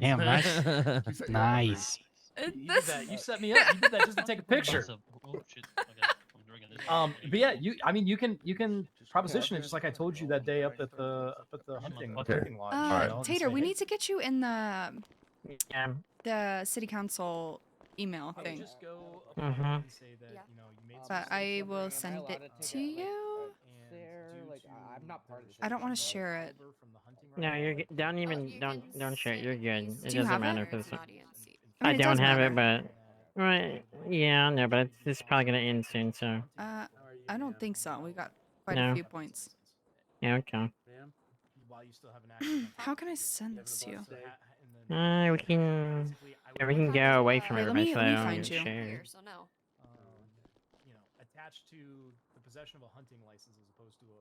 Damn, nice. Nice. You did that. You set me up. You did that just to take a picture. Oh shit. Okay. I'm drinking this. But yeah, you can proposition it just like I told you that day up at the hunting lodge. you know, and Tater, say, we "Hey, need to get you in the city council email thing. Just go Mhm. and say that you know you made some But I mistakes will and send allowed it take to a you. There, like I'm not part of this. I don't want to share it. No, don't even don't share it. You're good. It Do you doesn't have matter it? because I mean, I it don't does have it, matter. but right, yeah, no, but it's probably gonna end soon, so I don't think so. We got quite No. a few points. yeah, okay. while you still have an active How can I send this to you? We can go away from Wait, let everybody me- so let me I don't find get you. shared. So no. you know, attached to the possession of a hunting license as opposed to a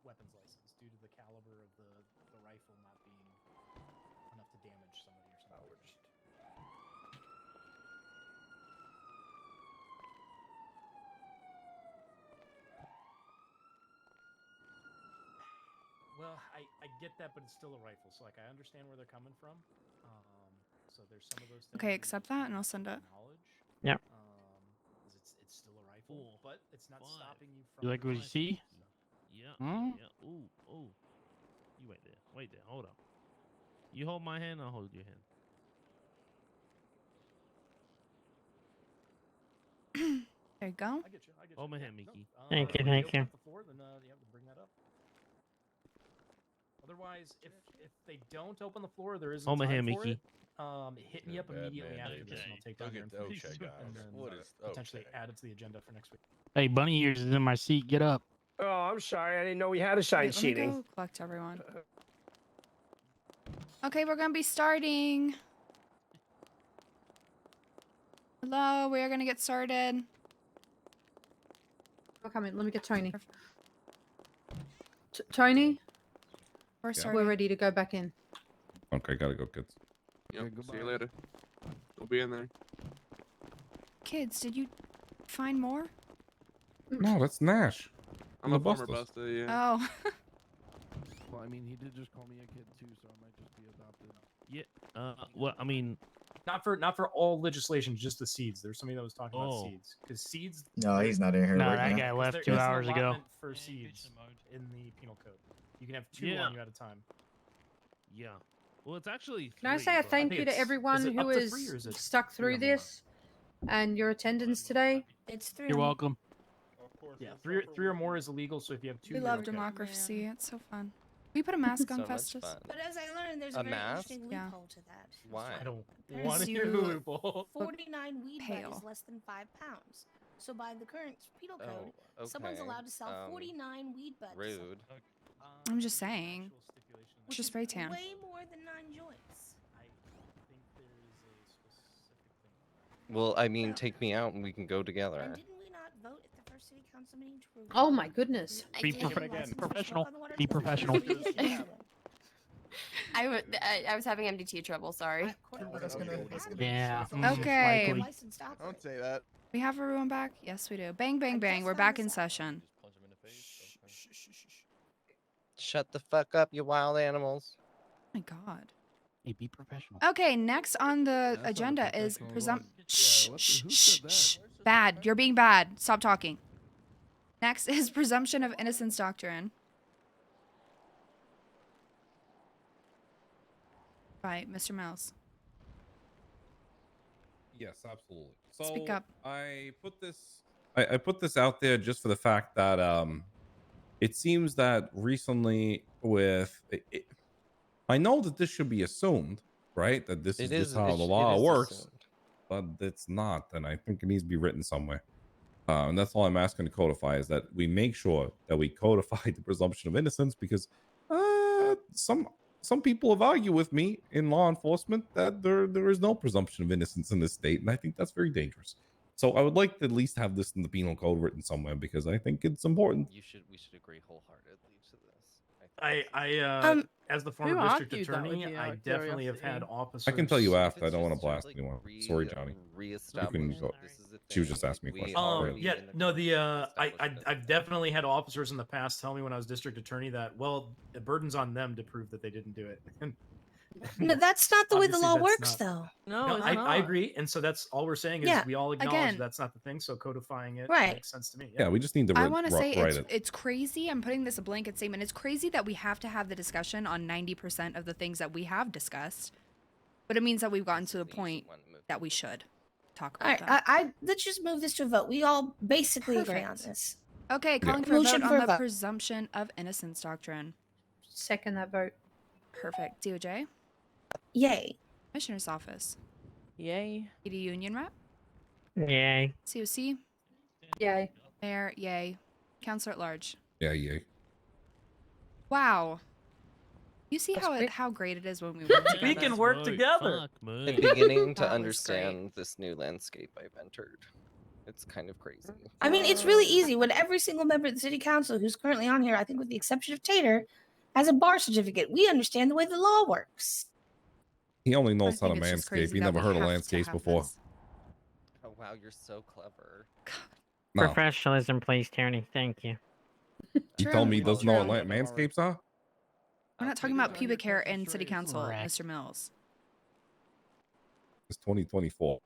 weapons license due to the caliber of the rifle not being enough to damage somebody or something. Well, I get that, but it's still a rifle, so like I understand where they're coming from. So there's some of those things. Okay, accept that and I'll send it. Yep. 'Cause it's still a rifle, but it's not stopping you from. You like what you see? Yeah. Hmm? Yeah. Ooh. Ooh. You wait there. Wait there. Hold up. You hold my hand. I'll hold your hand. There you go. I get you. Hold my hand, Mickey. Thank you, when thank open you. up the floor, then you have to bring that up. Otherwise, if they don't open the floor, there isn't Hold my time hand, for Mickey. it. Hit me up Bad immediately man, after this, and I'll take down Okay, your information okay, guys. and then What is potentially add it to the agenda for next week. Hey, Bunny Ears is in my seat. Get up. Oh, I'm sorry. I didn't know we had a sign Wait, let me sheeting. go collect everyone. Okay, we're gonna be starting. Hello, we are gonna get started. We're coming. Let me get Tony. Tony, We're Yeah. starting. we're ready to go back in. Okay, gotta go, kids. Yep. See you later. We'll be in there. Kids, did you find more? No, that's Nash. I'm the a former Bustos. buster, yeah. Oh. Well, I mean, he did just call me a kid too, so I might just be adopted. Yeah. Well, I mean, Not for all legislation, just the seeds. There's somebody that was talking about Oh. seeds because seeds. No, he's not in here No, right that now. guy left There 2 is an hours ago. allotment for seeds in the penal code. You can have two Yeah. on you at a time. Yeah. Well, it's actually. Can I say a but- thank think you to it's- everyone is it who up to has 3 or is it stuck 3 or through more? this and your attendance today? It's 3. You're welcome. Yeah, three or more is illegal. So if you have 2, We you're love okay. democracy. It's so fun. Can we put a mask on, So much Festus? fun. But as I learned, there's a, A very mask? interesting Yeah. loophole to that. Why? I don't Apparently want to hear the you- loophole. 49 weed bud Pale. is less than 5 pounds. So by the current penal code, Oh, someone's okay. allowed to sell 49 weed buds. Rude. I'm just saying. Which What's your is spray tan? way more than 9 joints. I think there is a specific thing. Well, I mean, take me out and we can go And together. didn't we not vote at the first city council meeting to approve Oh my goodness. Be professional. Be professional. I was having MDT trouble. Sorry. Yeah. Okay. Don't say that. We have everyone back? Yes, we do. Bang, bang, bang. We're back in session. Shut the fuck up, you wild animals. Oh my God. Hey, be professional. Okay, next on the agenda is Shh, shh, shh, shh. Bad. You're being bad. Stop talking. Next is presumption of innocence doctrine. By Mr. Mouse. Yes, absolutely. So Speak up. I put this out there just for the fact that it seems that recently I know that this should be assumed, right? That this is just how the law works, assumed. but it's not, and I think it needs to be written somewhere. And that's all I'm asking to codify is that we make sure that we codify the presumption of innocence because some people have argued with me in law enforcement that there is no presumption of innocence in this state, and I think that's very dangerous. So I would like to at least have this in the penal code written somewhere because I think it's important. We should agree wholeheartedly to this. I as the former who district argued that with attorney, you, I out of definitely have had curiosity? officers. I can tell you after. I It's don't want to just sort of blast like anyone. Sorry, Johnny. Reestablish. go. This is the She was thing. just asking me a We question. are Go ahead. Yeah, in a no, I've established definitely had officers in the past tell me when I was district attorney that, well, the burden's on them to prove that they didn't do it. No, that's not the way the Obviously, law that's works, not- though. No, it's I not. agree, and so that's all we're saying is Yeah, we all acknowledge again- that's not the thing. So codifying it Right. makes sense to me. Yeah, we just need to I want to say write it. it's crazy. I'm putting this a blanket statement. It's crazy that we have to have the discussion on 90% of the things that we have discussed, but it means that we've gotten to the point that we should talk All about right, that. I let's just move this to a vote. We all basically agree on Perfect. this. Okay, calling for a Motion vote for on a the vote. presumption of innocence doctrine. Second that vote. Perfect. DOJ, Yay. Commissioner's Office, Yay. PD Union Rep, Yay. COC, Yay. Mayor, yay. Counselor at Large. Yeah, yeah. Wow. You see That's how great. how great it is when we work together. We can work together. Fuck, I'm man. beginning to That was great. understand this new landscape I've entered. It's kind of crazy. I mean, it's really easy when every single member of the city council who's currently on here, I think with the exception of Tater, has a bar certificate. We understand the way the law works. He only knows I how to think it's just manscape. crazy He that never we heard of have to landscapes have before. this. Oh wow, you're so clever. No. Professionalism, please, Tony. Thank you. You tell me he True, doesn't know true. what manscapes are? We're not talking about pubic hair in city council, Correct. Mr. Mills. It's 2024.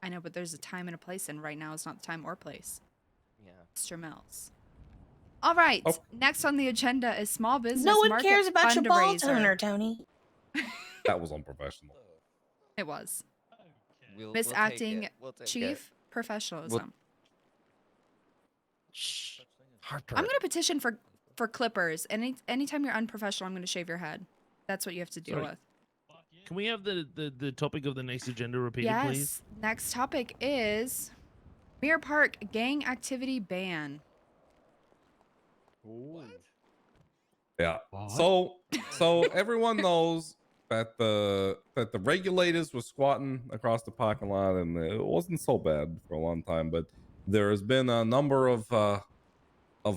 I know, but there's a time and a place, and right now is not the time or place. Yeah. Mr. Mills. All right. Oh. Next on the agenda is small business. No one market cares about your ball fundraiser. toner, Tony. That was unprofessional. It was. We'll Miss take Acting it. We'll take Chief, professionalism. Shh. I'm gonna petition for clippers. Anytime you're unprofessional, I'm gonna shave your head. That's what you have to deal Sorry. with. Can we have the topic of the next agenda repeated, Yes. please? Next topic is Mirror Park gang activity ban. Yeah. What? So everyone knows that the regulators were squatting across the parking lot, and it wasn't so bad for a long time. But there has been a number of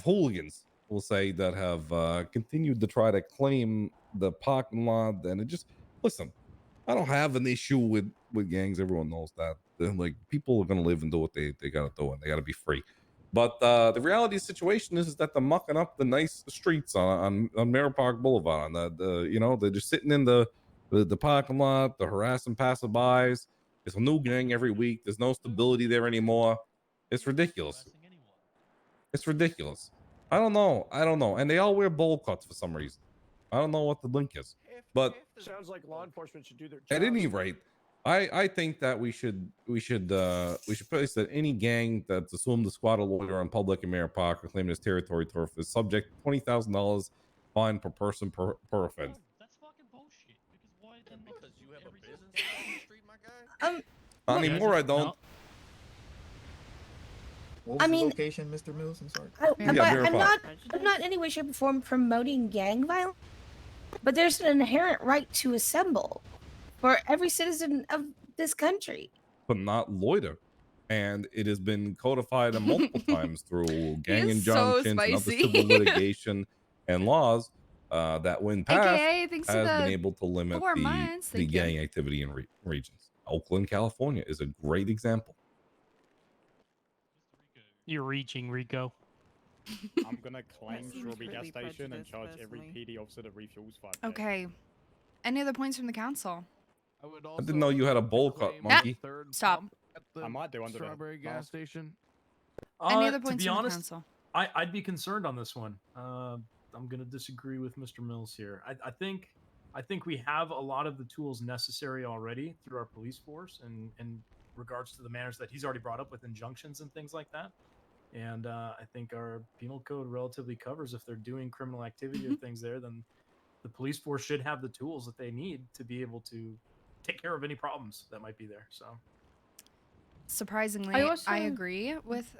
hooligans, we'll say, that have continued to try to claim the parking lot, and it just listen. I don't have an issue with gangs. Everyone knows that. Like, people are gonna live and do what they gotta do, and they gotta be free. But the reality of the situation is that they're mucking up the nice streets on Mirror Park Boulevard. On the you know, they're just sitting in the the parking lot, the harassing passerbys. It's a new gang every week. There's no stability there anymore. It's ridiculous. It's ridiculous. I don't know. And they all wear bowl cuts for some reason. I don't know what the link is. But Sounds like law enforcement should do their job. at any rate, I think that we should place that any gang that's assumed to squat a lawyer on public and Mayor Park or claim his territory turf is subject to $20,000 fine per person per offense. That's fucking bullshit. Because why then? Because you have a business on the street, my guy. Not anymore. I don't. What was I the mean, location, Mr. Mills? I'm sorry. I'm not in any way, shape, or form promoting gang violence, but there's an inherent right to assemble for every citizen of this country. But not loiter. And it has been codified multiple times through gang is so injunctions and other spicy. civil litigation and laws that, when passed, AKA, thanks to has been the able to limit 4 months. the Thank you. gang activity in regions. Oakland, California is a great example. You're reaching, Rico. I'm gonna claim seems Strawberry really gas station and prejudiced, charge every personally. PD officer that refuels 5K. Okay. Any other points from the council? I didn't know you had a bowl cut, monkey. Stop. I might do under Strawberry the gas mask. station. Any other To points be from the honest, council? I'd be concerned on this one. I'm gonna disagree with Mr. Mills here. I think we have a lot of the tools necessary already through our police force, and in regards to the manners that he's already brought up with injunctions and things like that. And I think our penal code relatively covers if they're doing criminal activity or things there, then the police force should have the tools that they need to be able to take care of any problems that might be there. So Surprisingly, I I agree with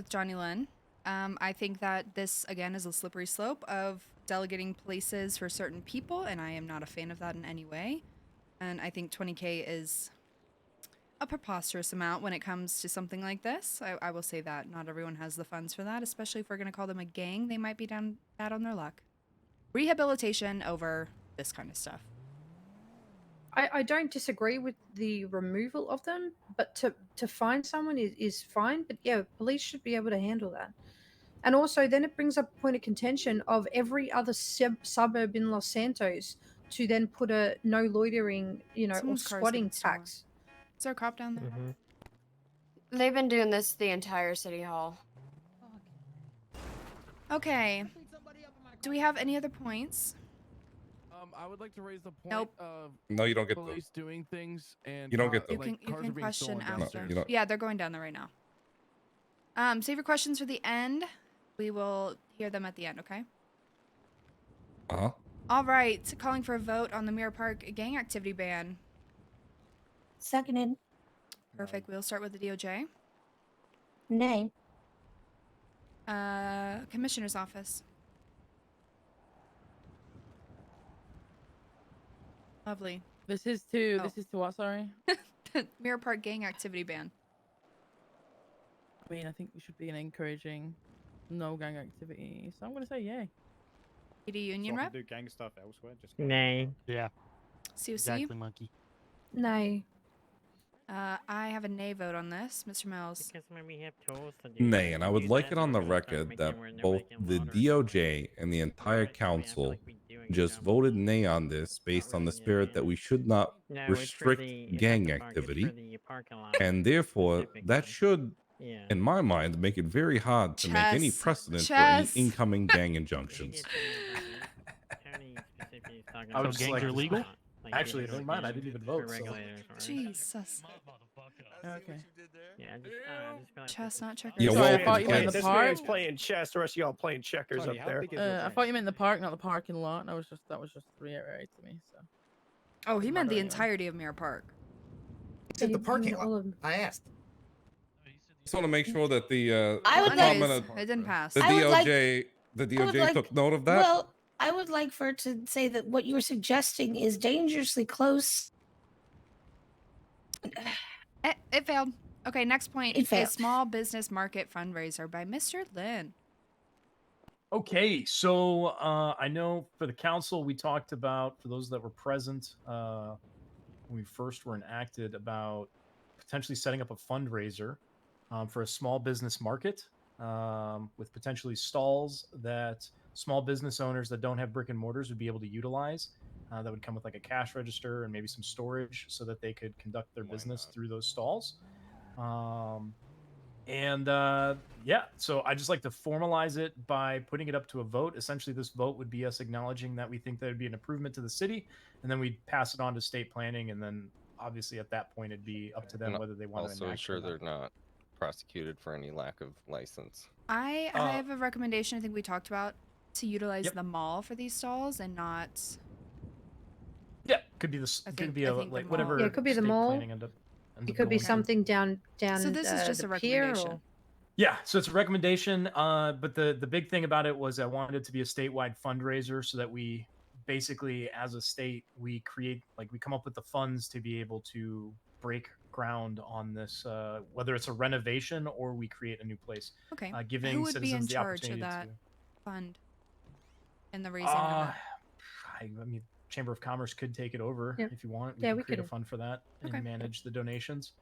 Johnny Lynn. I think that this again is a slippery slope of delegating places for certain people, and I am not a fan of that in any way. And I think 20K is a preposterous amount when it comes to something like this. I will say that not everyone has the funds for that, especially if we're going to call them a gang. They might be down bad on their luck. Rehabilitation over this kind of stuff. I don't disagree with the removal of them, but to find someone is fine. But yeah, police should be able to handle that. And also, then it brings up a point of contention of every other suburb in Los Santos to then put a no loitering, or Someone's car's squatting getting stolen. tax. Is there a cop down there? They've been doing this the entire city hall. Okay. Do we have any other points? I would like to raise the point Nope. of No, you don't get police doing things and You don't get You those. can, cars are being question stolen after. downstairs. you don't. Yeah, they're going down there right now. Save your questions for the end. We will hear them at the end, okay? Uh-huh. All right, calling for a vote on the Mirror Park gang activity ban. Seconded. Perfect. We'll start with the DOJ. Nay. Commissioner's office. Lovely. This is to what? Sorry. Mirror Park gang activity ban. I mean, I think we should be encouraging no gang activity, so I'm gonna say yay. PD Union So I rep. can do gang stuff elsewhere. Just Nay. Yeah. COC. Exactly, monkey. Nay. I have a nay vote on this, Mr. Mills. Because when we have tools to do Nay, that, and I we would do like that, it on or the we start record making that where both nobody can the lauder. DOJ and the entire council just voted nay on this based on the spirit that we should not No, it's for restrict the- it's not gang the park, it's for activity, the parking lot and therefore that should, Yeah. in my mind, make it very hard to make any Chess. precedent for any Chess. incoming gang injunctions. I would So just gangs like are to- legal? Actually, never mind. I didn't even vote. So. Jesus. Okay. Yeah, Chestnut checker. Yeah, Sorry, I well, thought you meant the This park. man's playing chess. The rest of y'all playing checkers Tony, up how there. big is your I brain? thought you meant the park, not the parking lot. That was just reiterated to me. So. Oh, he meant the Anyway. entirety of Mirror Park. It's in the parking lot. I asked. Just want to make sure that the I would Department Anyways, of it didn't pass. the I would like- DOJ the I would DOJ like- took note of that. Well, I would like for it to say that what you were suggesting is dangerously close. It failed. Okay, next point. It A failed. small business market fundraiser by Mr. Lin. Okay, so I know for the council, we talked about, for those that were present when we first were enacted, about potentially setting up a fundraiser for a small business market with potentially stalls that small business owners that don't have brick and mortars would be able to utilize that would come with like a cash register and maybe some storage so that they could conduct their business through those stalls. Yeah, so I just like to formalize it by putting it up to a vote. Essentially, this vote would be us acknowledging that we think that would be an improvement to the city, and then we'd pass it on to state planning, and then obviously at that point it'd be up to them And whether they want to also enact ensure it or they're not. not prosecuted for any lack of license. I have a recommendation I think we talked about to utilize the mall for these stalls and not. Yeah, could be this. Could be a, like whatever. Yeah, it could be the state mall. planning ends up It could be going to. something down So this is just the a pier recommendation. or- Yeah, so it's a recommendation. But the big thing about it was I wanted it to be a statewide fundraiser so that we basically, as a state, we create we come up with the funds to be able to break ground on this, whether it's a renovation or we create a new place. Okay. Giving Who would be in citizens the charge of opportunity that to. fund and the raising of it? I mean, Chamber of Commerce could take it over Yeah. if you want. Yeah, can we create a could. fund for that Okay. and manage the donations.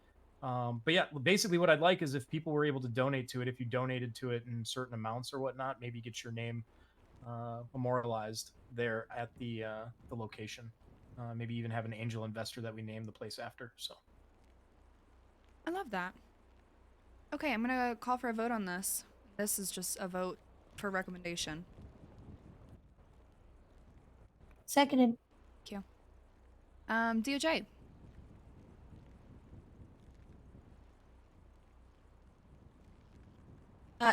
But yeah, basically what I'd like is if people were able to donate to it, if you donated to it in certain amounts or whatnot, maybe get your name memorialized there at the location. Maybe even have an angel investor that we name the place after. So I love that. Okay, I'm gonna call for a vote on this. This is just a vote for recommendation. Seconded. Thank you. DOJ.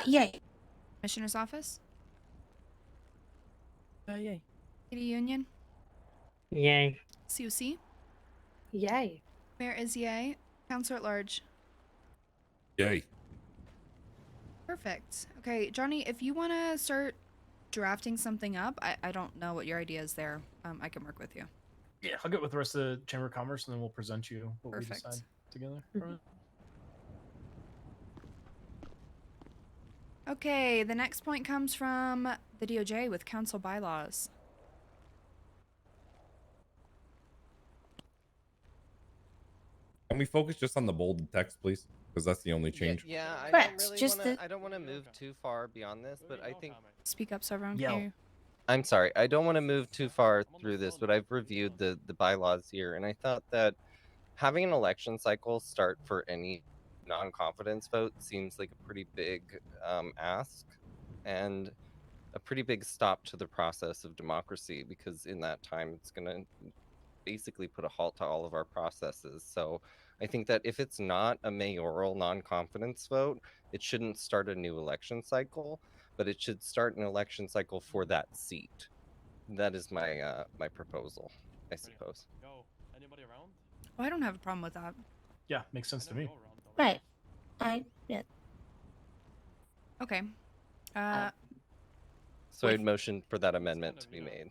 Yay. Commissioner's office. Yay. City Union. Yay. COC. Yay. Mayor is yay. Counselor at large. Yay. Perfect. Okay, Johnny, if you want to start drafting something up, I don't know what your idea is there. I can work with you. yeah, I'll get with the rest of the Chamber of Commerce and then we'll present you what Perfect. we decide together. Okay, the next point comes from the DOJ with council bylaws. Can we focus just on the bolded text, please? Because that's the only change. Yeah, I Correct, don't really just wanna, the- I don't want to move too far beyond this, but I think Speak up so everyone Yell. can hear you. I'm sorry. I don't want to move too far through this, but I've reviewed the bylaws here, and I thought that having an election cycle start for any non-confidence vote seems like a pretty big ask, and a pretty big stop to the process of democracy, because in that time it's going to basically put a halt to all of our processes. So I think that if it's not a mayoral non-confidence vote, it shouldn't start a new election cycle, but it should start an election cycle for that seat. That is my my proposal, I suppose. Yo, anybody around? Oh, I don't have a problem with that. Yeah, makes sense to me. Right. Yeah. Okay. So I'd motion for that amendment to be made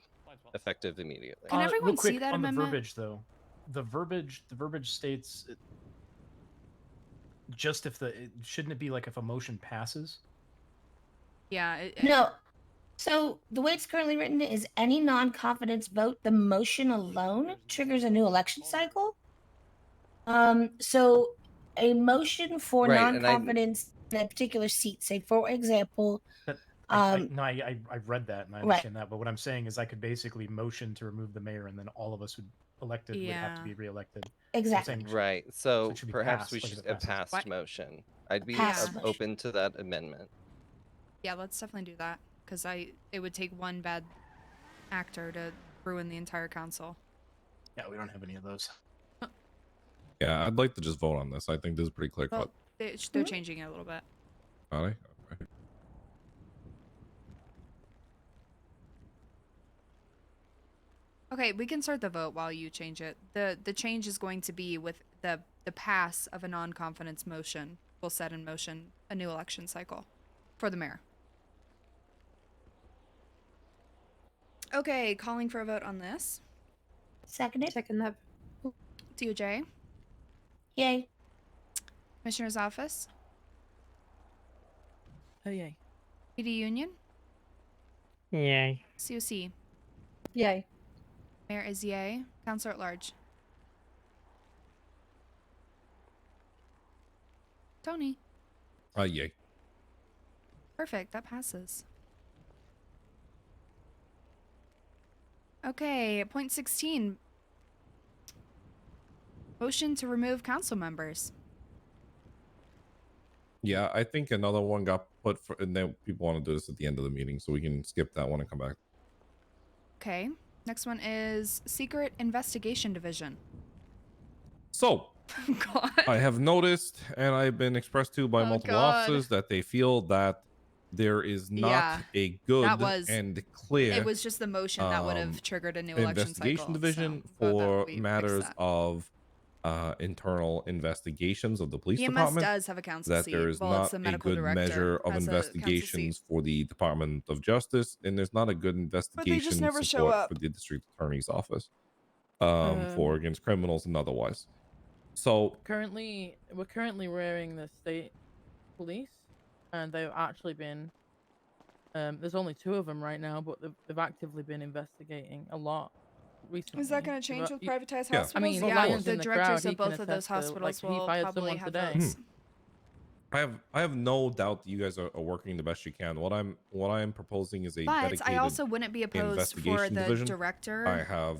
effective immediately. Can everyone real quick, see that on amendment? the verbiage though? The verbiage states just if shouldn't it be like if a motion passes? Yeah. No. So the way it's currently written is any non-confidence vote, the motion alone triggers a new election cycle. So a motion for Right, and non-confidence in a particular seat, say for example, I read that and I Right. understand that, but what I'm saying is I could basically motion to remove the mayor and then all of us would have to Yeah. be reelected. Exactly. I'm saying- Right. So it should be perhaps we passed, like should if it a passes. passed motion. I'd be Passed motion. open to that amendment. Yeah, let's definitely do that because it would take one bad actor to ruin the entire council. Yeah, we don't have any of those. Yeah, I'd like to just vote on this. I think this is pretty clear Well, cut. they're changing it a little bit. Are they? Okay. Okay, we can start the vote while you change it. The change is going to be with the pass of a non-confidence motion will set in motion a new election cycle for the mayor. Okay, calling for a vote on this. Seconded. Second that. DOJ. Yay. Commissioner's office. Oh yay. PD Union. Yay. COC. Yay. Mayor is yay. Counselor at large. Tony. Yay. Perfect. That passes. Okay, point 16. Motion to remove council members. Yeah, I think another one got put for, and then people want to do this at the end of the meeting, so we can skip that one and come back. Okay. Next one is Secret Investigation Division. So, God. I have noticed, and I've been expressed to by Oh, multiple God. officers, that they feel that there is not Yeah, a good that was- and clear It was just the motion that would have triggered a new election investigation cycle. division So, glad that for we fixed matters that. of internal investigations of the police EMS department. does have a council That seat. there is Well, not it's the a medical good director measure of has a council investigations seat. for the Department of Justice, and there's not a good investigation never show support up. for the district attorney's office for against criminals and otherwise. So We're currently wearing the state police, and they've actually been. There's only 2 of them right now, but they've actively been investigating a lot recently. Is that going to change with privatized Yeah. hospitals? I mean, yeah, Lion's the in the directors crowd, he of can both of those attest to, like, hospitals he will fired probably someone have today. those. I have no doubt that you guys are working the best you can. What I'm proposing is a But dedicated I also wouldn't be opposed for investigation the division. director I have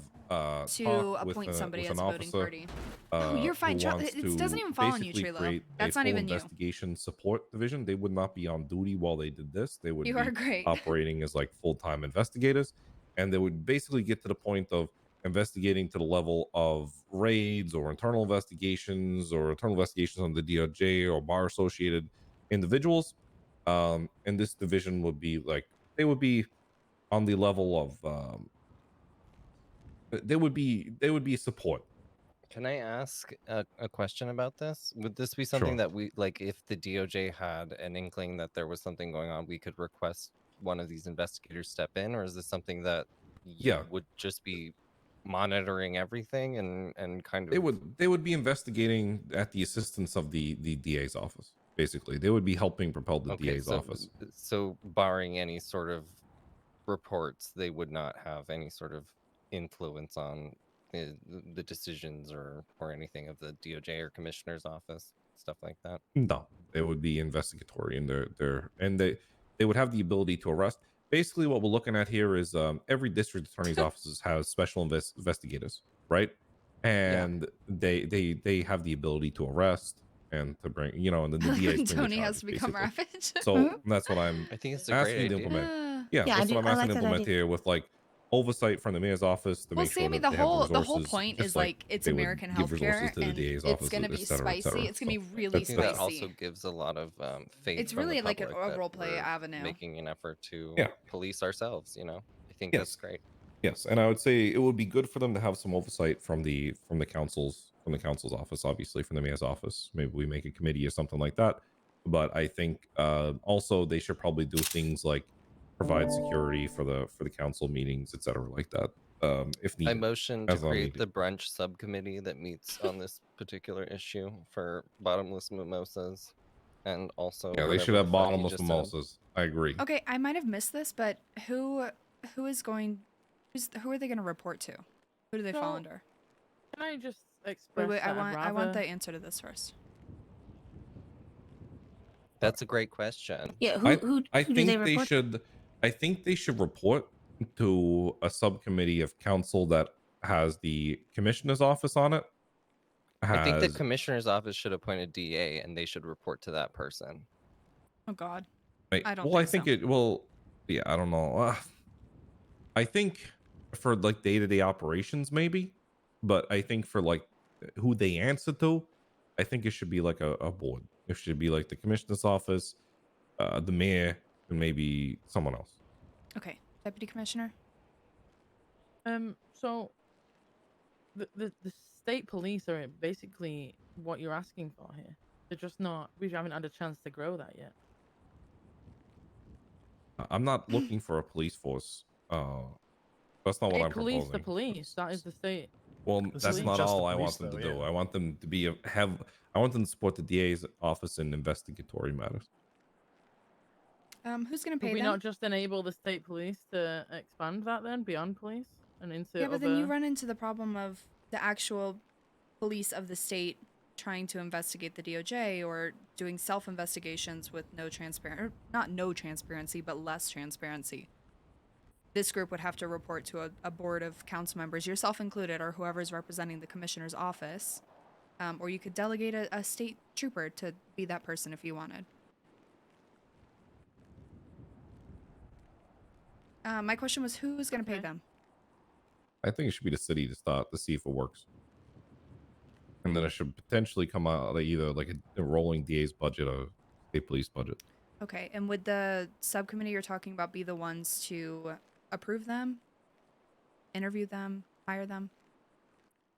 to talked appoint with somebody with as an a voting officer, party. Oh, you're fine. who wants It doesn't to even fall on you, basically Trilo. create That's a not full even you. investigation support division. They would not be on duty while they did this. They would You be are great. operating as like full-time investigators, and they would basically get to the point of investigating to the level of raids or internal investigations on the DOJ or bar associated individuals. And this division would be like, they would be on the level of they would be support. Can I ask a question about this? Would this be something Sure. that we, like, if the DOJ had an inkling that there was something going on, we could request one of these investigators step in, or is this something that you Yeah. would just be monitoring everything and kind of They would be investigating at the assistance of the DA's office. Basically, they would be helping propel the DA's office. So barring any sort of reports, they would not have any sort of influence on the decisions or anything of the DOJ or commissioner's office, stuff like that. No, they would be investigatory, and they would have the ability to arrest. Basically, what we're looking at here is every district attorney's offices has special investigators, right? And they have the ability to arrest and to bring, and then the DA's bring the Tony charges, has to become basically. ravage. So that's what I'm I think it's a asking great to idea. implement. Yeah, That's what I'm asking to implement here with like oversight from the mayor's office to Well, make sure Sammy, that the they have whole resources. point just is like it's they would American give resources healthcare, to the and DA's it's office, gonna be et cetera, et spicy. cetera. It's gonna be So really I think that spicy. also gives a lot of faith. It's from the really like a public that role play we're avenue. making an effort to Yeah. police ourselves. I think Yes. that's great. Yes, and I would say it would be good for them to have some oversight from the council's office, obviously from the mayor's office. Maybe we make a committee or something like that. But I think also they should probably do things like provide security for the council meetings, etc., like that. If needed. I motion to as create needed. the brunch subcommittee that meets on this particular issue for bottomless mimosas, and also Yeah, they whatever should the have fuck you bottomless just said. mimosas. I agree. Okay, I might have missed this, but who is going? Who are they going to report to? Who do they fall So, under? Can I just express Wait, that I want the answer to this first. That's a great question. Yeah, I who think do they report? should. I think they should report to a subcommittee of council that has the commissioner's office on it. I think the has- commissioner's office should appoint a DA, and they should report to that person. Oh God. I I don't well, I think think it will. Yeah, I don't know. I think for like day-to-day operations, maybe, but I think for like who they answer to, I think it should be like a board. It should be like the commissioner's office, the mayor, and maybe someone else. Okay, deputy commissioner. So the state police are basically what you're asking for here. They're just not. We haven't had a chance to grow that yet. I'm not looking for a police force. That's not what I'm Police proposing. the police. That is the state. Well, This that's isn't not just the all I police, want them though, to do. yeah. I want them to be I want them to support the DA's office in investigatory matters. Who's going to Could pay we them? not just enable the state police to expand that then beyond police and into Yeah, but then you other- run into the problem of the actual police of the state trying to investigate the DOJ or doing self-investigations with not no transparency, but less transparency. this group would have to report to a board of council members, yourself included, or whoever's representing the commissioner's office. Or you could delegate a state trooper to be that person if you wanted. My question was, who's going to pay them? I think it should be the city to start to see if it works. And then it should potentially come out of either like a rolling DA's budget or state police budget. Okay, and would the subcommittee you're talking about be the ones to approve them, interview them, hire them?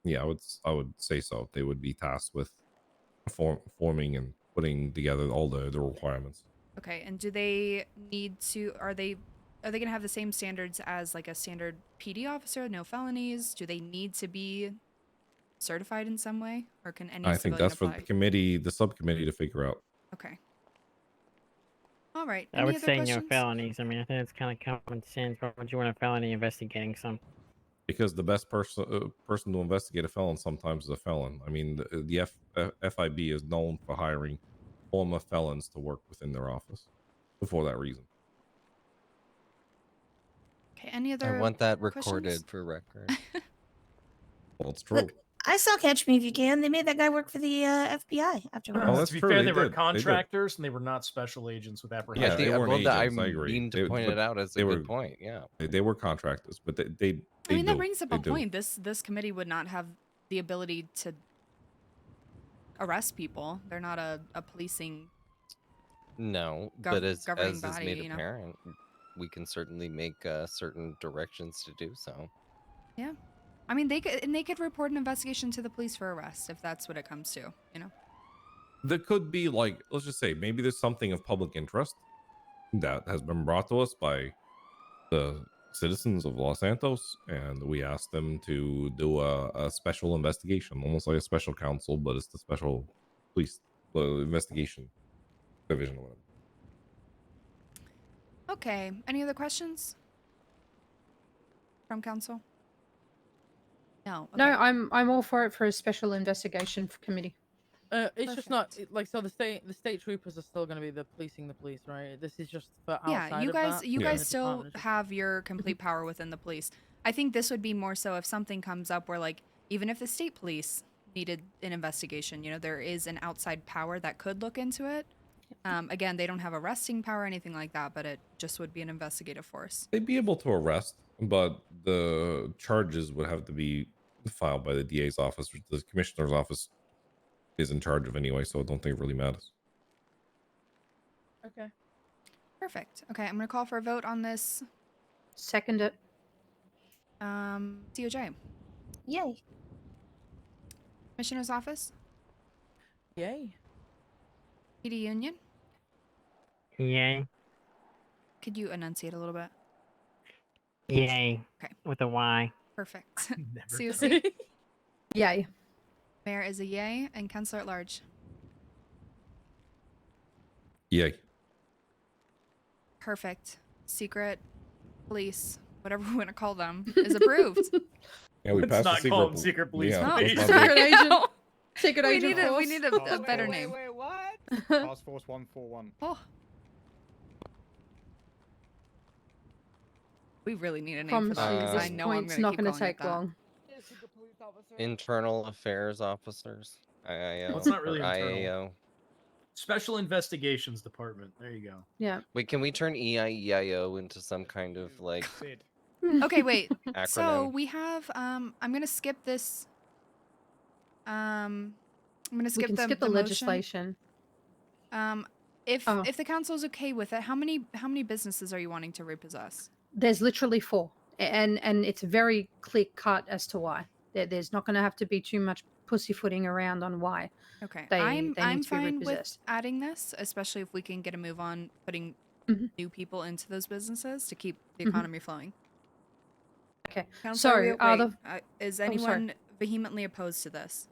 Yeah, I would say so. They would be tasked with forming and putting together all the requirements. Okay, and do they need to? Are they going to have the same standards as like a standard PD officer? No felonies? Do they need to be certified in some way, or can any? I think that's apply? for the subcommittee to figure out. Okay. All right. I would say no felonies. I mean, I think it's kind of common sense. Why would you want a felony investigating some? Because the best person to investigate a felon sometimes is a felon. I mean, the FIB is known for hiring former felons to work within their office for that reason. Okay, any other I want that recorded questions? for record. Well, it's true. Look, I saw Catch Me If You Can. They made that guy work for the FBI afterwards. Oh, that's to be true, fair, they they were did. They did. contractors and they were not special agents with apprehension. Yeah, they weren't agents. I I agree. mean to point but it out as a they good were, point. Yeah, they were contractors, but they I mean, that do. brings up They a do. point. This committee would not have the ability to arrest people. They're not a policing. no, Gov- but as governing is body, made you know? apparent, we can certainly make certain directions to do so. Yeah, I mean they could report an investigation to the police for arrest if that's what it comes to. You know. There could be, like, let's just say maybe there's something of public interest that has been brought to us by the citizens of Los Santos, and we asked them to do a special investigation, almost like a special counsel, but it's the special police investigation division or whatever. Okay. Any other questions from council? No. No, okay. I'm all for it for a special investigation committee. It's just not like so. The state troopers are still going to be policing the police, right? This is just for outside. Yeah, you of guys, that, you and guys the still department is just- have your complete power within the police. I think this would be more so if something comes up where, like, even if the state police needed an investigation, you know, there is an outside power that could look into it. Again, they don't have arresting power or anything like that, but it just would be an investigative force. They'd be able to arrest, but the charges would have to be filed by the DA's office, which the commissioner's office is in charge of anyway, so I don't think it really matters. Okay. Perfect. Okay, I'm gonna call for a vote on this. Second it. DOJ. Yay. Commissioner's office. Yay. PD Union. Yay. Could you enunciate a little bit? Yay. Okay. With a Y. Perfect. Never COC. Yay. Mayor is a yay, and Councilor at large. Yay. Perfect. Secret police, whatever we want to call them, is approved. Yeah, we Let's passed not the call secret. them secret police. Yeah, Oh, let's not secret do- agent. Secret we agent need a, we force. need a better name. Wait, what? Task Force 141. Oh. We really need a name Promise for that you, because this I know I'm point's gonna not keep gonna calling it take that. long. Internal affairs officers. IIO. Well, it's not or really internal. IAO. Special Investigations Department. There you go. Yeah. Wait, can we turn EIEIO into some kind of like Sid. Okay, wait. So acronym? we have I'm gonna skip this. I'm gonna We skip can the skip the motion. legislation. If Oh. if the council's okay with it, how many businesses are you wanting to repossess? There's literally 4, and it's very clear cut as to why. There's not going to have to be too much pussyfooting around on why. Okay, They I'm need to be fine with repossessed. adding this, especially if we can get a move on putting Mhm. new people into those businesses to keep the Mhm. economy flowing. Okay. Councilor, So, wait, is sorry. anyone vehemently opposed to this?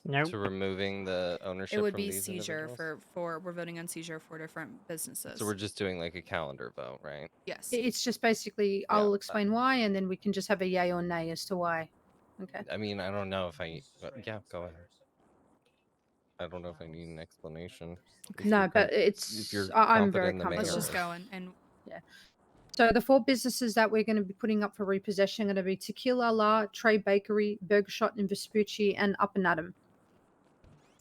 Nope. To removing the ownership It would from be these seizure individuals? for we're voting on seizure for different businesses. So we're just doing like a calendar vote, right? Yes. It's just basically, I'll explain why, and then we can just have a yay or nay as to why. Okay. I mean, I don't know if yeah, go ahead. I don't know if I need an explanation. If No, you're but com- it's. if you're I'm confident very in the comfortable. Let's mayor. just go and Yeah. So the 4 businesses that we're going to be putting up for repossession are going to be Tequila La, Trey Bakery, Burger Shot in Vespucci, and Up and Adam.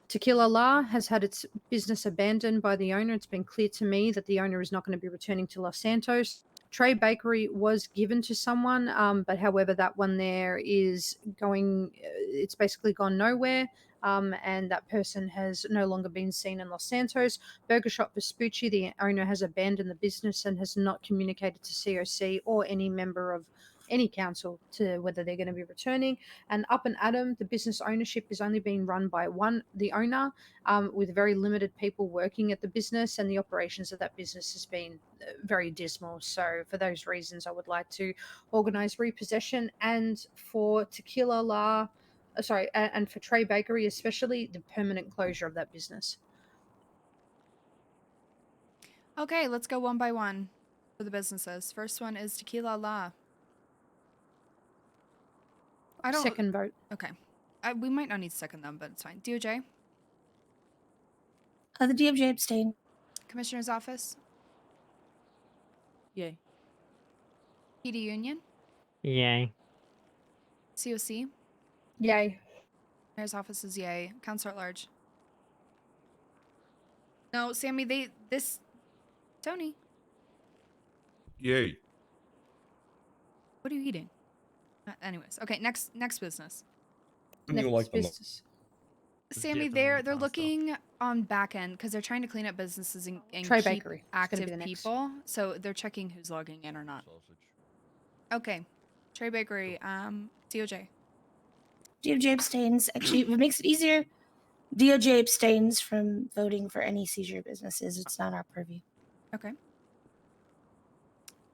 Tequila La has had its business abandoned by the owner. It's been clear to me that the owner is not going to be returning to Los Santos. Trey Bakery was given to someone, but however, that one there is going, it's basically gone nowhere. And that person has no longer been seen in Los Santos. Burger Shop Vespucci, the owner has abandoned the business and has not communicated to COC or any member of any council to whether they're going to be returning. And Up and Adam, the business ownership is only being run by the owner, with very limited people working at the business, and the operations of that business has been very dismal. So for those reasons, I would like to organize repossession, and for Tequila La, and for Trey Bakery especially, the permanent closure of that business. Okay, let's go one by one for the businesses. First one is Tequila La. Second vote. Okay. We might not need to second them, but it's fine. DOJ? The DOJ abstain. Commissioner's Office? Yay. PD Union? Yay. COC? Yay. Mayor's Office is yay. Counselor at Large? No, Sammy, Tony, Yay. what are you eating? Anyways, okay, next business. You like them. Sammy, they're looking on back end because they're trying to clean up businesses and Trey keep Bakery. It's gonna active be the next. people. So they're checking who's logging in or not. Okay, Trey Bakery, DOJ. DOJ abstains. Actually, if it makes it easier, DOJ abstains from voting for any seizure businesses. It's not our purview. Okay.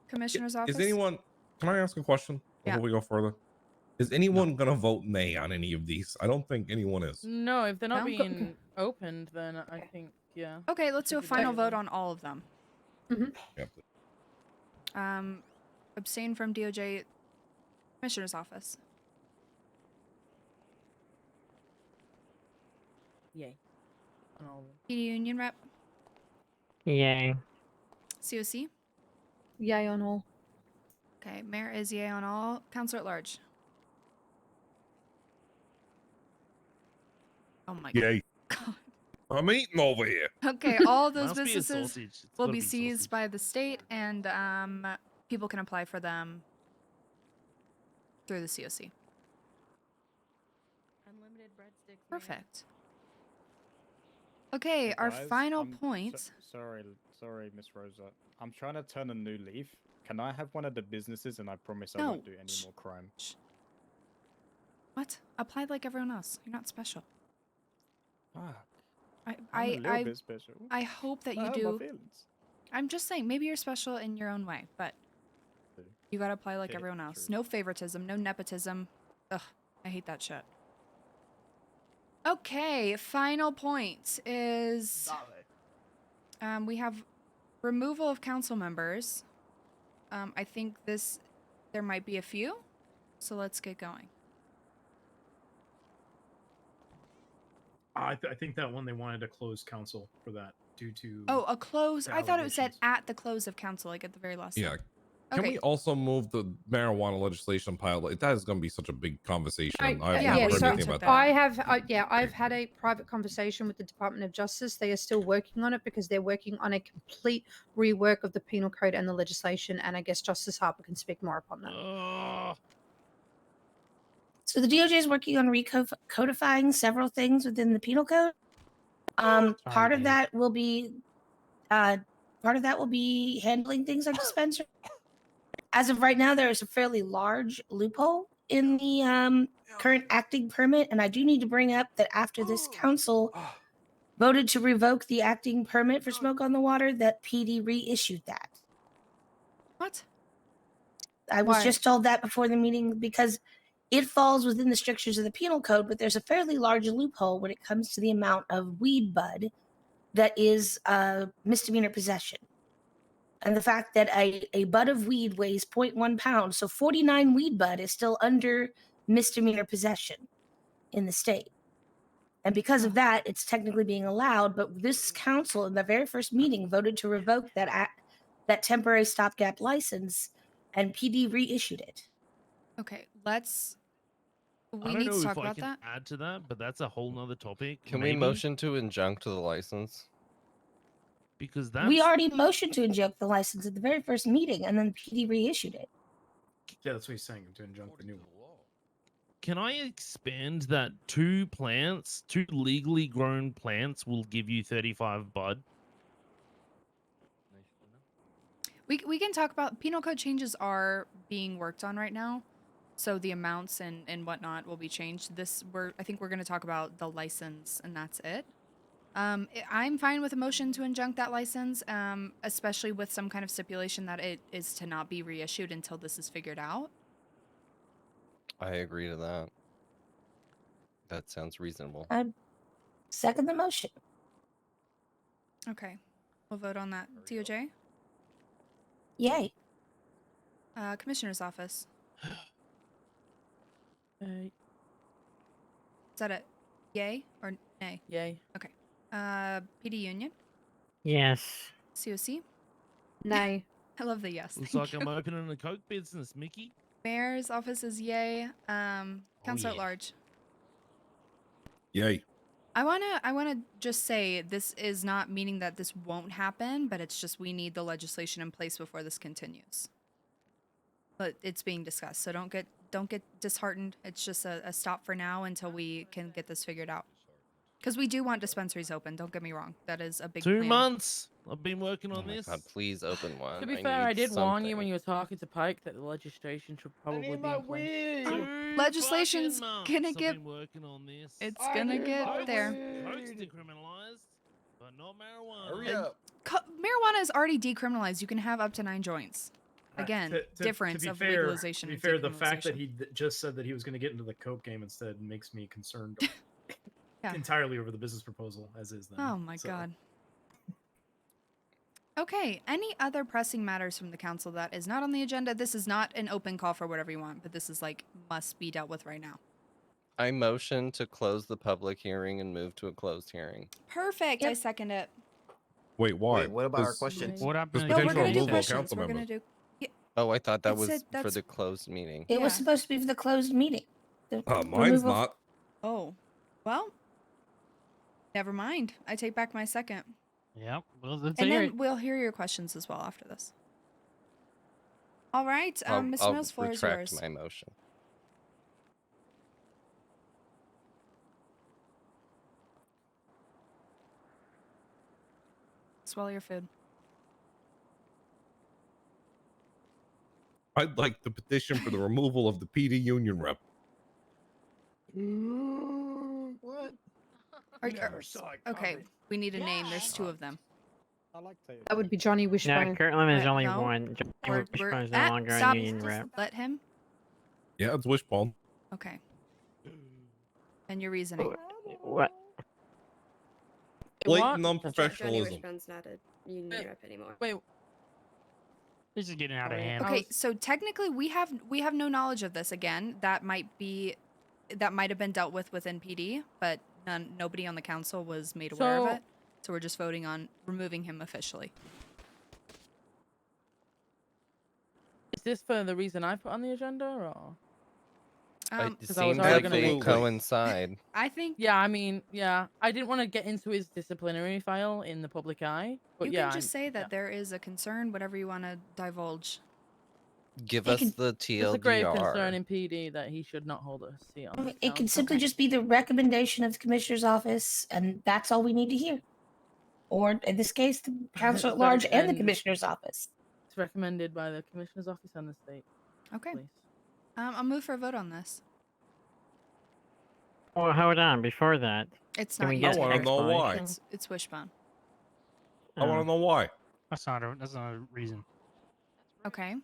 Commissioner's Office? Is anyone, can I ask a question before we go further? Is anyone going to vote nay on any of these? I don't think anyone is. No, if they're not No? being opened, then I think, yeah. Okay, let's do a final vote on all of them. Yeah, Abstain from DOJ. Commissioner's Office. Yay. On all of them. PD Union Rep. Yay. COC. Yay on all. Okay, Mayor is yay on all. Counselor at Large. Oh my Yay. I'm eating over here. Okay, all those Must be a businesses sausage. It's will gotta be be seized sausage. by the state, and people can apply for them through the COC. Unlimited breadsticks. Perfect. Okay, our Guys, final I'm point. Sorry, Miss Rosa. I'm trying to turn a new leaf. Can I have one of the businesses, and I promise I No. won't do any more crime. What? Apply like everyone else. You're not special. Fuck. I I'm a little bit special. I hope that I you hurt my do. feelings. I'm just saying, maybe you're special in your own way, but you gotta apply like Yeah, everyone else. true. No favoritism, no nepotism. Ugh, I hate that shit. Okay, final point is we have removal of council members. I think there might be a few, so let's get going. I think that one they wanted to close council for that due to. Oh, a close. the I thought it said allegations. at the close of council, like at the very last. Yeah. line. Can Okay. we also move the marijuana legislation pile? That is going to be such a big conversation. I've never heard so anything about that. I've had a private conversation with the Department of Justice. They are still working on it because they're working on a complete rework of the penal code and the legislation. And I guess Justice Harper can speak more upon that. So the DOJ is working on recodifying several things within the penal code. Part of that will be handling things like dispenser. As of right now, there is a fairly large loophole in the current acting permit, and I do need to bring up that after this council voted to revoke the acting permit for smoke on the water, that PD reissued that. What? I was Why? just told that before the meeting because it falls within the strictures of the penal code, but there's a fairly large loophole when it comes to the amount of weed bud that is misdemeanor possession. And the fact that a bud of weed weighs 0.1 pounds, so 49 weed bud is still under misdemeanor possession in the state. And because of that, it's technically being allowed, but this council in the very first meeting voted to revoke that that temporary stopgap license, and PD reissued it. Okay, let's. I We don't need know to if talk I about can that. add to that, but that's a whole nother topic. Can we motion to injunct the license? Because that's We already motioned to inject the license at the very first meeting, and then PD reissued it. Yeah, that's what he's saying, to injunct the new one. Can I expand that two legally grown plants will give you 35 bud? We can talk about penal code changes are being worked on right now, so the amounts and whatnot will be changed. I think we're going to talk about the license, and that's it. I'm fine with a motion to injunct that license, especially with some kind of stipulation that it is to not be reissued until this is figured out. I agree to that. That sounds reasonable. I second the motion. Okay, we'll vote on that. DOJ? Yay. Commissioner's office. Yay. Is that a yay or nay? Yay. Okay. PD Union? Yes. COC? Nay. I love the yes. Looks thank like you. I'm opening a Coke business, Mickey. Mayor's office is yay. Council at yeah. large. Yay. I wanna just say this is not meaning that this won't happen, but it's just we need the legislation in place before this continues. But it's being discussed, so don't get disheartened. It's just a stop for now until we can get this figured out. Because we do want dispensaries open. Don't get me wrong. That is a big 2 plan. months. I've been working Oh on my this. god, please open one. To be I fair, I need did warn you something. when you were talking to Pike that the legislation should probably be in place. Legislation's fucking gonna months get. I've been working on this. It's gonna get there. Coke's decriminalized, but not marijuana. Hurry up. Marijuana is already decriminalized. You can have up to 9 joints. Again, difference to be of fair, legalization. To be and fair, the fact that decriminalization. he just said that he was going to get into the coke game instead makes me concerned Yeah. entirely over the business proposal as is. Then. Oh my god. Okay, any other pressing matters from the council that is not on the agenda? This is not an open call for whatever you want, but this is like must be dealt with right now. I motion to close the public hearing and move to a closed hearing. Perfect. I second it. Wait, why? Wait, what about our There's- questions? What happened? There's No, we're potential gonna do removal of questions. council We're gonna members. do. Oh, I thought that It was said for that's- the closed meeting. It was Yeah. supposed to be for the closed meeting. The Mine's removal- not. Oh, well. Never mind. I take back my second. Yep. Well, let's And hear then it. we'll hear your questions as well after this. All right, I'll Mr. Mills, floor is retract yours. my motion. Swallow your food. I'd like to petition for the removal of the PD union rep. What? Okay, we need a name. There's 2 of them. I like to. That would be Johnny No, Wishbone. currently there's only no. one. Johnny We're- Wishbone is ah, no longer stop. a union rep. Let him. Yeah, it's Wishbone. Okay. And your reasoning. What? Blatant Johnny unprofessionalism. Wishbone's not a union rep anymore. Wait. This is getting out of hand. Okay, so technically we have no knowledge of this. Again, that might have been dealt with within PD, but nobody on the council was made aware of So- it. So we're just voting on removing him officially. Is this for the reason I put on the agenda, or? It 'cause I was seems already like gonna they make- coincide. I think Yeah, I mean, yeah, I didn't want to get into his disciplinary file in the public eye, but you yeah, can just say that there is a concern, whatever you want to divulge. Give It us can- the there's a grave concern TLDR. in PD that he should not hold a seat on. this It can council. simply just be the recommendation of the commissioner's office, and that's all we need to hear. Or in this case, the council at large and the commissioner's office. It's recommended by the commissioner's office and the state. Okay. Police. I'll move for a vote on this. Well, hold on. Before that, It's can not we you. get I wanna know why. It's Wishbone. I want to know why. That's not a reason. Okay.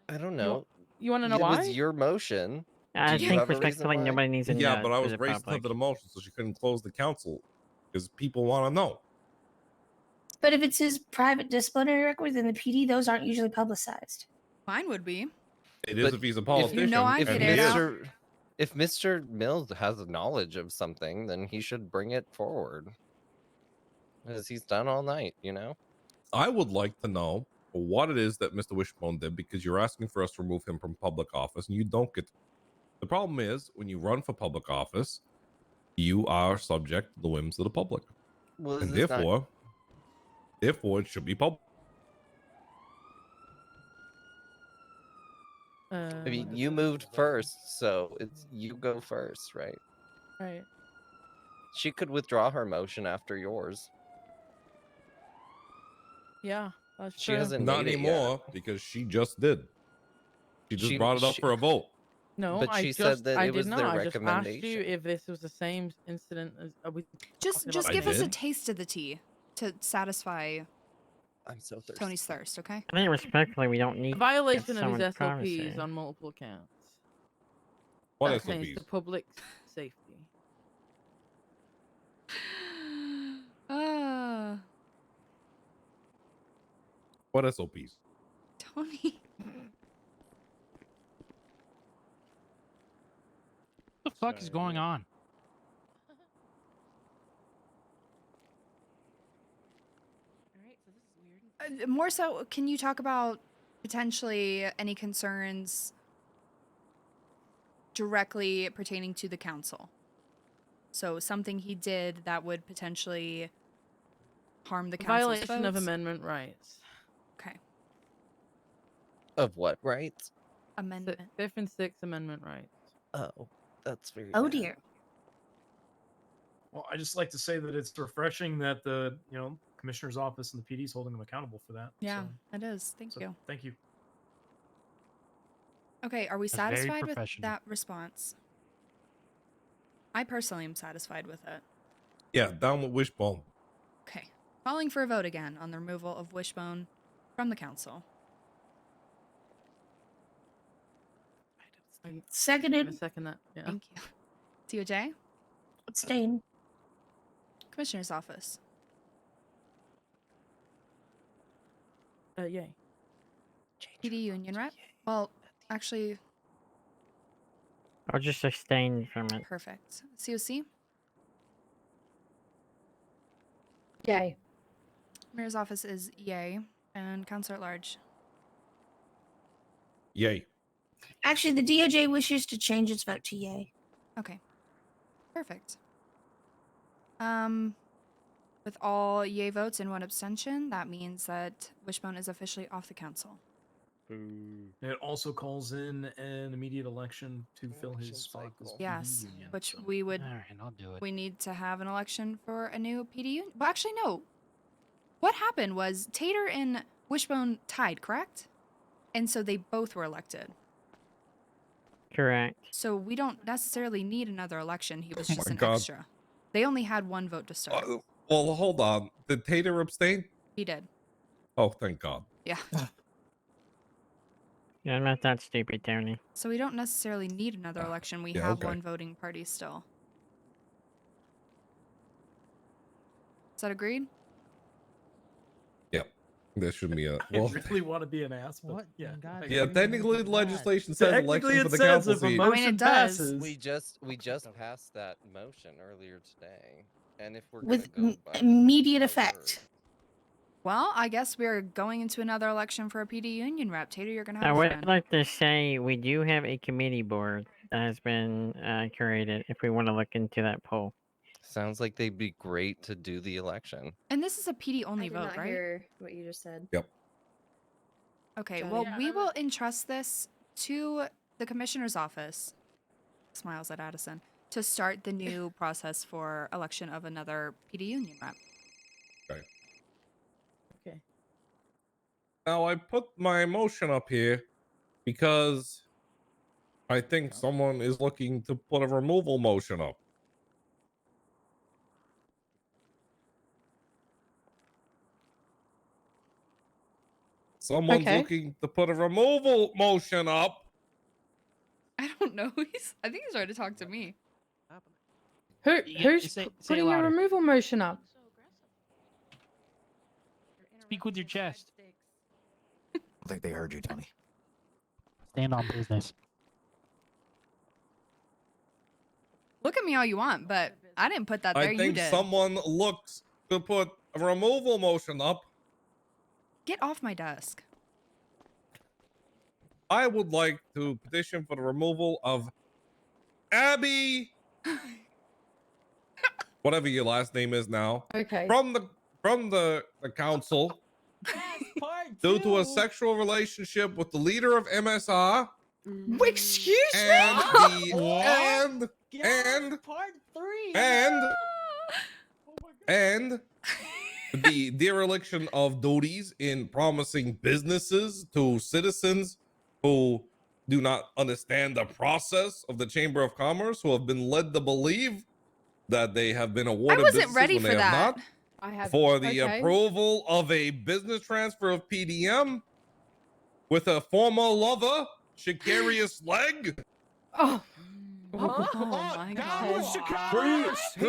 I don't know. You want to know It why? was your motion. I Do you think have a reason respectfully, why? nobody needs to know. Yeah, but I for was the raised to public. the motion, so she couldn't close the council because people want to know. But if it's his private disciplinary record, then the PD, those aren't usually publicized. Mine would be. It is But if he's a politician. know I If could and he air is. out- If Mr. Mills has knowledge of something, then he should bring it forward. As he's done all night, you know? I would like to know for what it is that Mr. Wishbone did, because you're asking for us to remove him from public office, and you don't get. The problem is when you run for public office, you are subject to the whims of the public, Well, and is this not- therefore, it should be public. I mean, you moved first, so it's you go first, right? Right. She could withdraw her motion after yours. Yeah, that's She true. hasn't Not made it anymore because she just did. She just brought it up for a vote. No, But I she just said that I it did was not. their I just asked you recommendation. if this was the same incident as are we Just talking about give the us a same- taste of the tea to satisfy I'm so thirsty. Tony's thirst, okay? I think respectfully, we don't need A violation of someone's his SOPs privacy. on multiple counts. What That pertains SOPs? to public safety. What SOPs? Tony. What the fuck is going on? More so, can you talk about potentially any concerns directly pertaining to the council? So something he did that would potentially harm the council's Violation of votes? amendment rights. Okay. Of what rights? Amendment. Fifth and Sixth Amendment rights. Oh, that's very. Oh bad. dear. Well, I just like to say that it's refreshing that the commissioner's office and the PD is holding them accountable for that. Yeah, so, it is. Thank you. Thank you. Okay, are we That's very satisfied with professional. that response? I personally am satisfied with it. Yeah, down with Wishbone. Okay. Calling for a vote again on the removal of Wishbone from the council. Seconded. I second that. Yeah. Thank you. DOJ? Abstain. Commissioner's office. Yay. PD union rep? Well, actually, I'll just abstain from it. perfect. COC? Yay. Mayor's office is yay. And Councilor at Large. Yay. Actually, the DOJ wishes to change its vote to yay. Okay. Perfect. With all yay votes and one abstention, that means that Wishbone is officially off the council. It also calls in an immediate election to fill his spot. This PD Yes, union, which so. we would. All right, I'll do it. We need to have an election for a new PD union. Well, actually, no. What happened was Tater and Wishbone tied, correct? And so they both were elected. Correct. So we don't necessarily need another election. He was Oh just my an God. extra. They only had one vote to start. Well, hold on. Did Tater abstain? He did. Oh, thank God. Yeah. Yeah, I'm not that stupid, Tony. So we don't necessarily need another election. We yeah, have okay. one voting party still. Is that agreed? Yep. There should be a. I Well, really want to be an ass, but yeah. yeah. Technically, the legislation says Technically, election for it the says council if a seat. motion I mean, it does. passes. We just passed that motion earlier today, and if we're With gonna go by immediate our effect. Well, I guess we're going into another election for a PD union rep. Tater, you're gonna I have would one. like to say we do have a committee board that has been created if we want to look into that poll. Sounds like they'd be great to do the election. And this is a PD only I did vote, not right? hear what you just said. Yep. Okay, Johnny. well, Yeah, we will entrust this to the commissioner's office. Smiles at Addison to start the new process for election of another PD union rep. Okay. Okay. Now I put my motion up here because I think someone is looking to put a removal motion up. Someone's Okay. looking to put a removal motion up. I don't know. I think he's trying to talk to me. Who's say putting a louder. removal motion up? Speak with your chest. I think they heard you, Tony. Stand on business. Look at me all you want, but I didn't put that there. I You think did. someone looks to put a removal motion up. Get off my desk. I would like to petition for the removal of Abby, whatever your last name is now, Okay. from the council due to a sexual relationship with the leader of MSR. Excuse and me? and the dereliction of duties in promising businesses to citizens who do not understand the process of the Chamber of Commerce, who have been led to believe that they have been awarded wasn't businesses ready when for they have that. not. I have For the okay. approval of a business transfer of PDM with a former lover, Shakarius Leg. Oh. Oh my god.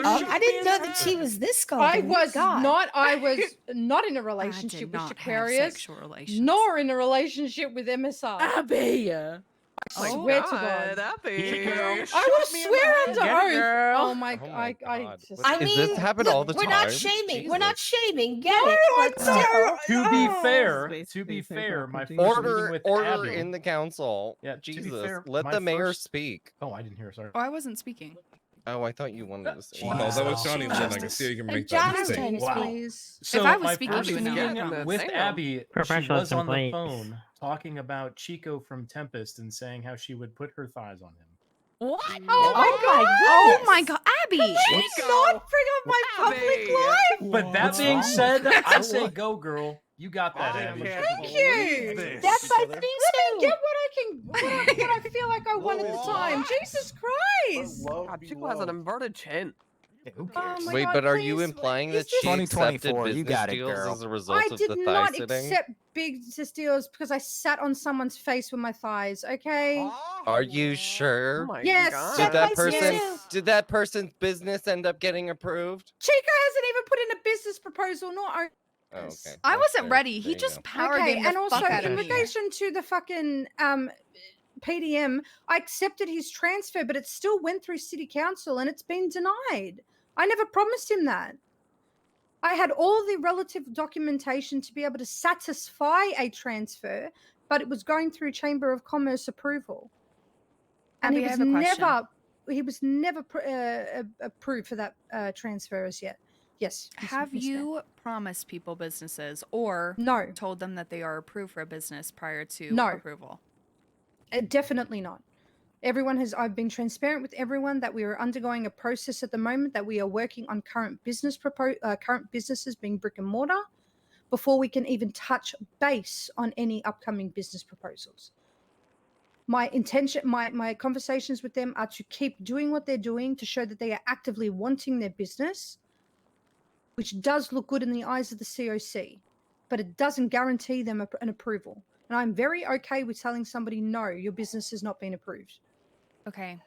I didn't know that she was this golden. I was God. not. I was not in a relationship with not have Shakarius, sexual relations. nor in a relationship with MSR. Abby. I swear to God. Abby. I will swear under Get it, oath. girl. Oh my! Oh my I God. just. What- I Does mean, this happen look, all the we're not time? shaming. We're not Jesus. shaming. Get No, it? I'm But not. To be Oh. fair, Basically to be fair, my property. first meeting Order, with order Abby. in the council. Yeah, to be Jesus, fair, let my the mayor first- speak. Oh, I didn't hear. Sorry. Oh, I wasn't speaking. Oh, I thought you wanted to say. Oh, no, that was Johnny's turn. I can see you can make that Johnny's mistake. turn to Wow. speak. So If I was my speaking, first you would know that. meeting with Abby, she Professional was on the complaints. phone talking about Chico from Tempest and saying how she would put her thighs on him. What? Oh my God! Oh my god, Abby! Let's not bring up my public life. But that being said, I say go, girl. You got that, Abby. Thank you. That's my thing Let me too. get what I feel like I want at the time. Jesus Christ! God, Chico has an inverted chin. Who Oh cares? my Wait, God, but are please, you implying is that she this- accepted 2024, you business got it, deals girl. as a result I of did the not thigh sitting? accept business deals because I sat on someone's face with my thighs. Okay. Are you sure? Oh my Yes. God. Did that Yes. person? Yes. Did that person's business end up getting approved? Chico hasn't even put in a business proposal, nor Oh, okay. I That's wasn't fair. ready. There He you just go. power okay, gamed the and also fuck out in of me. relation to the fucking PDM, I accepted his transfer, but it still went through city council and it's been denied. I never promised him that. I had all the relative documentation to be able to satisfy a transfer, but it was going through Chamber of Commerce approval. And Abby, I have a question. he was never approved for that transfer as yet. Yes. Have Miss Ma'am. you promised people businesses or No. told them that they are approved for a business prior to No. approval? Definitely not. I've been transparent with everyone that we are undergoing a process at the moment, that we are working on current businesses being brick and mortar before we can even touch base on any upcoming business proposals. My intention, my conversations with them are to keep doing what they're doing to show that they are actively wanting their business, which does look good in the eyes of the COC, but it doesn't guarantee them an approval. And I'm very okay with telling somebody, no, your business has not been approved. Okay.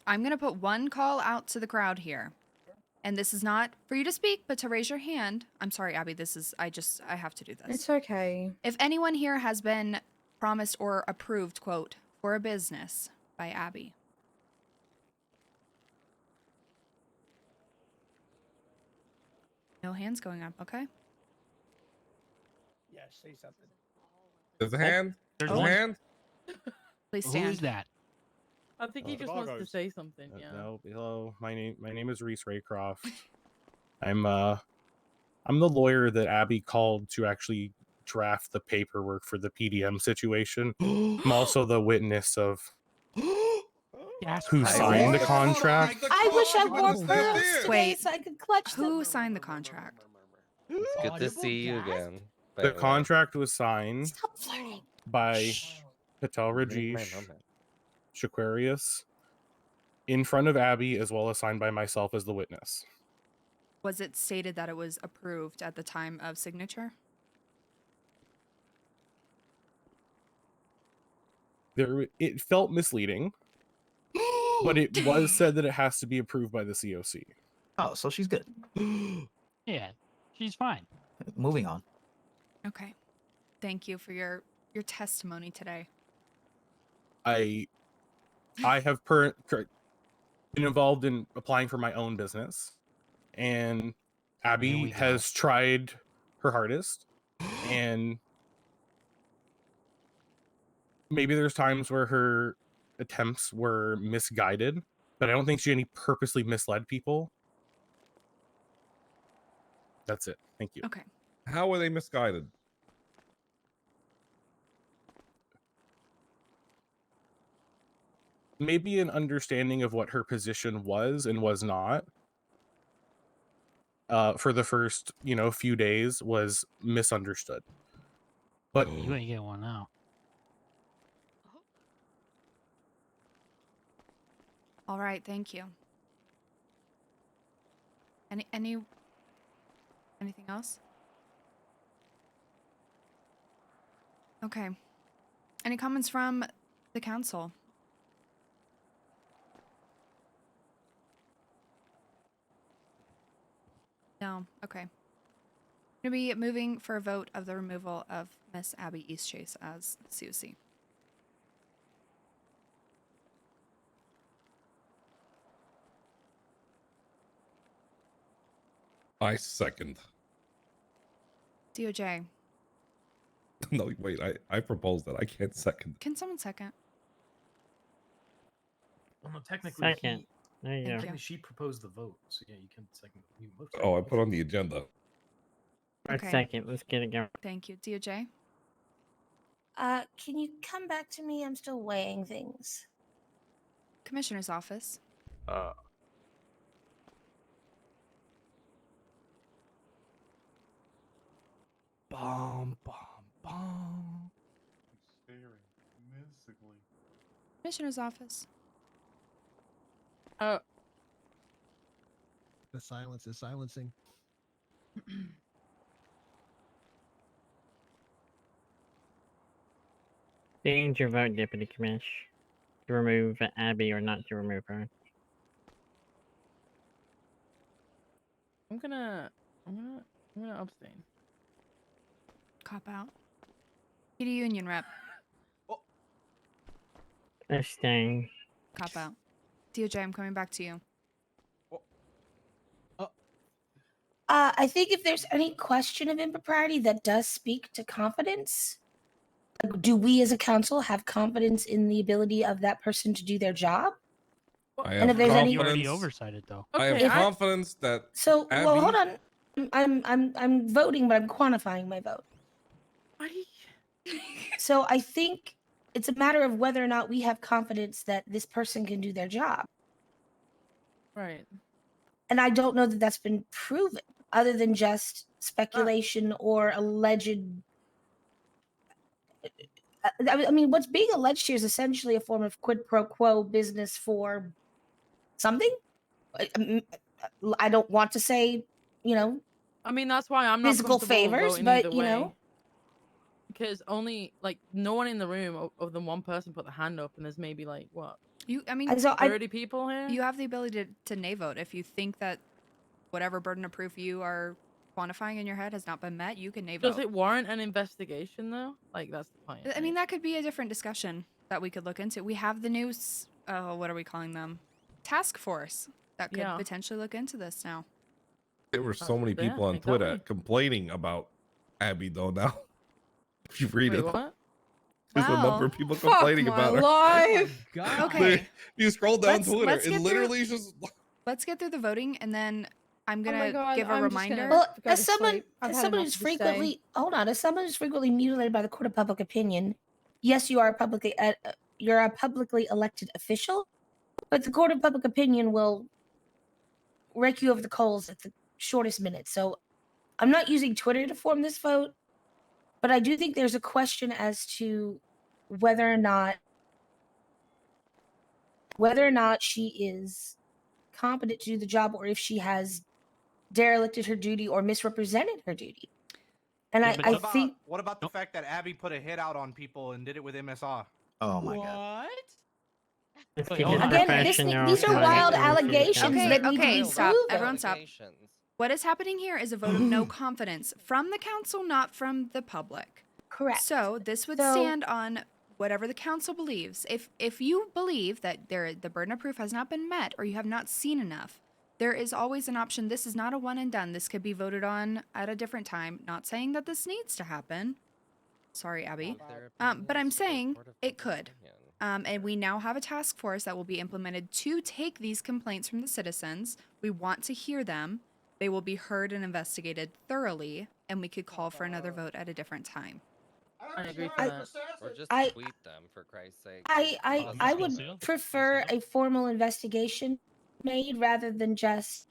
I'm going to put one call out to the crowd here. And this is not for you to speak, but to raise your hand. I'm sorry, Abby, I have to do this. It's okay. If anyone here has been promised or approved, quote, for a business by Abby. No hands going up, okay? Yeah, say something. There's a hand. There's There's a one. hand. Please Who stand. is that? I think he just wants to say something. Yeah. No, hello. My name is Reese Raycroft. I'm the lawyer that Abby called to actually draft the paperwork for the PDM situation. I'm also the witness of who signed the contract. I wish I wore pearls today Wait, so I could clutch them. who signed the contract? It's good to see you again. by The the way. contract was signed Stop flirting. by Patel Read my Rajesh, moment. Shaquarius, in front of Abby, as well as signed by myself as the witness. Was it stated that it was approved at the time of signature? It felt misleading, but it was said that it has to be approved by the COC. Oh, so she's good. Yeah, she's fine. Moving on. Okay. Thank you for your testimony today. I have been involved in applying for my own business, and Abby has tried her hardest, and maybe there's times where her attempts were misguided, but I don't think she any purposely misled people. That's it. Thank you. Okay. How were they misguided? Maybe an understanding of what her position was and was not for the first, few days was misunderstood. But You ain't get one now. All right, thank you. Anything else? Okay. Any comments from the council? No. Okay. Gonna be moving for a vote of the removal of Miss Abby Eastchase as Susie. I second. DOJ. No, wait. I proposed that. I can't second. Can someone second? Well, no, technically, Second. There you go. technically she proposed the vote, so yeah, you can second. You both Oh, I put on the agenda. Right, Okay. second. Let's get it going. Thank you. DOJ? Can you come back to me? I'm still weighing things. Commissioner's office. Bomb, bomb, bomb. Staring mystically. Commissioner's office. The silence is silencing. Change your vote, Deputy Commish. To remove Abby or not to remove her. I'm gonna abstain. Cop out. PD Union rep. Abstain. Cop out. DOJ, I'm coming back to you. I think if there's any question of impropriety that does speak to confidence, like, do we as a council have confidence in the ability of that person to do their job? I And have if there's any You already oversighted though. I have Okay, confidence that So, Abby, well, hold on. I'm voting, but I'm quantifying my vote. So I think it's a matter of whether or not we have confidence that this person can do their job. Right. And I don't know that that's been proven, other than just speculation or alleged. I mean, what's being alleged here is essentially a form of quid pro quo business for something. I don't want to say, I mean, that's why I'm not physical comfortable favors, voting but either way. Because only like no one in the room of the one person put the hand up, and there's maybe like what? I mean, And so 30 people here. You have the ability to nay vote. If you think that whatever burden of proof you are quantifying in your head has not been met, you can nay vote. Does it warrant an investigation though? Like that's the point. I mean, that could be a different discussion that we could look into. We have the new, what are we calling them? Task force that could potentially look into this now. there were so many people on exactly. Twitter complaining about Abby though now. If you read Wait, it. what? There's a number of people Fuck complaining my about her. life. They- Okay. You scroll down Twitter, let's it get literally is just Let's get through the voting, and then I'm Oh my gonna God, give a I'm just gonna reminder. Well, go as to someone, sleep. I've as had someone enough who's to say. frequently as someone who's frequently mutilated by the court of public opinion, yes, you are you're a publicly elected official, but the court of public opinion will rake you over the coals at the shortest minute. So, I'm not using Twitter to form this vote, but I do think there's a question as to whether or not she is competent to do the job, or if she has derelicted her duty or misrepresented her duty. And I think What about the fact that Abby put a hit out on people and did it with MSR? Oh my god. Let's Wait, keep hold it on. Again, these are wild professional. allegations that need to be stop. proven. Everyone stop. What is happening here is a vote of no confidence from the council, not from the public. Correct. So this would So- stand on whatever the council believes. If you believe that the burden of proof has not been met or you have not seen enough, there is always an option. This is not a one and done. This could be voted on at a different time. Not saying that this needs to happen, Sorry, Abby. But I'm saying it could. And we now have a task force that will be implemented to take these complaints from the citizens. We want to hear them. They will be heard and investigated thoroughly, and we could call for another vote at a different time. I agree with that. Or just I- tweet them, for Christ's sake. I would prefer a formal investigation made rather than just.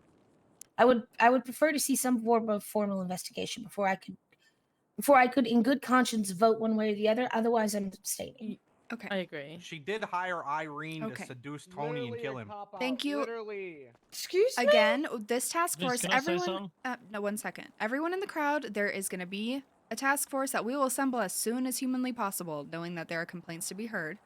I would prefer to see some form of formal investigation before I could in good conscience vote one way or the other. Otherwise, I'm abstaining. Okay. I agree. She did hire Irene Okay. to seduce Tony and kill him. Thank you. Literally. Excuse me? Again, this task Liz, force, can I say everyone. something? No, 1 second. Everyone in the crowd, there is going to be a task force that we will assemble as soon as humanly possible, knowing that there are complaints to be heard.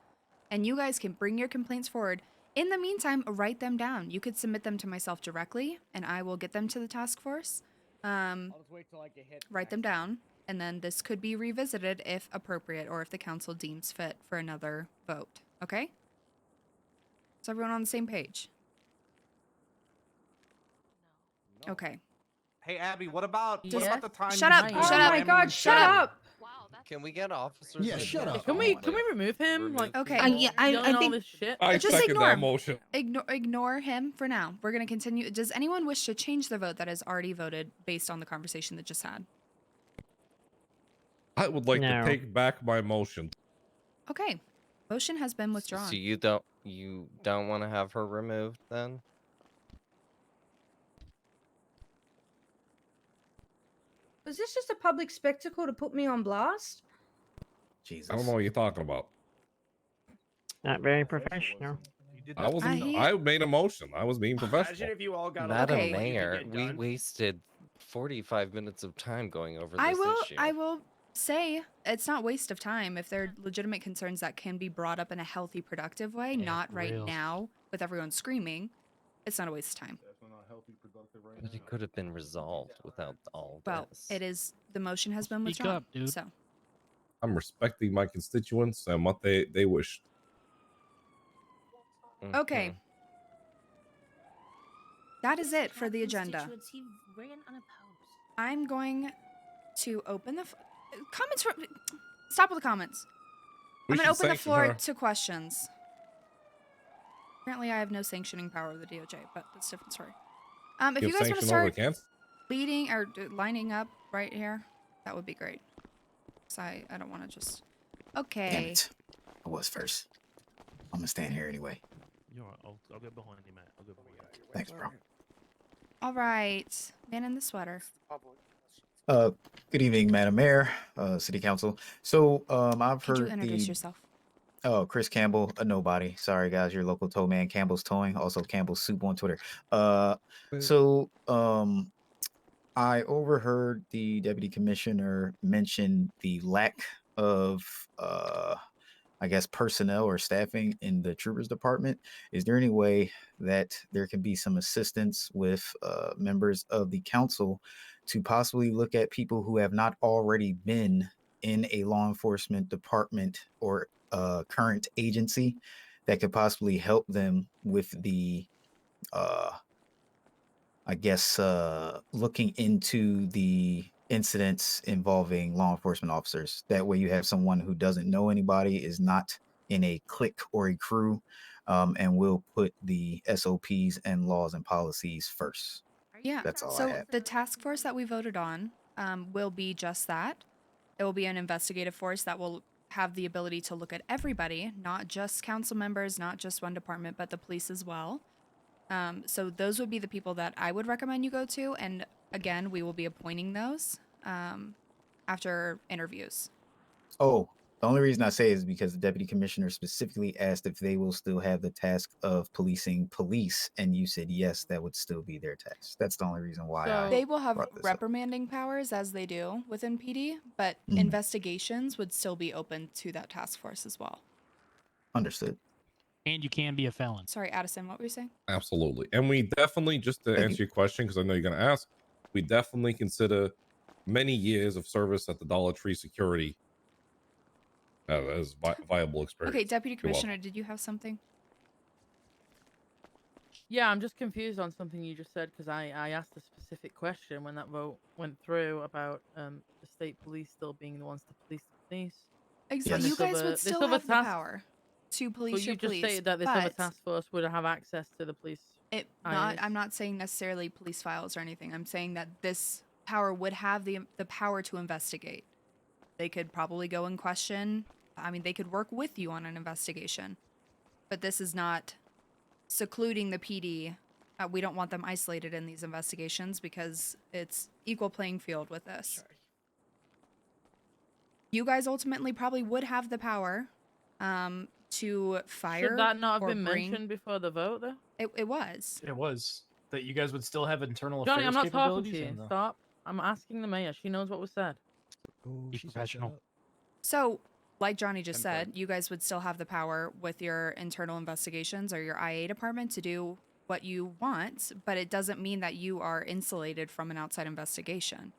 And you guys can bring your complaints forward. In the meantime, write them down. You could submit them to myself directly, and I will get them to the task force. I'll just wait till I get hit. Write them down, and then this could be revisited if appropriate or if the council deems fit for another vote. Okay? Is everyone on the same page? Okay. Hey, Abby, what about Just the time? shut you up! said Shut you up! were my God, having- shut up! Can we get officers? Yeah, like shut that up. Can on we remove him? remove Like, Okay. Yeah, I yelling all think this shit. I Just second ignore that him. motion. Ignore him for now. We're gonna continue. Does anyone wish to change their vote that is already voted based on the conversation that just had? I would like No. to take back my motion. Okay. Motion has been withdrawn. So you don't want to have her removed then? Was this just a public spectacle to put me on blast? Jesus. I don't know what you're talking about. Not very professional. I wasn't. I made a motion. I was being Imagine professional. if you all got Madam along, what you could Mayor, get we done. wasted 45 minutes of time going over this issue. I will say it's not waste of time if there are legitimate concerns that can be brought up in a healthy, productive way, not right real. now with everyone screaming. It's not a waste of time. But it could have been resolved without all Well, this. it is. The motion has been Speak withdrawn. up, dude. So I'm respecting my constituents and what they wish. okay. That is it for the agenda. Constituency ran unopposed. I'm going to open the comments. Stop with the comments. We I'm going to should open the sanction floor her. to questions. Apparently, I have no sanctioning power of the DOJ, but that's a different story. If You you have guys want to sanction over start the cans? leading or lining up right here, that would be great. So I don't want to just. Damn Okay. it. I was first. I'm gonna stand here anyway. You're right. I'll get behind you, Matt. I'll get behind you. Thanks, bro. All right. Man in the sweater. Good evening, Madam Mayor, City Council. So, I've Could you heard introduce the. yourself? Oh, Chris Campbell, a nobody. Sorry, guys, your local tow man, Campbell's Towing, also Campbell's Soup on Twitter. So, I overheard the deputy commissioner mention the lack of, I guess, personnel or staffing in the troopers department. Is there any way that there can be some assistance with members of the council to possibly look at people who have not already been in a law enforcement department or current agency that could possibly help them with the I guess looking into the incidents involving law enforcement officers. That way you have someone who doesn't know anybody, is not in a clique or a crew, and will put the SOPs and laws and policies first. Yeah. That's all I So have. the task force that we voted on will be just that. It will be an investigative force that will have the ability to look at everybody, not just council members, not just one department, but the police as well. So those would be the people that I would recommend you go to. And again, we will be appointing those after interviews. Oh, the only reason I say is because the deputy commissioner specifically asked if they will still have the task of policing police, and you said yes, that would still be their task. That's the only reason why I They will have brought this up. reprimanding powers as they do within PD, but Mhm. investigations would still be open to that task force as well. Understood. And you can be a felon. Sorry, Addison, what were you saying? Absolutely. And we definitely, just to answer your question, because I know you're going to ask, we definitely consider many years of service at the Dollar Tree security as viable experience. Okay, Deputy You're welcome. Commissioner, did you have something? Yeah, I'm just confused on something you just said because I asked a specific question when that vote went through about the state police still being the ones to police the police. Exactly. You guys would still have the power to But police you your just police, stated that this other but task force would have access to the police. I'm not saying necessarily police files or anything. I'm saying that this power would have the power to investigate. They could probably go and question. I mean, they could work with you on an investigation, but this is not secluding the PD. We don't want them isolated in these investigations because it's equal playing field with this. You guys ultimately probably would have the power to fire. Should that not have or been bring... mentioned before the vote, though? It was. It was that you guys would still have internal Johnny, affairs I'm not talking capabilities. to you. and the- Stop. I'm asking the mayor. She knows what was said. Be professional. So, like Johnny just said, you guys would still have the power with your internal investigations or your IA department to do what you want, but it doesn't mean that you are insulated from an outside investigation.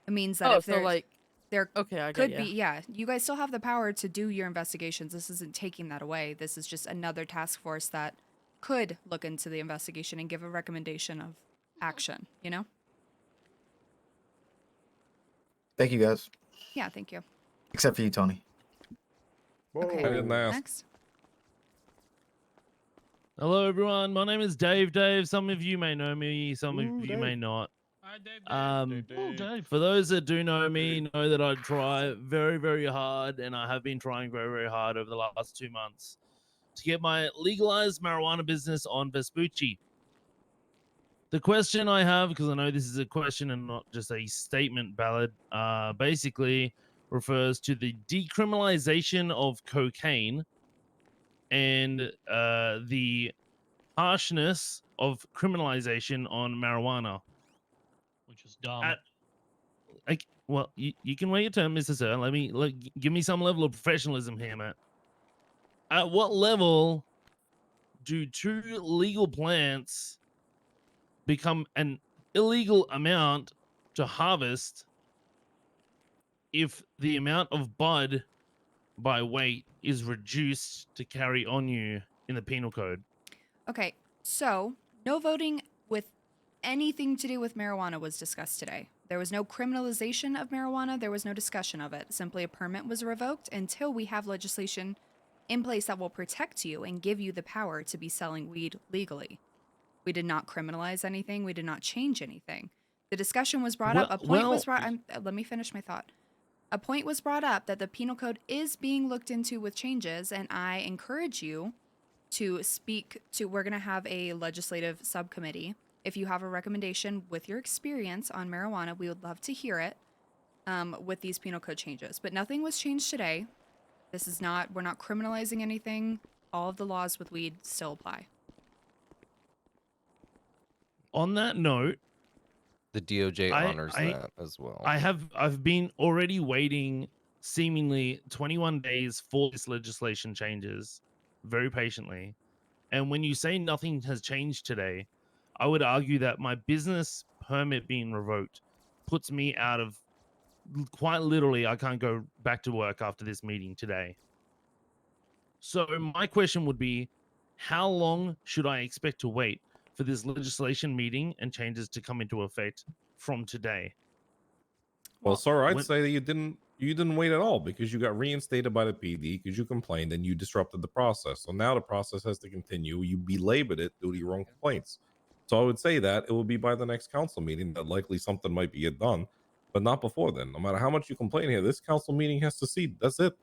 It means that if there's, there could be, you guys still have the power to do your investigations. This isn't taking that away. This is just another task force that could look into the investigation and give a recommendation of action, you know? Thank you, guys. Yeah, thank you. Except for you, Tony. Okay, I didn't ask. next. Hello, everyone. My name is Dave. Some of you may know me. Some of you may not. For those that do know me, know that I try very, very hard, and I have been trying very, very hard over the last 2 months to get my legalized marijuana business on Vespucci. The question I have, because I know this is a question and not just a statement ballot, basically refers to the decriminalization of cocaine and the harshness of criminalization on marijuana. Which is dumb. Well, you can wait your turn, Mr. Sir. Give me some level of professionalism here, Matt. At what level do 2 legal plants become an illegal amount to harvest if the amount of bud by weight is reduced to carry on you in the penal code? Okay, so no voting with anything to do with marijuana was discussed today. There was no criminalization of marijuana. There was no discussion of it. Simply a permit was revoked until we have legislation in place that will protect you and give you the power to be selling weed legally. We did not criminalize anything. We did not change anything. The discussion was brought up. A point was brought. Let me finish my thought. A point was brought up that the penal code is being looked into with changes, and I encourage you to speak to. We're going to have a legislative subcommittee. If you have a recommendation with your experience on marijuana, we would love to hear it with these penal code changes. But nothing was changed today. This is not. We're not criminalizing anything. All of the laws with weed still apply. On that note, the DOJ honors that as well. I've been already waiting seemingly 21 days for this legislation changes very patiently. And when you say nothing has changed today, I would argue that my business permit being revoked puts me out of, quite literally, I can't go back to work after this meeting today. So my question would be, how long should I expect to wait for this legislation meeting and changes to come into effect from today? Well, sir, I'd say that you didn't wait at all because you got reinstated by the PD because you complained and you disrupted the process. So now the process has to continue. You belabored it due to your own complaints. So I would say that it will be by the next council meeting that likely something might be done, but not before then. No matter how much you complain here, this council meeting has to see. That's it.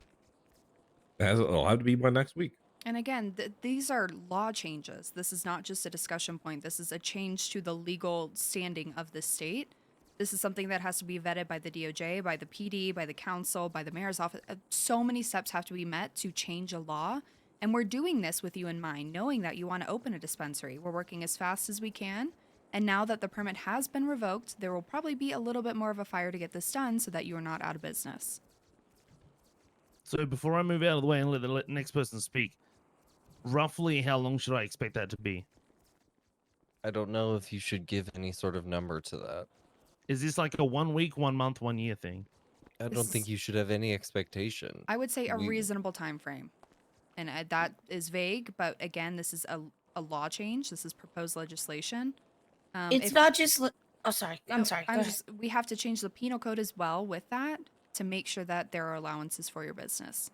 It'll have to be by next week. And again, these are law changes. This is not just a discussion point. This is a change to the legal standing of the state. This is something that has to be vetted by the DOJ, by the PD, by the council, by the mayor's office. So many steps have to be met to change a law. And we're doing this with you in mind, knowing that you want to open a dispensary. We're working as fast as we can. And now that the permit has been revoked, there will probably be a little bit more of a fire to get this done so that you are not out of business. So before I move out of the way and let the next person speak, roughly how long should I expect that to be? I don't know if you should give any sort of number to that. Is this like a 1 week, 1 month, 1 year thing? I don't think you should have any expectation. I would say a reasonable time frame. And that is vague, but again, this is a law change. This is proposed legislation. It's not just. Oh, sorry. I'm sorry. Go ahead. We have to change the penal code as well with that to make sure that there are allowances for your business.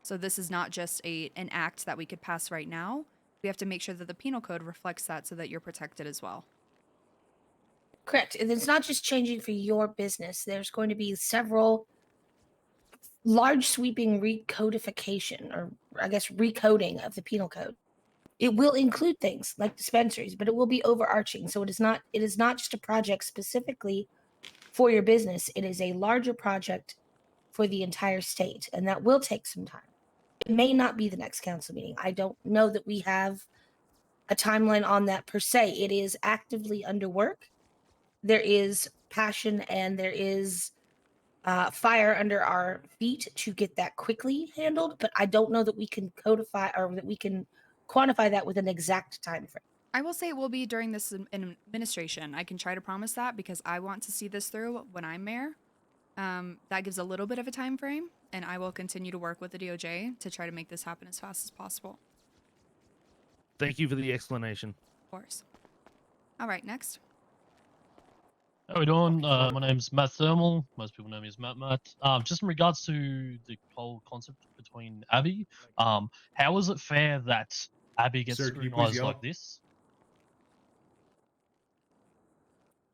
So this is not just an act that we could pass right now. We have to make sure that the penal code reflects that so that you're protected as well. Correct. And it's not just changing for your business. There's going to be several large sweeping recodification, or I guess recoding of the penal code. It will include things like dispensaries, but it will be overarching. So it is not just a project specifically for your business. It is a larger project for the entire state, and that will take some time. It may not be the next council meeting. I don't know that we have a timeline on that per se. It is actively under work. There is passion and there is fire under our feet to get that quickly handled, but I don't know that we can codify or that we can quantify that with an exact time frame. I will say it will be during this administration. I can try to promise that because I want to see this through when I'm mayor. That gives a little bit of a time frame, and I will continue to work with the DOJ to try to make this happen as fast as possible. Thank you for the explanation. Of course. All right, next. How are we doing? My name's Matt Thermal. Most people know me as Matt. Just in regards to the whole concept between Abby, how is it fair that Abby gets Sir, can you please scrutinized yell? like this?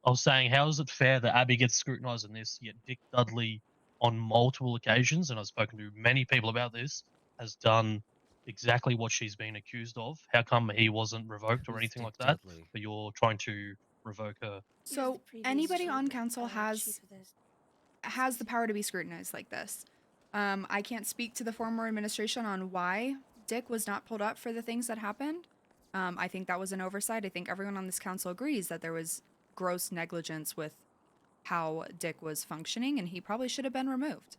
I was saying, how is it fair that Abby gets scrutinized in this, yet Dick Dudley, on multiple occasions, and I've spoken to many people about this, has done exactly what she's been accused of? How come he wasn't revoked or anything like that, but you're trying to revoke her? So anybody on council has the power to be scrutinized like this. I can't speak to the former administration on why Dick was not pulled up for the things that happened. I think that was an oversight. I think everyone on this council agrees that there was gross negligence with how Dick was functioning, and he probably should have been removed.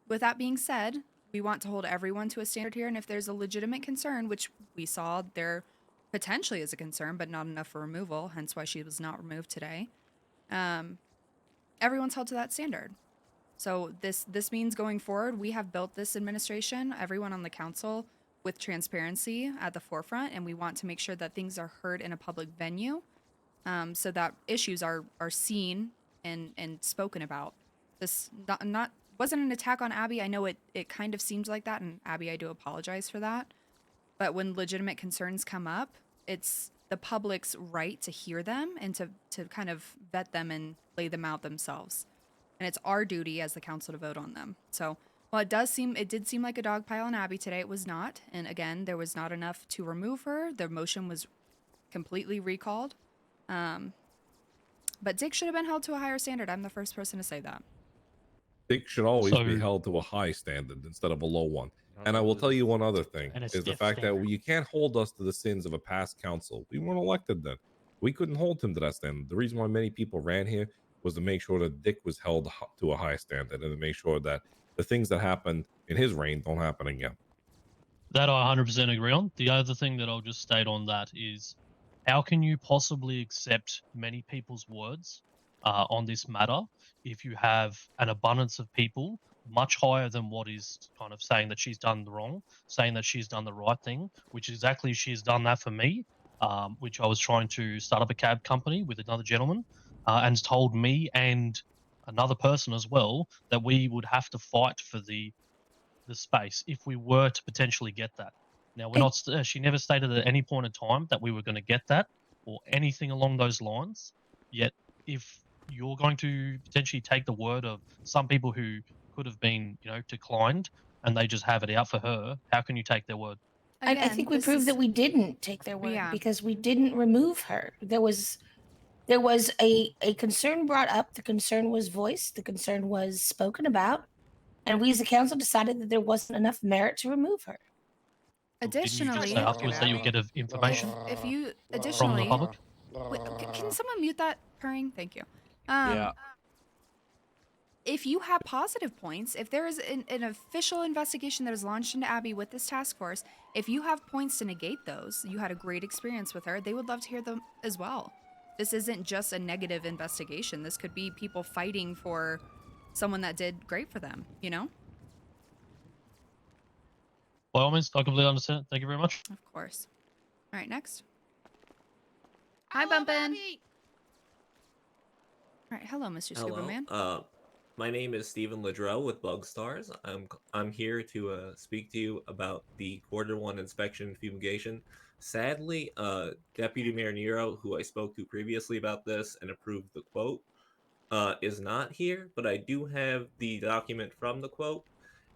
With that being said, we want to hold everyone to a standard here, and if there's a legitimate concern, which we saw there potentially is a concern, but not enough for removal, hence why she was not removed today, everyone's held to that standard. So this means going forward, we have built this administration, everyone on the council, with transparency at the forefront, and we want to make sure that things are heard in a public venue, so that issues are seen and spoken about. This wasn't an attack on Abby. I know it kind of seems like that, and Abby, I do apologize for that. But when legitimate concerns come up, it's the public's right to hear them and to kind of vet them and lay them out themselves. And it's our duty as the council to vote on them. So while it did seem like a dog pile on Abby today, it was not. And again, there was not enough to remove her. The motion was completely recalled. But Dick should have been held to a higher standard. I'm the first person to say that. Dick should always be held to a high standard instead of a low one. And I will tell you one other thing, is the fact that you can't hold us to the sins of a past council. We weren't elected then. We couldn't hold him to that standard. The reason why many people ran here was to make sure that Dick was held to a high standard and to make sure that the things that happened in his reign don't happen again. That I 100% agree on. The other thing that I'll just state on that is, how can you possibly accept many people's words on this matter if you have an abundance of people much higher than what is kind of saying that she's done the wrong, saying that she's done the right thing, which exactly she's done that for me, which I was trying to start up a cab company with another gentleman, and told me and another person as well that we would have to fight for the space if we were to potentially get that. Now, we're not. She never stated at any point in time that we were going to get that or anything along those lines. Yet, if you're going to potentially take the word of some people who could have been, declined, and they just have it out for her, how can you take their word? I think we proved that we didn't take their word because we didn't remove her. There was a concern brought up. The concern was voiced. The concern was spoken about. And we as a council decided that there wasn't enough merit to remove her. Additionally, say afterwards that you'll get information if you from the additionally, public. wait, can someone mute that purring? Thank you. Yeah. If you have positive points, if there is an official investigation that is launched into Abby with this task force, if you have points to negate those, you had a great experience with her, they would love to hear them as well. This isn't just a negative investigation. This could be people fighting for someone that did great for them, By all means, I completely understand. Thank you very much. Of course. All right, next. Hi, Bumpin'. All right, hello, Mr. Hello. Scuba Man. My name is Stephen Ladrell with Bug Stars. I'm here to speak to you about the Q1 inspection and fumigation. Sadly, Deputy Mayor Nero, who I spoke to previously about this and approved the quote, is not here, but I do have the document from the quote,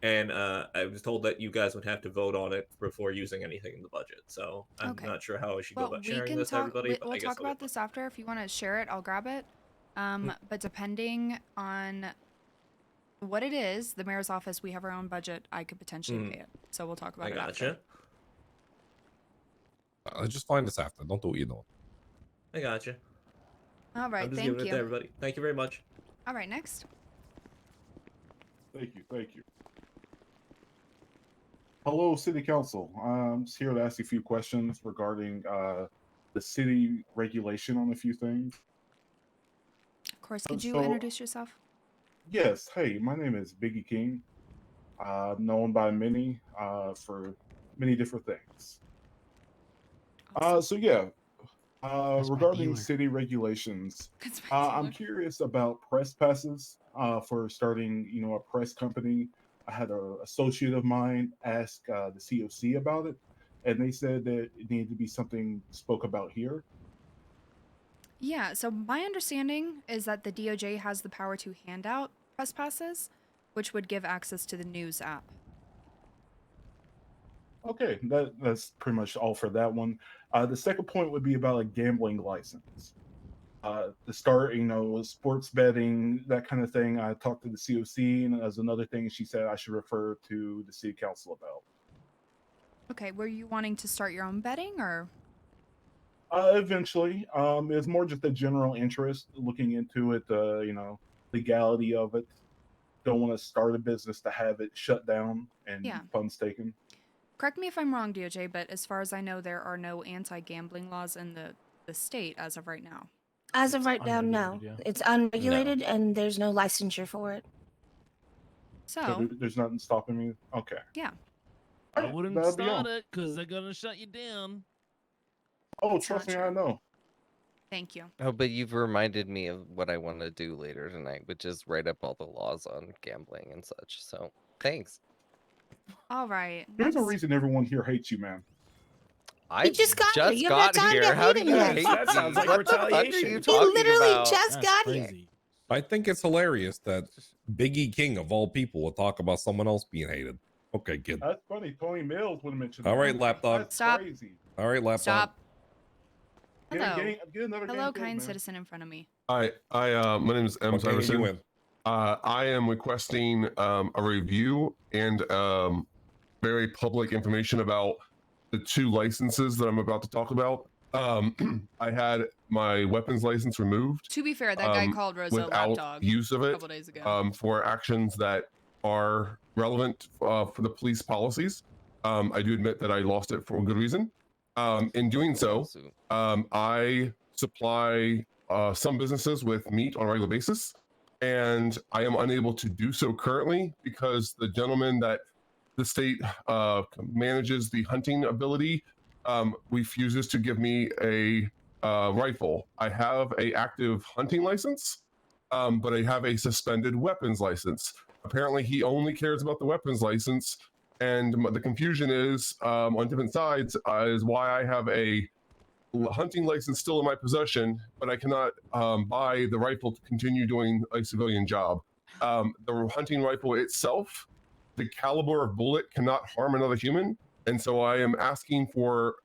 and I was told that you guys would have to vote on it before using anything in the budget. So I'm Okay. not sure how I should go Well, about we sharing can this to talk. everybody. But I We'll guess talk I'll get about this after. If you want to share it, I'll grab it. But depending on what it is, the mayor's office, we have our own budget. I could potentially pay it. So we'll talk about it after. Just find us after. Don't do what you're doing. I gotcha. All right, I'm just thank giving it to you. everybody. Thank you very much. All right, next. Thank you. Thank you. Hello, City Council. I'm just here to ask you a few questions regarding the city regulation on a few things. Of course, could you So- introduce yourself? Yes. Hey, my name is Biggie King. Known by many for many different things. So yeah, regarding city regulations, I'm curious about press passes for starting, a press company. I had an associate of mine ask the COC about it, and they said that it needed to be something spoke about here. Yeah, so my understanding is that the DOJ has the power to hand out press passes, which would give access to the news app. Okay, that's pretty much all for that one. The second point would be about a gambling license. To start, sports betting, that kind of thing. I talked to the COC, and as another thing, she said I should refer to the city council about. Okay, were you wanting to start your own betting or? Eventually, it's more just a general interest, looking into it. Legality of it. Don't want to start a business to have it shut down and Yeah. funds taken. Correct me if I'm wrong, DOJ, but as far as I know, there are no anti-gambling laws in the state as of right now. As of right now, no. It's unregulated and there's no licensure for it. So, there's nothing stopping me. Okay. Yeah. I wouldn't That'd be start all. it because they're gonna shut you down. Oh, trust me, I know. Thank you. Oh, but you've reminded me of what I want to do later tonight, which is write up all the laws on gambling and such. So thanks. All right. There's a reason everyone here hates you, man. I just got here. You haven't had time to How do hate you him yet. hate That me? sounds like What the fuck are retaliation. you He talking literally about? just got here. I think it's hilarious that Biggie King of all people will talk about someone else being hated. Okay, kid. That's funny. Tony Mills would have mentioned. All that. right, lapdog. That's Stop. crazy. All right, lapdog. Stop. Get Hello. another Hello, game filled, kind man. citizen in front of me. Hi, My name is M. What game are you Iverson. in? I am requesting a review and very public information about the 2 licenses that I'm about to talk about. I had my weapons license removed. To be fair, that guy called Rosa a without lapdog use of a it couple days ago. for actions that are relevant for the police policies. I do admit that I lost it for a good reason. In doing so, I supply some businesses with meat on a regular basis, and I am unable to do so currently because the gentleman that the state manages the hunting ability refuses to give me a rifle. I have a active hunting license, but I have a suspended weapons license. Apparently, he only cares about the weapons license, and the confusion is on different sides is why I have a hunting license still in my possession, but I cannot buy the rifle to continue doing a civilian job. The hunting rifle itself, the caliber of bullet cannot harm another human, and so I am asking for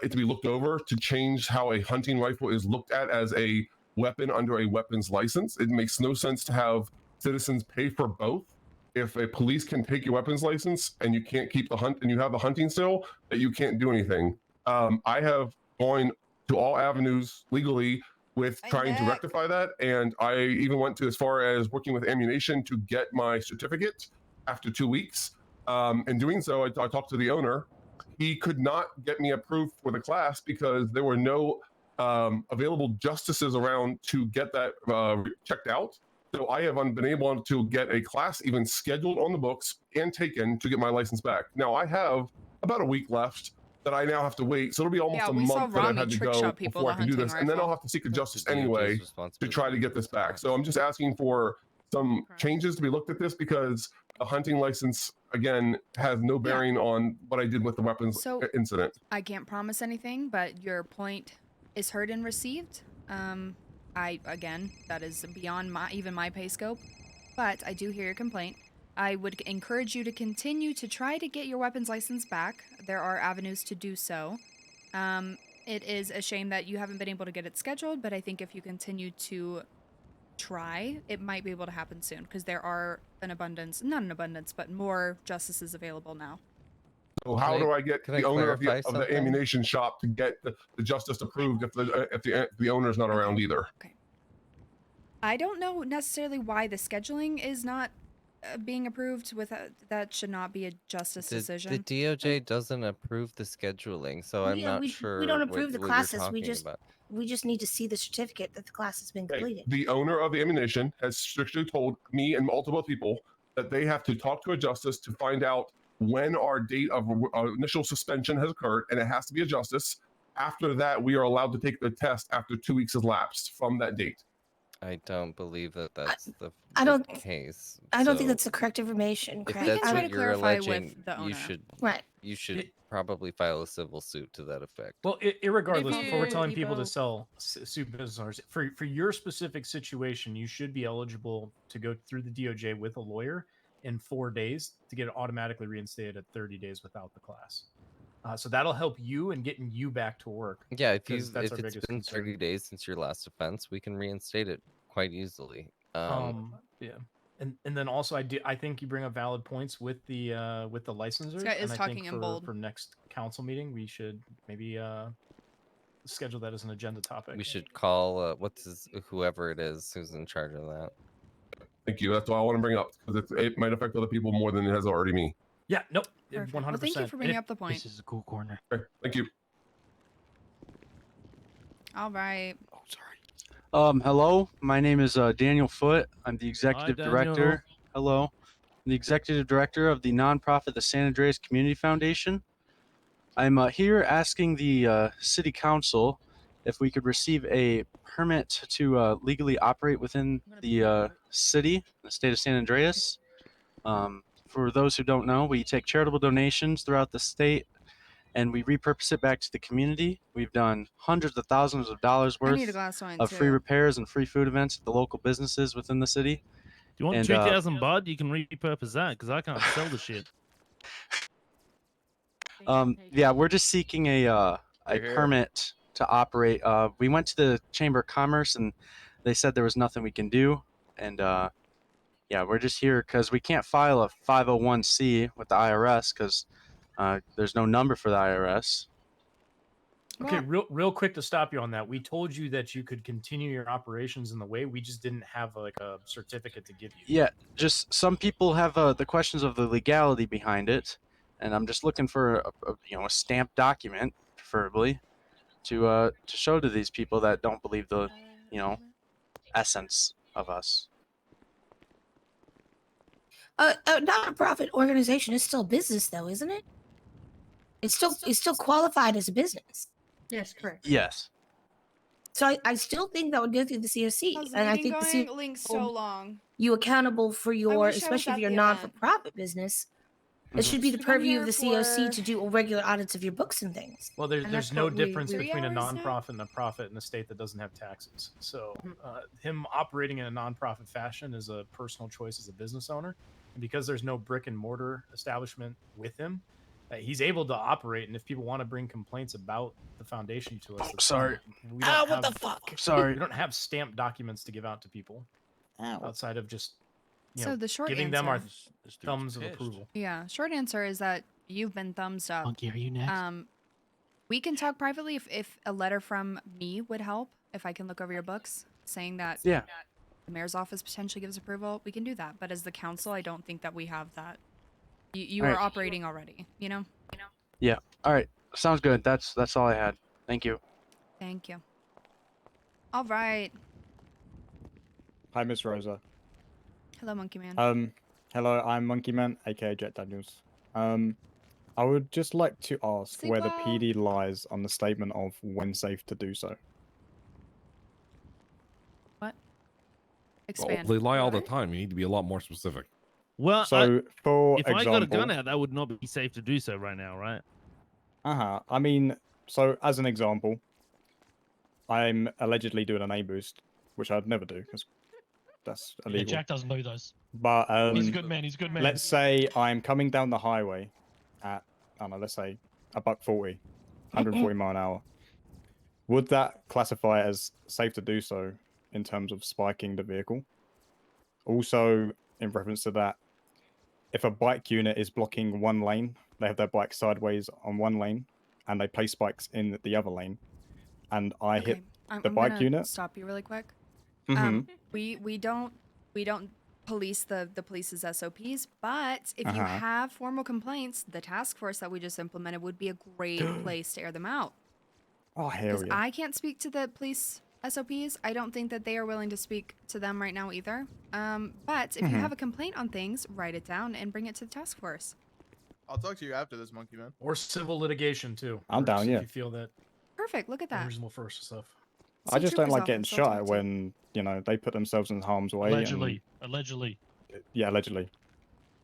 it to be looked over to change how a hunting rifle is looked at as a weapon under a weapons license. It makes no sense to have citizens pay for both. If a police can take your weapons license and you can't keep the hunt and you have the hunting still, that you can't do anything. I have gone to all avenues legally with trying to rectify that, and I even went to as far as working with ammunition to get my certificate after 2 weeks. In doing so, I talked to the owner. He could not get me approved for the class because there were no available justices around to get that checked out. So I have been able to get a class even scheduled on the books and taken to get my license back. Now I have about a week left that I now have to wait. So it'll be almost Yeah, a we saw month that I've Rami had to trick go shot people before with I a can do hunting this, and then I'll rifle. have to seek a That's justice the DOJ's anyway to responsibility. try to get this back. So I'm just asking for some changes to be looked at this because the hunting license again has no bearing on what I did with the weapons So incident. I can't promise anything, but your point is heard and received. Again, that is beyond even my pay scope, but I do hear your complaint. I would encourage you to continue to try to get your weapons license back. There are avenues to do so. It is a shame that you haven't been able to get it scheduled, but I think if you continue to try, it might be able to happen soon because there are not an abundance, but more justices available now. So how do I get can I the owner of clarify the something? ammunition shop to get the justice approved if the owner's not around either? I don't know necessarily why the scheduling is not being approved. That should not be a justice The decision. DOJ doesn't approve the scheduling, so I'm not sure we don't what, approve the what classes. you're We talking just about. we just need to see the certificate that the class has been completed. The owner of the ammunition has strictly told me and multiple people that they have to talk to a justice to find out when our date of initial suspension has occurred, and it has to be a justice. After that, we are allowed to take the test after 2 weeks has lapsed from that date. I don't believe that that's I don't case. I don't think so that's the correct information. if Correct? that's I what don't- you're clarify with alleging, the you owner. should Right. You should probably file a civil suit to that effect. Well, irregardless, If before we're you- telling people to sell suit business owners, for your specific situation, you should be eligible to go through the DOJ with a lawyer in 4 days to get it automatically reinstated at 30 days without the class. So that'll help you in getting you back to work. Yeah, if 'cause that's if our it's biggest been concern. 30 days since your last offense, we can reinstate it quite easily. Yeah, and then also I think you bring up valid points with the licensors. This guy is and I talking think in bold. for next council meeting we should maybe schedule that as an agenda topic. We should call whoever it is who's in charge of that. Thank you. That's all I want to bring up because it might affect other people more than it has already me. Yeah, nope, Perfect. 100%. Well, thank you for bringing up the point. This is a cool corner. Okay, thank you. All right. Hello. My name is Daniel Foote. I'm the executive Daniel. director. Hello. I'm the executive director of the nonprofit the San Andreas Community Foundation. I'm here asking the city council if we could receive a permit to legally operate within the city, the state of San Andreas. For those who don't know, we take charitable donations throughout the state and we repurpose it back to the community. We've done hundreds of thousands of dollars I need a worth glass of wine, of free too. repairs and free food events at the local businesses within the city. Do you want And, 2,000 bud? You can repurpose that because I can't sell the shit. Yeah, we're just seeking a Here. permit to operate. We went to the Chamber of Commerce and they said there was nothing we can do. And yeah, we're just here because we can't file a 501c with the IRS because there's no number for the IRS. Okay, real quick to stop you on that. We told you that you could continue your operations in the way. We just didn't have like a certificate to give you. Yeah, just some people have the questions of the legality behind it, and I'm just looking for a stamped document, preferably, to show to these people that don't believe the essence of us. A non-profit organization is still a business, though, isn't it? It's still qualified as a business. Yes, correct. Yes. So I still think that would go through the COC, How's the and I meeting think the going? COC Link's so long. you accountable for your, wish I was especially at if you're the non-for-profit business. It should be the Should've been purview of here the COC for- to do regular audits of your books and things. Well, there's And that's no what we- difference we- between a 3 hours now? nonprofit and a profit in a state that doesn't have taxes. So him operating in a nonprofit fashion is a personal choice as a business owner, and because there's no brick and mortar establishment with him, he's able to operate. And if people want to bring complaints about the foundation to us, that's sorry. fine. We don't what the have- fuck? Sorry. We don't have stamped documents to give out to people outside of just So the short giving them our answer- thumbs of approval. Yeah, short answer is that you've been thumbs up. Monkey, are you next? We can talk privately if a letter from me would help. If I can look over your books saying that Yeah. the mayor's office potentially gives approval, we can do that. But as the council, I don't think that we have that. You are Alright. operating already, you know? Yeah. All right. Sounds good. That's all I had. Thank you. Thank you. All right. Hi, Miss Rosa. Hello, Monkey Man. Hello, I'm Monkey Man, aka Jet Daniels. I would just like to ask Sleep where the well. PD lies on the statement of when safe to do so. What? Well, Expand. they lie all the time. You need to be a lot more specific. Well, So, for if I got a gun example- out, that would not be safe to do so right now, right? I mean, so as an example, I'm allegedly doing an A boost, which I'd never do because that's Yeah, illegal. Jack doesn't do those. But He's a good man. He's a good man. let's say I'm coming down the highway at, I don't know, let's say $140, 140 mile an hour. Would that classify as safe to do so in terms of spiking the vehicle? Also, in reference to that, if a bike unit is blocking one lane, they have their bike sideways on one lane, and they place spikes in the other lane, and I hit I'm the bike gonna unit. stop you really quick. Mhm. We don't police the police's SOPs, but if you Uh-huh. have formal complaints, the task force that we just implemented would be a great place to air them out. Oh, hell Because yeah. I can't speak to the police SOPs. I don't think that they are willing to speak to them right now either. But if you Mhm. have a complaint on things, write it down and bring it to the task force. I'll talk to you after this, Monkey Man. Or civil litigation too. I'm down, works yeah. If you feel that Perfect. Look at that. unreasonable force stuff. I just don't like getting office, I'll shot talk at to you. when, they put themselves in harm's way. Allegedly. Allegedly. Yeah, allegedly.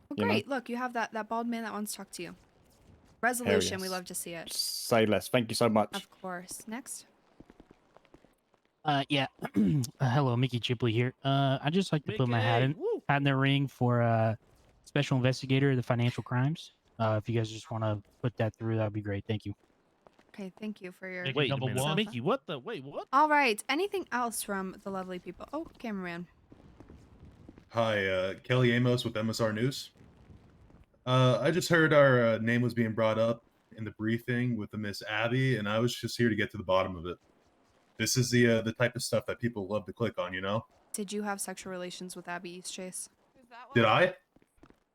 Well, you know? great. Look, you have that bald man that wants to talk to you. Resolution. We yes. love to see it. Say less. Thank you so much. Of course. Next. Yeah. Hello, Mickey Chipley here. I'd just like to put my hat in the ring for special investigator of the financial crimes. If you guys just want to put that through, that'd be great. Thank you. Okay, thank you for your Wait a info. minute, Mickey. What the? Wait, what? All right. Anything else from the lovely people? Oh, cameraman. Hi, Kelly Amos with MSR News. I just heard our name was being brought up in the briefing with the Miss Abby, and I was just here to get to the bottom of it. This is the type of stuff that people love to click on, you know? Did you have sexual relations with Abby Eastchase? Did I?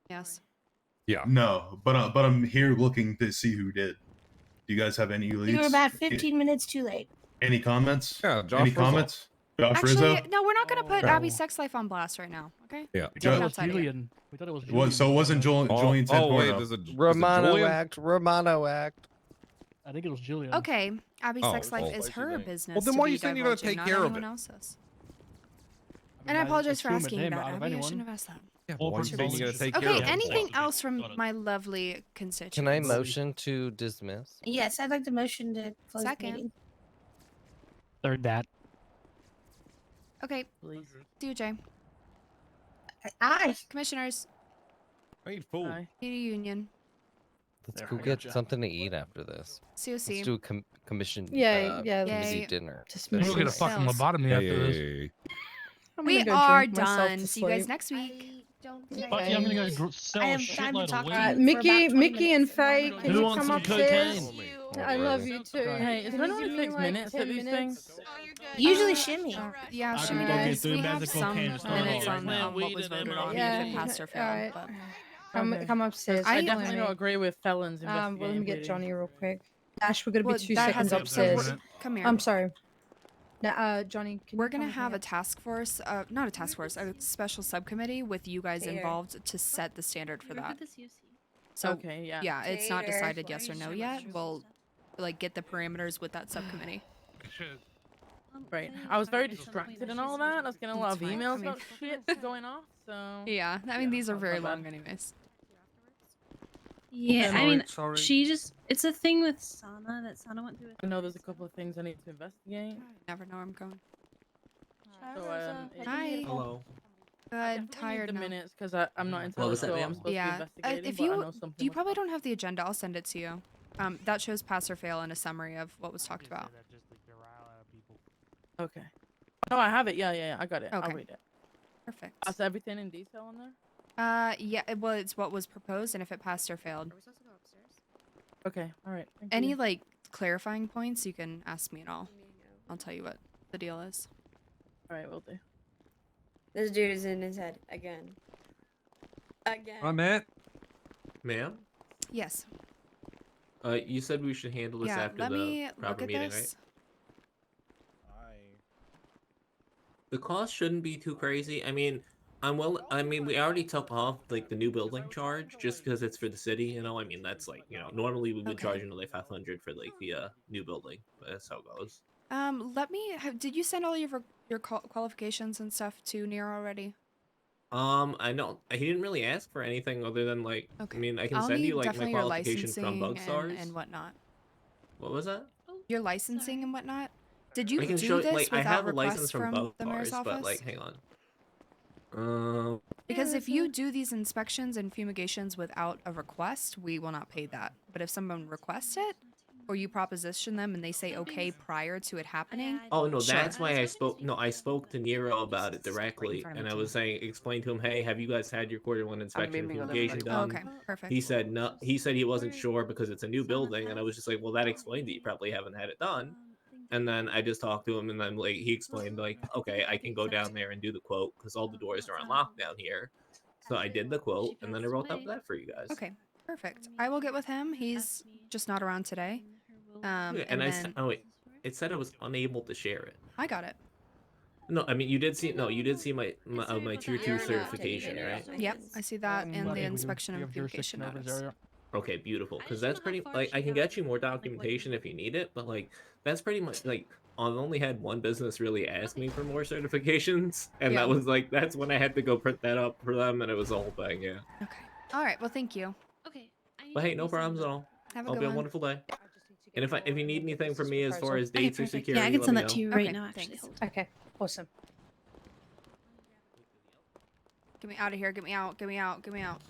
Yes. Yeah. No, but I'm here looking to see who did. Do you guys have any leads? You were about 15 minutes too late. Any comments? Yeah, Josh Any Rizzo. comments? Josh Actually, Rizzo? no, we're not going to put Oh. Abby's sex life on blast right now, okay? Yeah. We're Jo- talking outside of here. We thought it was What, so it wasn't Julian Oh, wait, Santorno? there's a Romano Julian? Act. Romano Act. I think it was Julian. Okay, Abby's Oh, sex life well. is her business. Well, then to why are be you saying you're gonna divulging, take not care of anyone it? else's. And I apologize for assume it asking name that, out of Abby. I anyone. shouldn't have asked that. Yeah, Or why are you saying you're gonna take care Okay, of it? anything else from my lovely constituents? Can I motion to dismiss? Yes, I'd like to motion to close Second. the meeting. Third that. Okay, DOJ. Aye. Commissioners, I need food. need a union. Let's There, go I get gotcha. something to eat after this. COC. Let's do a commission. Yeah, yeah. Committee Yay. dinner. Dismiss We'll get a yourselves. fucking lobotomy after this. I'm We gonna go are drink myself done. to See you guys sleep. next week. Bucky, I'm gonna go sell I a have time to shitload talk of to weed. you for Mickey, about 20 Mickey, and minutes. Faye, can Who you wants come some upstairs? cocaine? I love you too. Hey, is Can there you anyone give who me takes like minutes 10 for these minutes? things? Usually shimmy. Yeah, I shimmy can go get does. 3 We bags have of some cocaine and start minutes all on right. what was voted on, Yeah, if it passed or failed. alright. But Come, Okay. come upstairs. I let definitely me- don't agree with felons Well, let me investigating get PD. Johnny real quick. Ash, we're gonna Well, be 2 that seconds has a- upstairs. Come here. I'm sorry. Now, Johnny, can we're you gonna come have a here? task force, not a task force, a special subcommittee with you guys Here. involved to set the standard for that. So Okay, yeah. yeah, it's not Tater. decided yes or no yet. We'll like get the parameters with that subcommittee. Right. I was very distracted and all that. I was getting a lot of That's fine. emails I mean- about shit going off, so... Yeah, I mean these are my very bad. long anyways. Yeah, I Sorry, mean, sorry. she just, it's a thing with Sana that Sana went through with. I know there's a couple of things I need to investigate. Never know where I'm going. So, Hi. Hello. Good, tired the now. minutes because I'm not Well, entirely what's that, sure ma'am? I'm supposed to be Yeah, investigating, if but I know you something. you probably don't have the agenda, I'll send it to you. That shows pass or fail and a summary of what was talked about. Okay. No, I have it. Yeah, I got it. I'll Okay. read it. Perfect. That's everything in detail in there? Yeah, well, it's what was proposed and if it passed or failed. Okay, alright. Any like clarifying points, you can ask me and I'll tell you what the deal is. Alright, will do. This dude is in his head again. Again. I'm at. Ma'am? Yes. You said we should handle this Yeah, after let the me look proper at meeting, this. right? The cost shouldn't be too crazy. I mean, I'm well. I mean, we already took off like the new building charge just because it's for the city. You know, I mean, that's like normally we would Okay. charge another 500 for like the new building, but that's how it goes. Let me. Did you send all your qualifications and stuff to Nero already? I know he didn't really ask for anything other than like. Okay. I mean, I can I'll send need you like my definitely your qualification from licensing Bugstars. and whatnot. What was that? Your licensing and whatnot. Did I you can do show this like I without have a license requests from the mayor's Bugstars, office? but like, hang on. Because if you do these inspections and fumigations without a request, we will not pay that. But if someone requests it, or you proposition them and they say okay prior to it happening, Oh no, sure. that's why I spoke. No, I spoke to Nero about it directly, and I was saying, explain to him, hey, have you guys had your Q1 inspection and fumigation done? Oh, okay, perfect. He said no. He said he wasn't sure because it's a new building, and I was just like, well, that explained that you probably haven't had it done. And then I just talked to him, and then like he explained like, okay, I can go down there and do the quote because all the doors are unlocked down here. So I did the quote, and then I wrote up that for you guys. Okay, perfect. I will get with him. He's just not around today. Yeah, And and I then said, oh wait, it said I was unable to share it. I got it. No, I mean you did see. No, you did see my tier 2 certification, right? Yep, I see that in the inspection and fumigation notice. Okay, beautiful. Because that's pretty like I can get you more documentation if you need it, but like that's pretty much like I've only had one business really ask me for more certifications, and Yeah. that was like that's when I had to go print that up for them, and it was the whole thing. Yeah. All right. Well, thank you. Okay. But hey, no problems at all. Have a Hope good you have one. a wonderful day. And if you need anything from me as far as dates or perfect. security, Yeah, I can let send me that know. to you right Okay, now. Actually, thanks. hold Okay, awesome. Get me out of here. Get me out. Get me out. Get me out.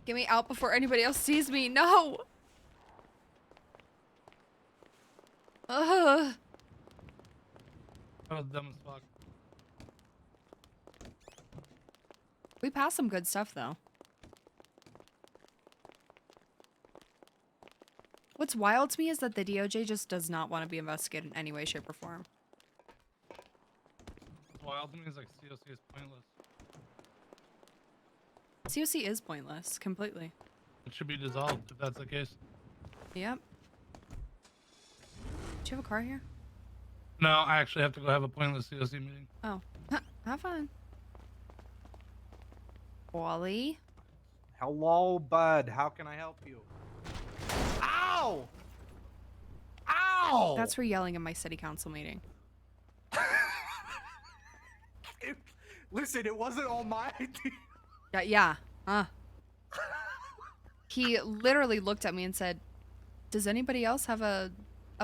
Get me out before anybody else sees me. No. Ugh. That was dumb as fuck. We passed some good stuff though. What's wild to me is that the DOJ just does not want to be investigated in any way, shape, or form. What's wild to me is like COC is pointless. COC is pointless, completely. It should be dissolved if that's the case. Yep. Do you have a car here? No, I actually have to go have a pointless COC meeting. Oh, have fun. Wally? Hello, bud. How can I help you? Ow! Ow! That's for yelling in my city council meeting. Listen, it wasn't all my idea. Yeah. He literally looked at me and said, does anybody else have a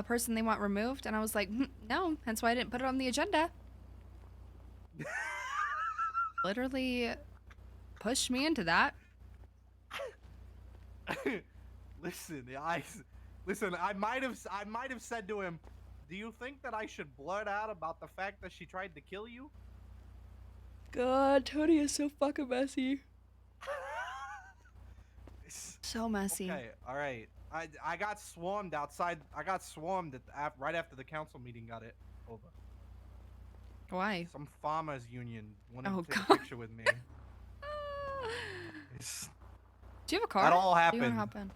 person they want removed? And I was like, no, hence why I didn't put it on the agenda. Literally pushed me into that. Listen, I might have said to him, do you think that I should blurt out about the fact that she tried to kill you? God, Tony is so fucking messy. So messy. Okay, all right. I got swarmed outside. I got swarmed right after the council meeting got it over. Why? Some farmers union wanted Oh, to take God. a picture with me. It's- Do you have a car? That all Do you happened. wanna hop in?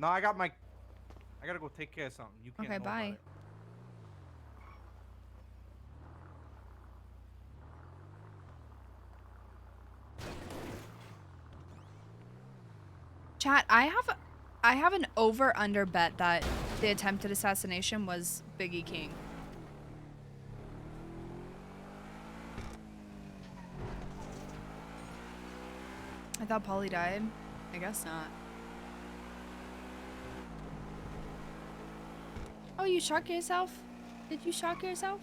No, I gotta go take care of something. You can't Okay, know about bye. it. Chat, I have an over-under bet that the attempted assassination was Biggie King. I thought Polly died. I guess not. Oh, you shocked yourself? Did you shock yourself?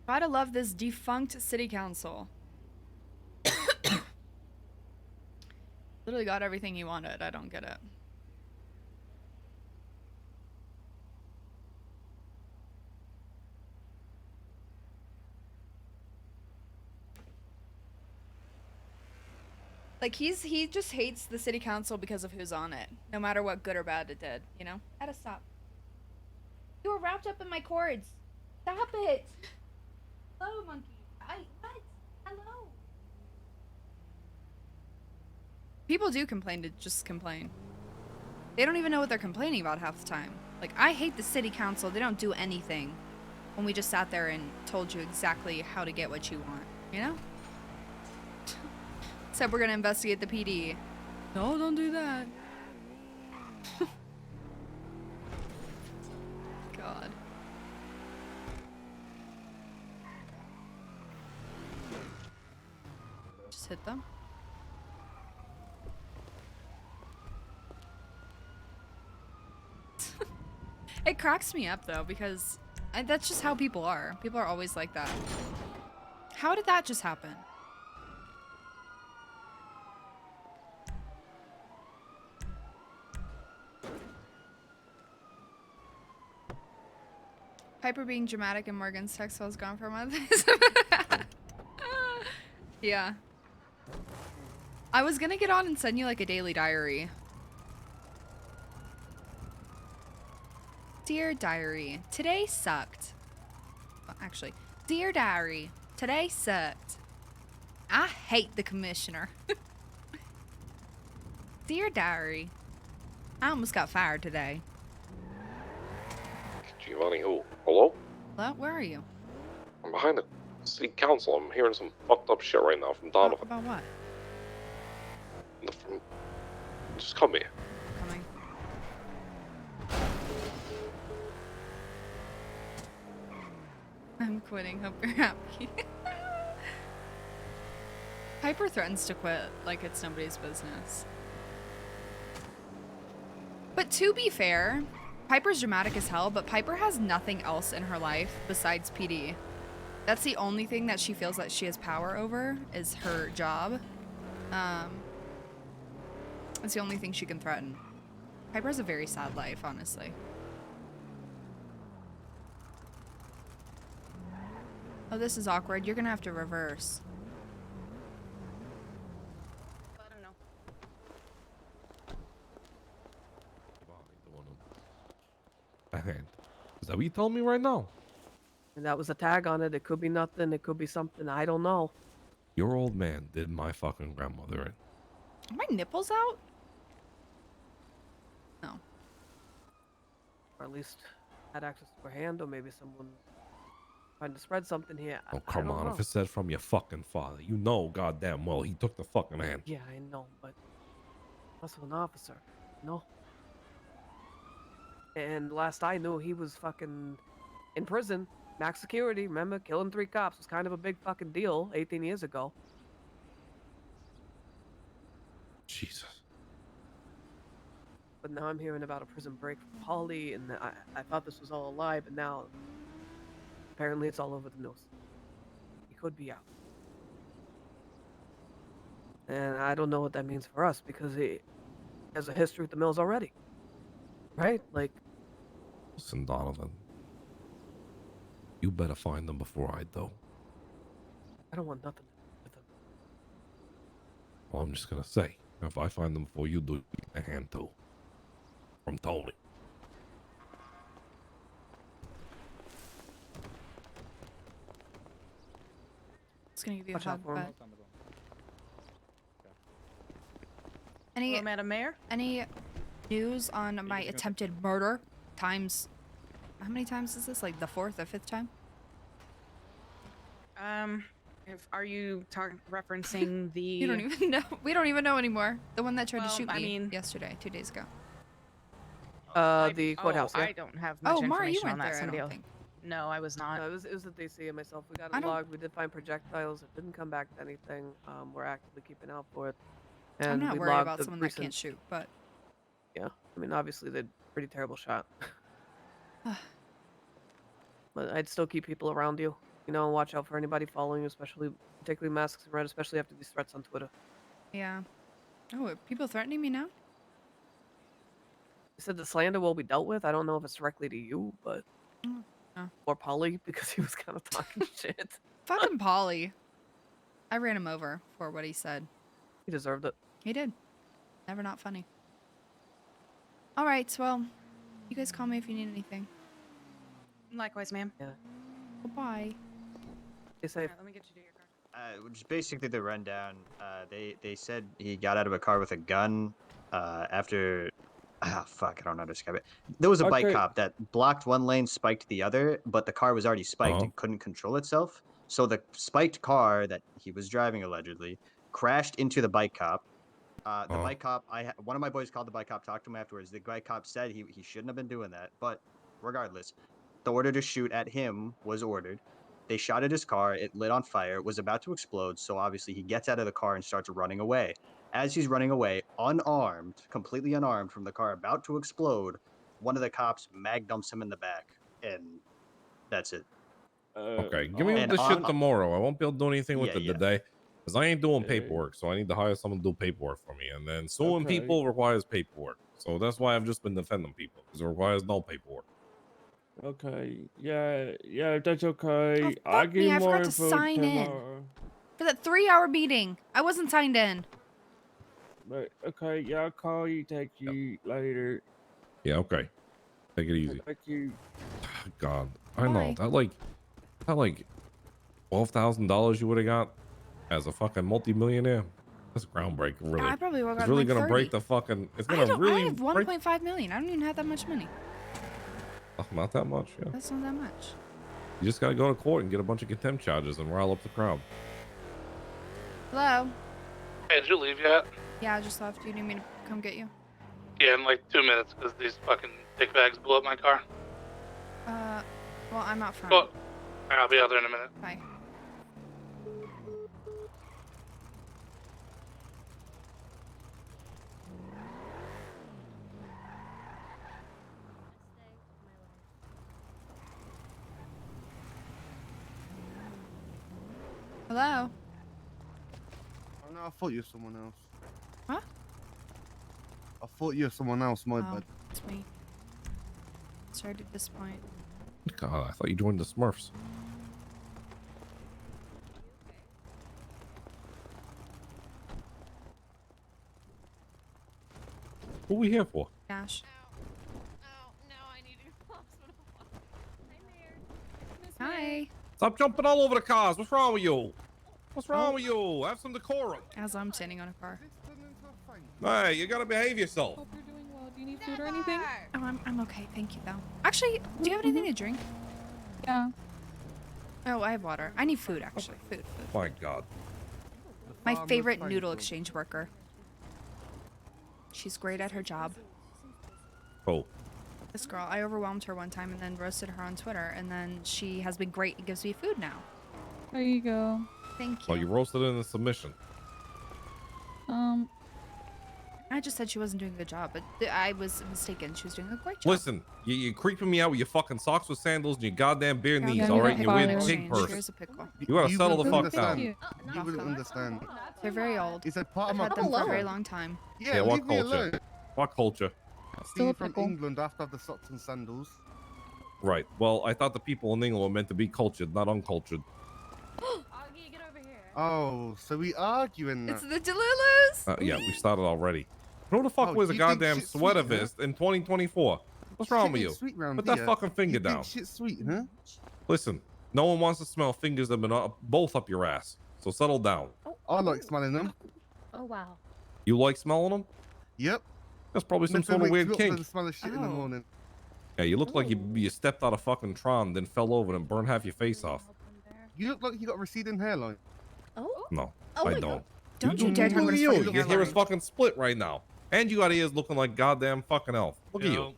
Gotta love this defunct city council. Literally got everything you wanted. I don't get it. Like he just hates the city council because of who's on it, no matter what good or bad it did. You know. Gotta stop. You were wrapped up in my cords. Stop it. Hello, monkey. What? Hello. People do complain to just complain. They don't even know what they're complaining about half the time. Like, I hate the city council. They don't do anything when we just sat there and told you exactly how to get what you want, you know? Said we're gonna investigate the PD. No, don't do that. God. Just hit them. It cracks me up though because that's just how people are. People are always like that. How did that just happen? Piper being dramatic in Morgan's text while I was gone for a month. Yeah. I was gonna get on and send you like a daily diary. Dear diary, today sucked. Well, actually, dear diary, today sucked. I hate the commissioner. Dear diary, I almost got fired today. Giovanni, who? Hello? Hello, where are you? I'm behind the city council. I'm hearing some fucked up shit right now from Donovan. About what? Just come here. Coming. I'm quitting. Hope you're happy. Piper threatens to quit like it's nobody's business. But to be fair, Piper's dramatic as hell, but Piper has nothing else in her life besides PD. That's the only thing that she feels that she has power over is her job. It's the only thing she can threaten. Piper has a very sad life, honestly. Oh, this is awkward. You're gonna have to reverse. I don't know. Backhand. Is that what you telling me right now? And that was a tag on it. It could be nothing. It could be something. I don't know. Your old man did my fucking grandmother in. Are my nipples out? No. Or at least had access to her hand, or maybe someone trying to spread something here. Oh, I come don't on. know. If it said from your fucking father, you know goddamn well he took the fucking hand. Yeah, I know, but also an officer, no. And last I knew, he was fucking in prison, max security. Remember, killing 3 cops was kind of a big fucking deal 18 years ago. Jesus. But now I'm hearing about a prison break from Holly, and I thought this was all a lie, but now apparently it's all over the news. He could be out. And I don't know what that means for us, because he has a history with the mills already. Right? Like, Listen, Donovan. You better find them before I do. I don't want nothing with him. Well, I'm just gonna say, if I find them before you do, you get a hand too. From Tony. It's gonna give you Watch a out hug, for him. but... Any, Hello, Madam Mayor? Any news on my attempted murder times? How many times is this? Like the 4th or 5th time? Are you referencing the? You don't even know. We don't even know anymore. The one that tried to Well, shoot I me mean- yesterday, 2 days ago. The courthouse, yeah? I don't have much Oh, Mara, you information on weren't that. there, I Somebody don't else. think. No, I was not. No, it was the DC and myself. We got I it don't- logged. We did find projectiles. It didn't come back to anything. We're actively keeping out for it. I'm And not we worried logged about the someone that can't recent- shoot, but Yeah, I mean, obviously they're pretty terrible shot. But I'd still keep people around you. You know, watch out for anybody following you, especially particularly masks and red, especially after these threats on Twitter. yeah. Oh, are people threatening me now? He said the slander will be dealt with. I don't know if it's directly to you, but Oh. or Polly because he was kind of talking shit. Fucking Polly. I ran him over for what he said. He deserved it. He did. Never not funny. All right, well, you guys call me if you need anything. Likewise, ma'am. Yeah. Goodbye. Stay safe. Let me get you to your car. Which is basically the rundown. They said he got out of a car with a gun after. Ah, fuck, I don't know how to describe it. There was a bike Okay. cop that blocked one lane, spiked the other, but the car was already spiked and couldn't control itself. So the spiked car that he was driving allegedly crashed into the bike cop. The bike cop, one of my boys called the bike cop, talked to him afterwards. The bike cop said he shouldn't have been doing that, but regardless, the order to shoot at him was ordered. They shot at his car, it lit on fire, was about to explode, so obviously he gets out of the car and starts running away. As he's running away, unarmed, completely unarmed from the car about to explode, one of the cops mag dumps him in the back, and that's it. Okay, give me And the shit on- tomorrow. I won't be able to do anything with Yeah, it yeah. today because I ain't doing paperwork. So I need to hire someone to do paperwork for me. And then suing Okay. people requires paperwork. So that's why I've just been defending people because it requires no paperwork. Okay. Yeah, that's okay. Oh, I'll fuck give me, you I more forgot to info sign in. tomorrow. For that 3-hour meeting. I wasn't signed in. But okay, yeah, I'll call you, text you later. Yeah, okay. Take it easy. Thank you. God, I know Bye. that like $12,000 you would have got as a fucking multimillionaire. That's groundbreaking, really. I probably would have It's gotten really like gonna 30. break the fucking. It's I gonna don't. really I have break. 1.5 million. I don't even have that much money. Oh, not that much. Yeah. That's not that much. You just gotta go to court and get a bunch of contempt charges and rile up the crowd. Hello. Hey, did you leave yet? Yeah, I just left. Do you need me to come get you? Yeah, in like 2 minutes because these fucking dickbags blew up my car. Well, I'm out front. Well, I'll be out there in a minute. Bye. Hello. Oh no, I thought you were someone else. What? I thought you were someone else, my Oh, bad. it's me. Sorry to disappoint. God, I thought you joined the Smurfs. What are we here for? Dash. Oh, Hi. Stop jumping all over the cars. What's wrong with you? What's wrong with you? Have some decorum. As I'm standing on a car. Hey, you gotta behave yourself. Hope you're doing well. Do you need food or anything? Oh, I'm okay. Thank you, though. Actually, do you have anything to drink? Yeah. Oh, I have water. I need food, actually. Food. My God. My favorite noodle exchange worker. She's great at her job. Oh. This girl, I overwhelmed her one time and then roasted her on Twitter, and then she has been great and gives me food now. There you go. Thank you. Well, you roasted it in the submission. I just said she wasn't doing a good job, but I was mistaken. She was doing a great job. Listen, you're creeping me out with your fucking socks with sandals and your goddamn bare Yeah, knees, yeah, all right? yeah, Your weird yeah, pig yeah. purse. Here's a pickle. You gotta settle the fuck understand. down. You wouldn't understand. They're very old. Is that part I've of my had them for a very culture? long time. Yeah, what leave me culture? alone. What culture? Being from England, I have to have the socks and sandals. Right. Well, I thought the people in England were meant to be cultured, not uncultured. Oh, so we arguing now? It's the Delilus! Yeah, we started already. Who the fuck Oh, wears a you think goddamn shit's sweater sweet, huh? vest in 2024? What's wrong Shit with ain't you? sweet round Put that here. fucking finger You down. think shit's sweet, huh? Listen, no one wants to smell fingers that have been both up your ass. So settle down. I like smelling them. Oh wow. You like smelling them? Yep. That's probably some Nothing sort of wakes weird me up kink. than the smell of shit in the morning. Yeah, you look like you stepped out of fucking Tron, then fell over and burned half your face off. You look like you got a receding hairline. Oh. No, Oh I my don't. God. Don't you dare talk Look about at a you. fucking Your hair is hairline. fucking split right now. And you got ears looking like goddamn fucking elf. Look at you.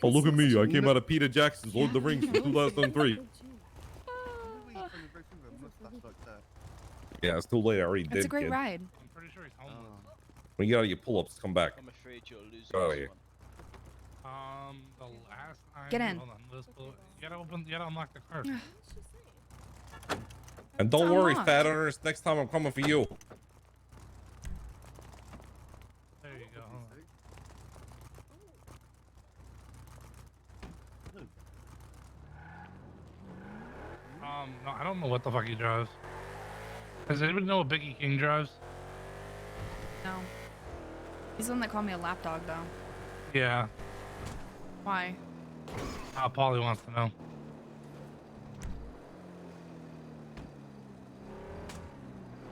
Oh, look at me. I came out of Peter Jackson's Lord of the Rings from 2003. Yeah, it's too late. I already did. It's a great kid. ride. When you get out of your pull-ups, come back. I'm afraid you'll lose. Get out of here. The last time. Get in. Hold on, let's go. You gotta unlock the car. And don't It's worry, unlocked. fat owners. Next time I'm coming for you. you go. Hold on. No, I don't know what the fuck he drives. Does anybody know what Biggie King drives? No. He's the one that called me a lapdog, though. Yeah. Why? Paulie wants to know.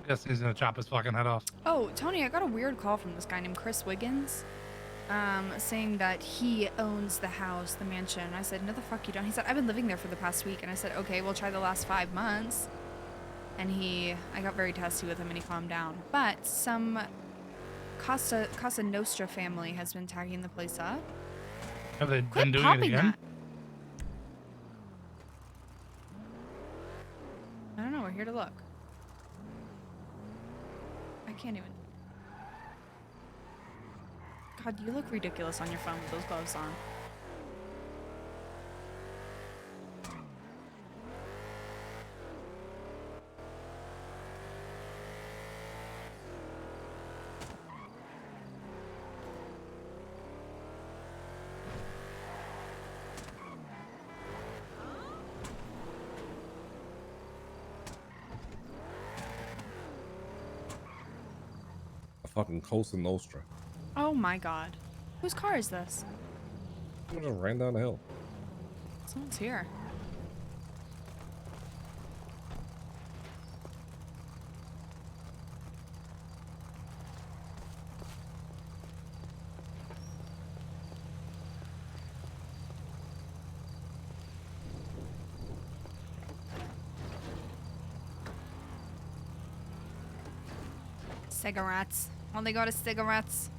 Guess he's gonna chop his fucking head off. Oh, Tony, I got a weird call from this guy named Chris Wiggins, saying that he owns the house, the mansion. I said, no, the fuck you don't. He said, I've been living there for the past week. And I said, okay, we'll try the last 5 months. And I got very testy with him and he calmed down. But some Casa Nostra family has been tagging the place up. Have they Quit been doing it popping again? that. I don't know, we're here to look. I can't even. God, you look ridiculous on your phone with those gloves on. A fucking Cosa Nostra. Oh my god. Whose car is this? Someone just ran down the hill. Someone's here. Cigarettes. All they got is cigarettes.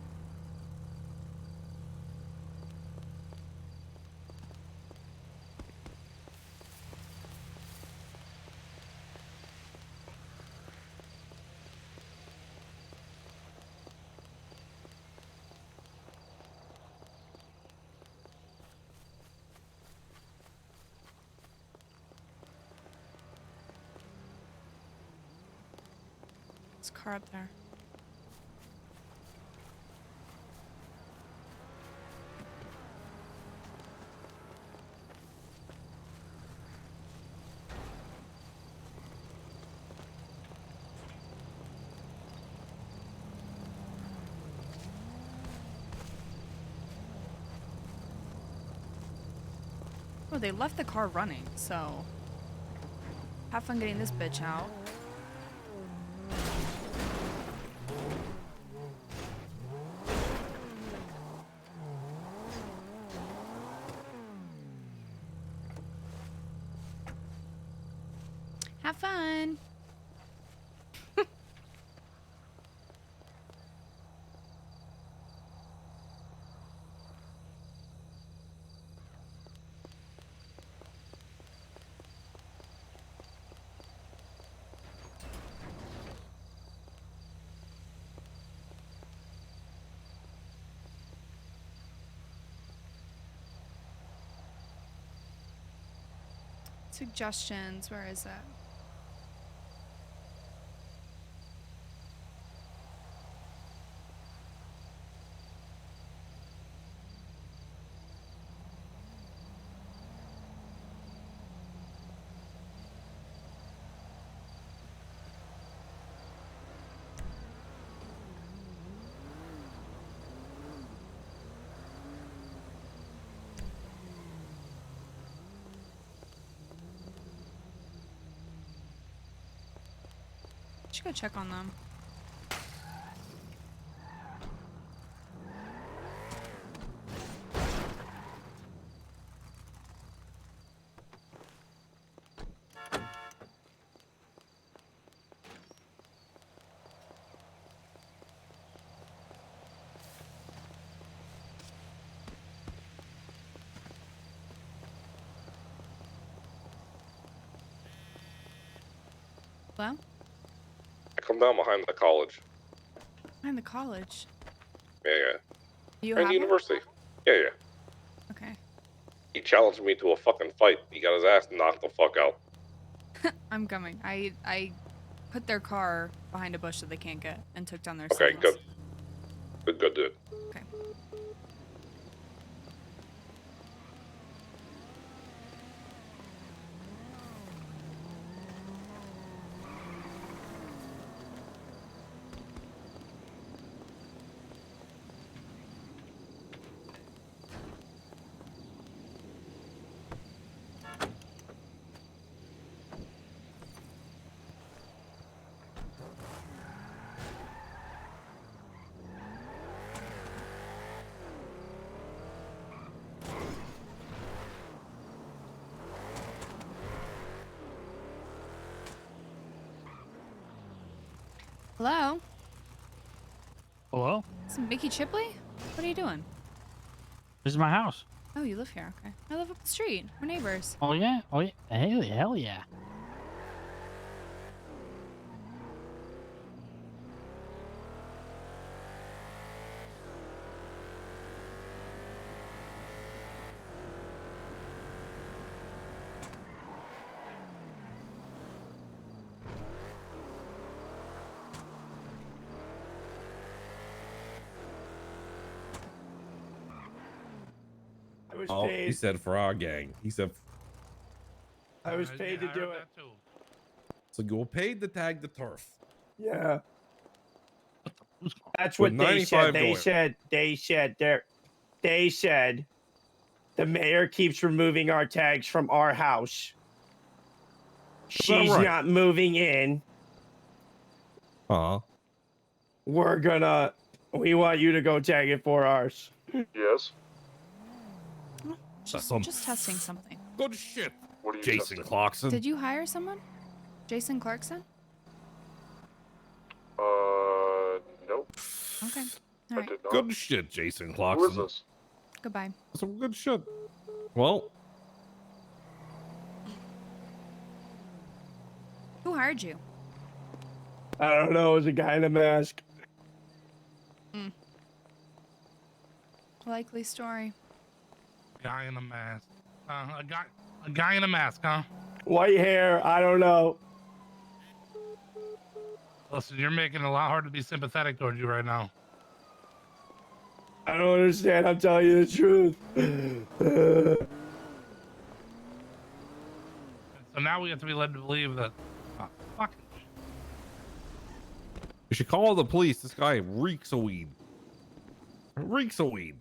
There's a car up there. Oh, they left the car running, so have fun getting this bitch out. Have fun. Suggestions, where is it? Should go check on them. Hello? I come down behind the college. Behind the college. Yeah, yeah. You And have one? university. Yeah, yeah. Okay. He challenged me to a fucking fight. He got his ass knocked the fuck out. I'm coming. I put their car behind a bush that they can't get and took down their Okay, signals. good. Good, dude. Okay. Hello? Hello? This is Mickey Chipley? What are you doing? This is my house. Oh, you live here. Okay. I live up the street. We're neighbors. Oh yeah? Oh yeah. Hell yeah. Oh, he said for our gang. He said. I was paid to do it. So you were paid to tag the turf. Yeah. That's With what they 95 said. going. They said the mayor keeps removing our tags from our house. She's right? not moving in. We want you to go tag it for ours. Yes. Just testing something. Good shit. What are you Jason testing? Clarkson. Did you hire someone? Jason Clarkson? Nope. Okay. I All right. did not. Good shit, Jason Who Clarkson. is this? Goodbye. Some good shit. Well, Who hired you? I don't know. It was a guy in a mask. Likely story. Guy in a mask. A guy in a mask, huh? White hair. I don't know. Listen, you're making it a lot hard to be sympathetic towards you right now. I don't understand. I'm telling you the truth. So now we have to be led to believe that. Oh, fuck. you should call the police. This guy reeks of weed. Reeks of weed.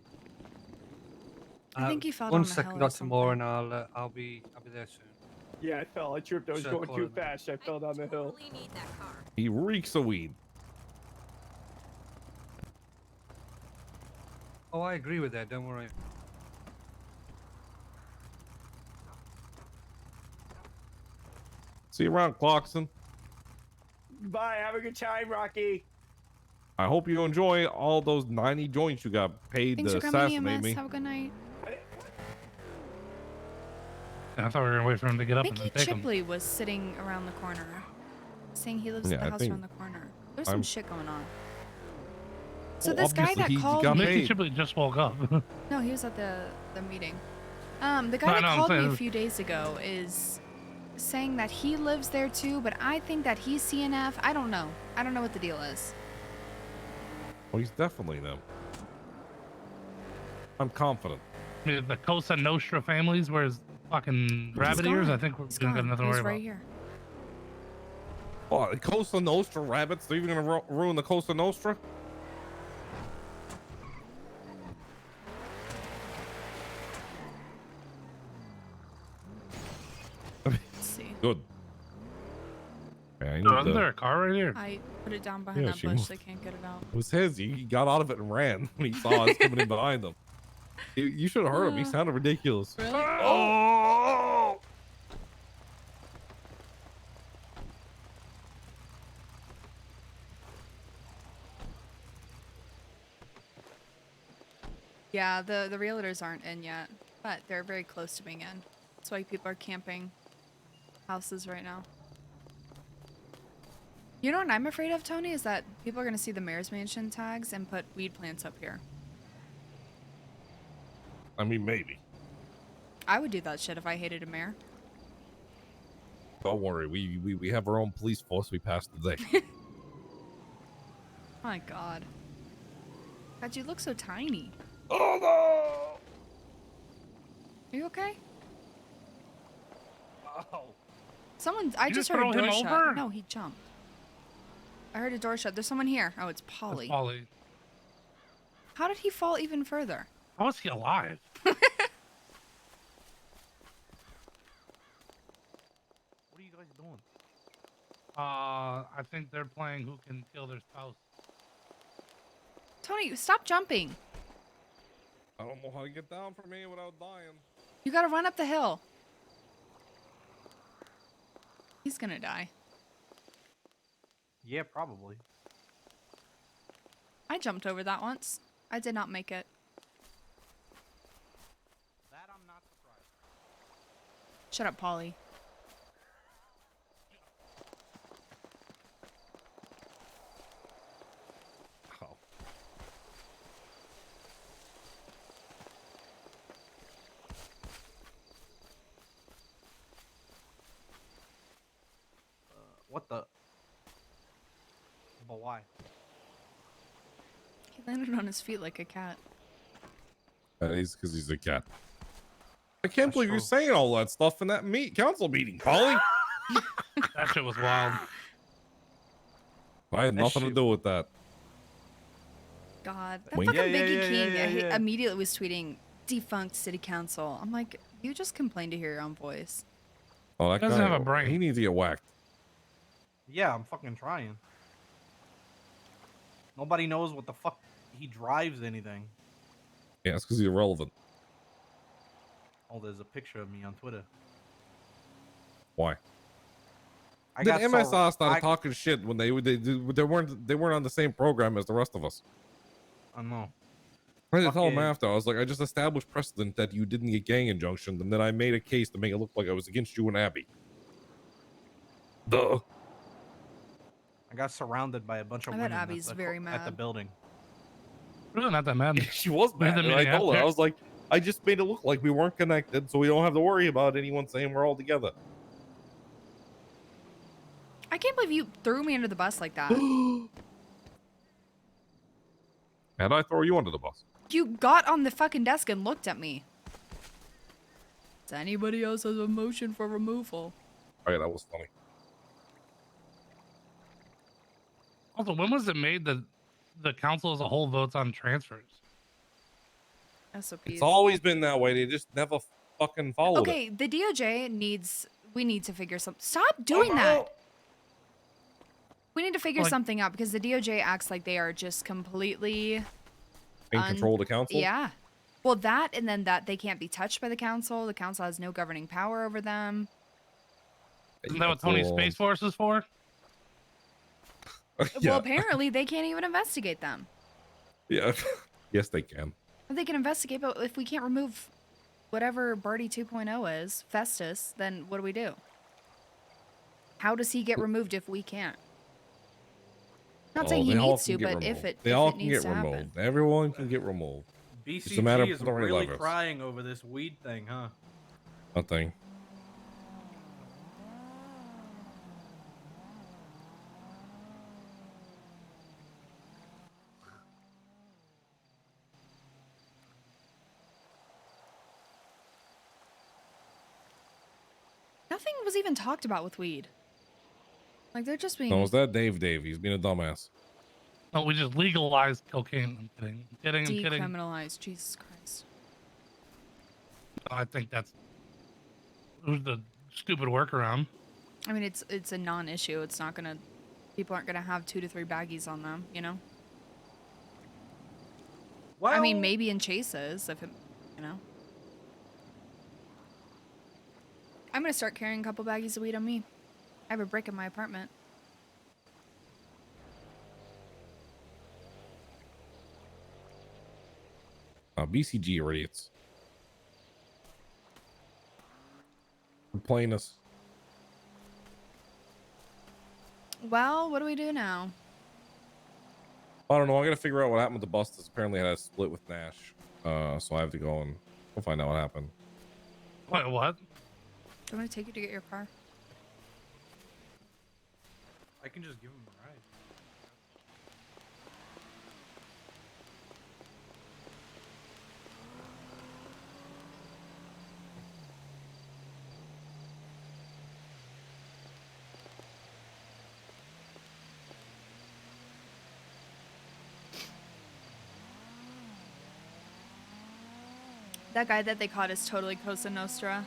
I think he fell One down a second, hill or Dr. Moore, and I'll be there soon. Yeah, I fell. I tripped. I was Sure, going call too it now. fast. I fell down the hill. He reeks of weed. Oh, I agree with that. Don't worry. See you around, Clarkson. Bye. Have a good time, Rocky. I hope you enjoy all those 90 joints you got paid Thanks to for coming, assassinate EMS. me. Have a good night. I thought we were gonna wait for him to get up and Mickey then take him. Chipley was sitting around the corner, saying he lives Yeah, at the I house think around the corner. There's some I'm- shit going on. So Well, this guy obviously that he called got me, Mickey paid. Chipley just woke up. no, he was at the meeting. The guy No, that no, I'm called me a saying- few days ago is saying that he lives there too, but I think that he's CNF. I don't know. I don't know what the deal is. Well, he's definitely them. I'm confident. The Cosa Nostra families, where's fucking rabbit ears? gone. I think we're He's gonna got gone. nothing to He was worry right about. here. Oh, the Costa Nostra rabbits? They're even gonna ruin the Costa Nostra? Let's see. Good. Yeah, I need Isn't the- there a car right here? I put it down behind Yeah, that she bush. moved. They can't get it out. It was his. He got out of it and ran when he saw us coming in behind him. You should have heard him. He sounded ridiculous. Really? Oh! Yeah, the realtors aren't in yet, but they're very close to being in. That's why people are camping houses right now. You know what I'm afraid of, Tony, is that people are going to see the mayor's mansion tags and put weed plants up here. I mean, maybe. I would do that shit if I hated a mayor. Don't worry. We have our own police force. We passed the day. My God. God, you look so tiny. Oh no! Are you okay? Oh. I You just just heard a throw him door shut. over? No, he jumped. I heard a door shut. There's someone here. Oh, it's That's Polly. Polly. How did he fall even further? How is he alive? What are you guys doing? I think they're playing who can kill their spouse. Tony, stop jumping. I don't know how to get down from here without dying. You gotta run up the hill. He's gonna die. Yeah, probably. I jumped over that once. I did not make it. That I'm not surprised. Shut up, Polly. Oh. What the? But why? He landed on his feet like a cat. That is because he's a cat. I can't believe you're saying all that stuff in that council meeting, Polly. That shit was wild. I had nothing to do with that. God, that Wink. fucking Yeah, Biggie yeah, King yeah, yeah. immediately was tweeting defunct city council. I'm like, you just complained to hear your own voice. Oh, that Doesn't guy, have a brain. He needs to get whacked. Yeah, I'm fucking trying. Nobody knows what the fuck he drives anything. Yeah, it's because he's irrelevant. Oh, there's a picture of me on Twitter. Why? I Then got MSR started talking shit when they weren't on the same program as the rest of us. I know. I had to tell him Fucking- after. I was like, I just established precedent that you didn't get gang injunction, and then I made a case to make it look like I was against you and Abby. Duh. I got surrounded by a bunch of I bet women Abby's very at the mad. building. Really not that mad. She was We had mad. the And I meeting told her, I after. was like, I just made it look like we weren't connected, so we don't have to worry about anyone saying we're all together. I can't believe you threw me under the bus like that. And I throw you under the bus. You got on the fucking desk and looked at me. Does anybody else have a motion for removal? All right, that was funny. Also, when was it made that the council as a whole votes on transfers? SOPs. It's always been that way. They just never fucking followed it. Okay, the DOJ needs. We need to figure something. Stop doing that. We need to figure Like- something out because the DOJ acts like they are just completely In control of the council? Yeah. Well, that and then that they can't be touched by the council. The council has no governing power over them. Isn't that what Tony's Space Force is for? Well, apparently they can't even investigate them. Yeah. Yes, they can. They can investigate, but if we can't remove whatever Birdie 2.0 is, Festus, then what do we do? How does he get removed if we can't? Not saying he they all needs can to, get but if removed. it They if all it can needs get to removed. happen. Everyone can get removed. It's a matter of BCG is pulling really levers. crying over this weed thing, huh? Nothing. Nothing was even talked about with weed. Like they're just being No, was that Dave? He's being a dumbass. No, we just legalized cocaine. I'm kidding. I'm kidding. I'm kidding. decriminalized. Jesus Christ. I think that's it was the stupid workaround. I mean, it's a non-issue. It's not gonna. People aren't gonna have 2 to 3 baggies on them, you know. I mean, maybe in chases, if it, you know. I'm gonna start carrying a couple baggies of weed on me. I have a brick in my apartment. BCG are idiots. Complain us. Well, what do we do now? I don't know. I gotta figure out what happened with the Bustas. Apparently, I had a split with Nash. So I have to go and we'll find out what happened. Wait, what? Do you want me to take you to get your car? I can just give him a ride. That guy that they caught is totally Cosa Nostra.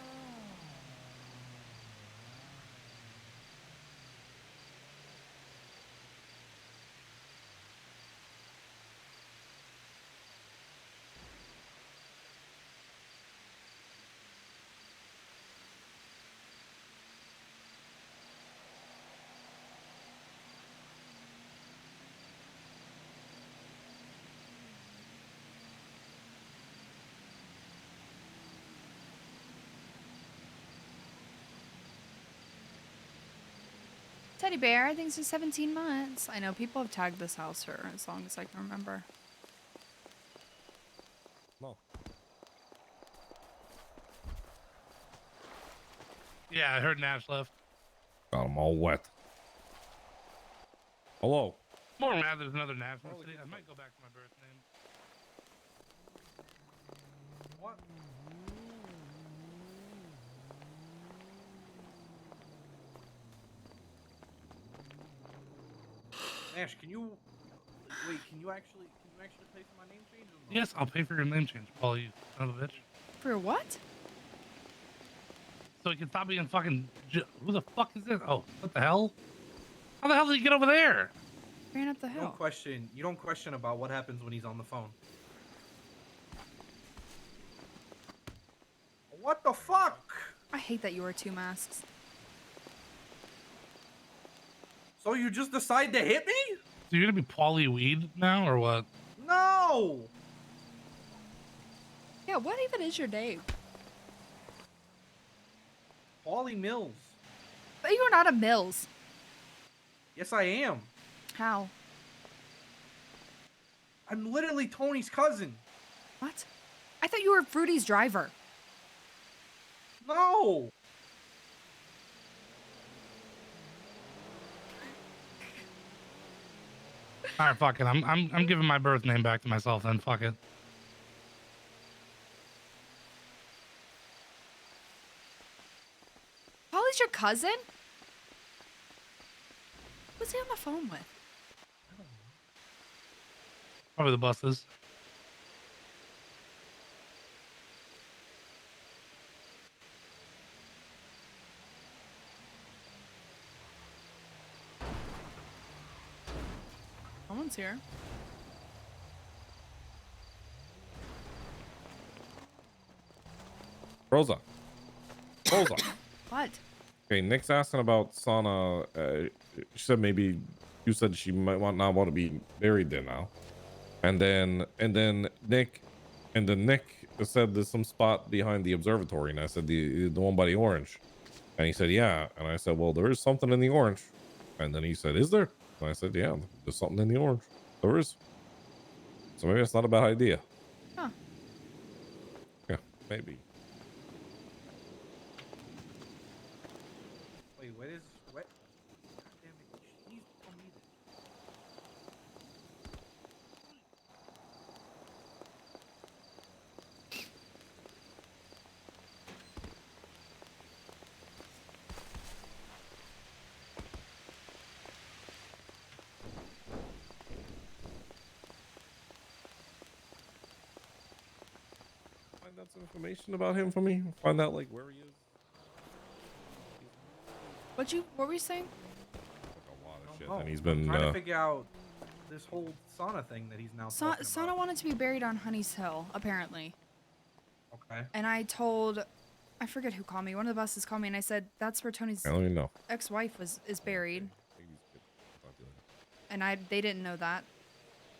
Teddy bear, thanks for 17 months. I know people have tagged this house for as long as I can remember. No. Yeah, I heard Nash left. Got them all wet. Hello. More mad there's another Nash in the city. I might go back to my birth name. What? Nash, can you wait? Can you actually pay for my name change? Or no? Yes, I'll pay for your name change, Paul, you son of a bitch. For what? So you can stop being fucking. Who the fuck is this? Oh, what the hell? How the hell did he get over there? Ran up the You hill. don't question about what happens when he's on the phone. What the fuck? I hate that you wear 2 masks. So you just decide to hit me? So you're gonna be Paulie Weed now, or what? No. Yeah, what even is your name? Paulie Mills. But you're not a Mills. Yes, I am. How? I'm literally Tony's cousin. What? I thought you were Fruity's driver. No. All right, fuck it. I'm giving my birth name back to myself then. Fuck it. Polly's your cousin? Who's he on the phone with? Probably the buses. No one's here. Rosa. Rosa. What? Okay, Nick's asking about Sana. She said maybe you said she might not want to be buried there now. And then Nick said there's some spot behind the observatory, and I said the one by the orange. And he said, yeah. And I said, well, there is something in the orange. And then he said, is there? And I said, yeah, there's something in the orange. There is. So maybe it's not a bad idea. Huh. Yeah, maybe. Wait, what? God damn it. She needs to tell me this. Find out some information about him for me. Find out like where he is. What were you saying? A lot of shit. Oh, And he's been I'm trying to figure out this whole sauna thing that he's now talking Sana about. wanted to be buried on Honey's Hill, apparently. Okay. And I told, I forget who called me. One of the buses called me, and I said that's where Tony's I don't even know. ex-wife is buried. And they didn't know that,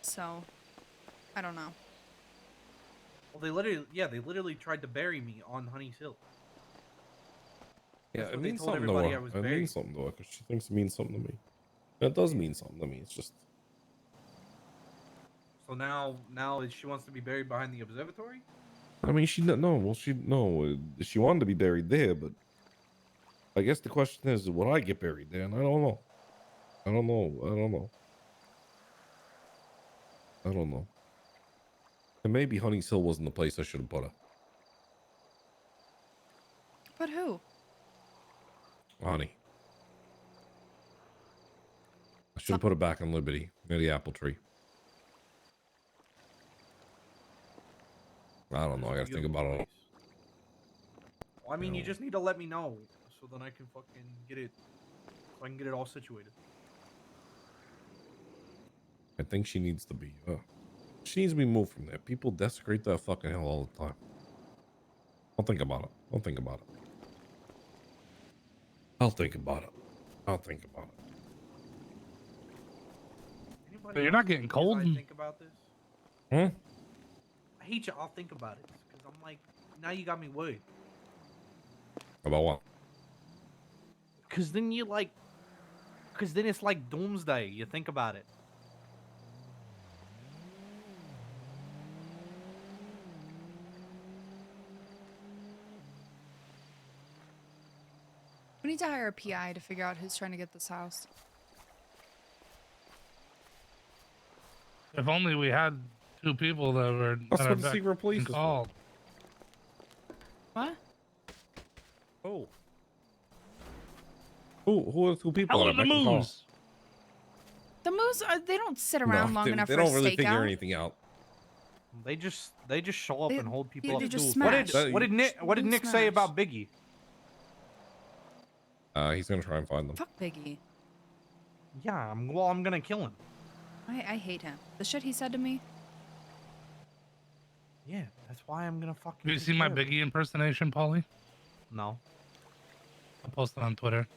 so I don't know. Well, they literally tried to bury me on Honey's Hill. Yeah, That's it what they means told something to everybody her. I was It buried. means something to her because she thinks it means something to me. It does mean something to me. It's just So now she wants to be buried behind the observatory? I mean, she wanted to be buried there, but I guess the question is, would I get buried there? And I don't know. I don't know. And maybe Honey's Hill wasn't the place I should have put her. But who? Honey. I should have put her back on Liberty near the apple tree. I don't know. I gotta think about it. Well, I mean, you just need to let me know so then I can fucking get it. So I can get it all situated. I think she needs to be. She needs to be moved from there. People desecrate that fucking hill all the time. I'll think about it. I'll think about it. I'll think about it. I'll think about it. Anybody But you're else not getting as cold. I think about this. Hmm? I hate you. I'll think about it because I'm like, now you got me worried. About what? Because then you like, because then it's like doomsday. You think about it. We need to hire a PI to figure out who's trying to get this house. If only we had two people that were That's that what are the secret police is for. called. What? Oh. Who are the two people How that are the are making calls? moves? The moose, they don't sit around long enough they for don't a really stakeout. figure anything out. They just show up They- and hold they- people they up. just What did smash. what did Nick say about Biggie? He's gonna try and find them. Fuck Biggie. Yeah, I'm gonna kill him. I hate him. The shit he said to me. Yeah, that's why I'm gonna fucking. Have you take seen my care of it. Biggie impersonation, Paulie? No. I'll post it on Twitter.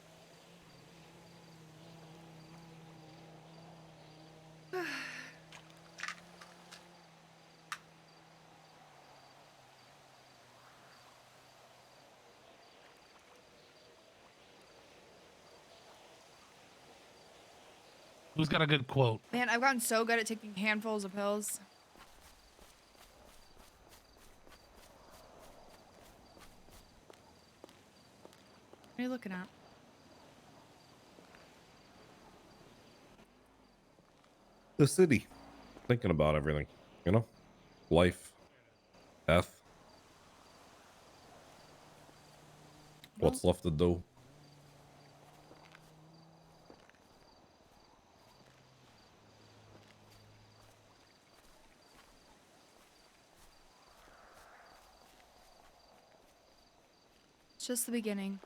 Who's got a good quote? Man, I've gotten so good at taking handfuls of pills. What are you looking at? The city. Thinking about everything. You know? Life. Death. What's left to do. It's just the beginning.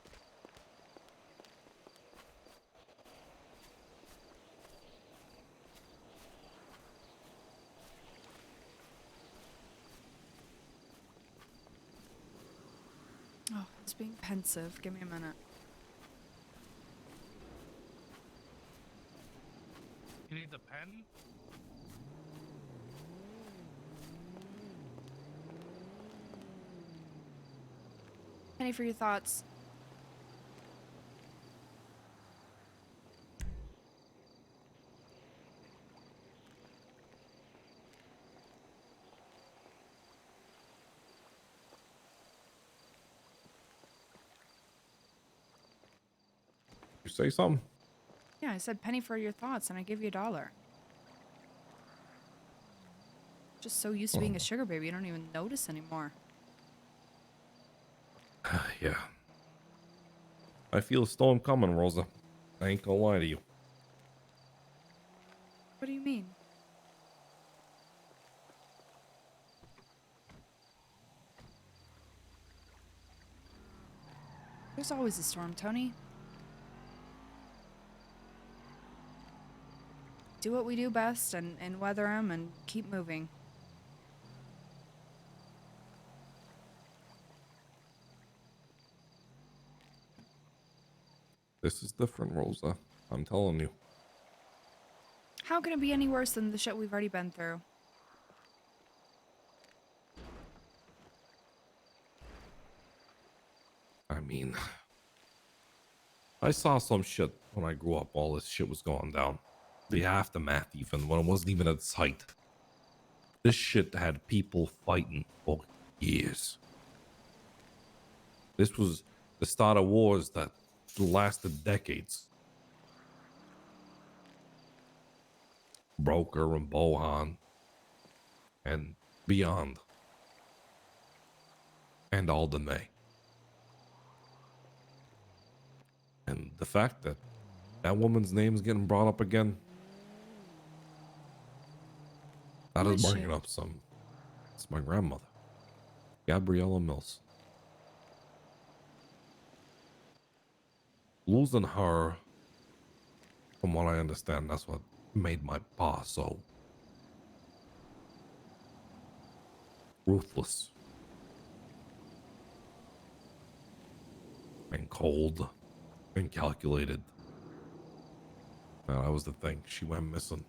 Oh, it's being pensive. Give me a minute. You need the pen? Penny for your thoughts. You say something? Yeah, I said penny for your thoughts, and I give you $1. Just so used to being a sugar baby, you don't even notice anymore. Yeah. I feel a storm coming, Rosa. I ain't gonna lie to you. What do you mean? There's always a storm, Tony. Do what we do best and weather them and keep moving. This is different, Rosa. I'm telling you. How can it be any worse than the shit we've already been through? I mean, I saw some shit when I grew up. All this shit was going down. The aftermath, even when it wasn't even at its height. This shit had people fighting for years. This was the start of wars that lasted decades. Broker and Bohan and beyond. And Alden May. And the fact that that woman's name's getting brought up again, that Who is is bringing she? up some. It's my grandmother. Gabriella Mills. Losing her, from what I understand, that's what made my pa so ruthless and cold and calculated. That was the thing. She went missing.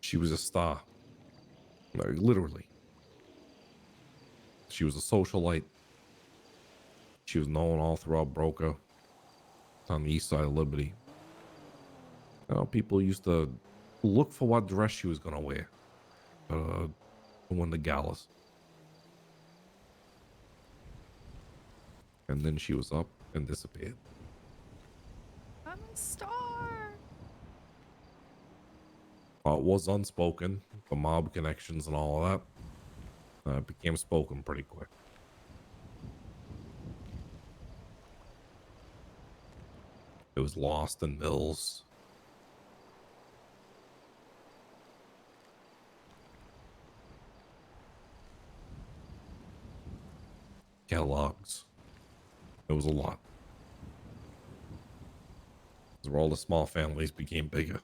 She was a star. Like, literally. She was a socialite. She was known all throughout Broca. On the east side of Liberty. You know, people used to look for what dress she was going to wear. To win the galas. And then she was up and disappeared. I'm a star. It was unspoken, the mob connections and all of that. It became spoken pretty quick. It was lost in Mills. Kellogg's. It was a lot. Where all the small families became bigger.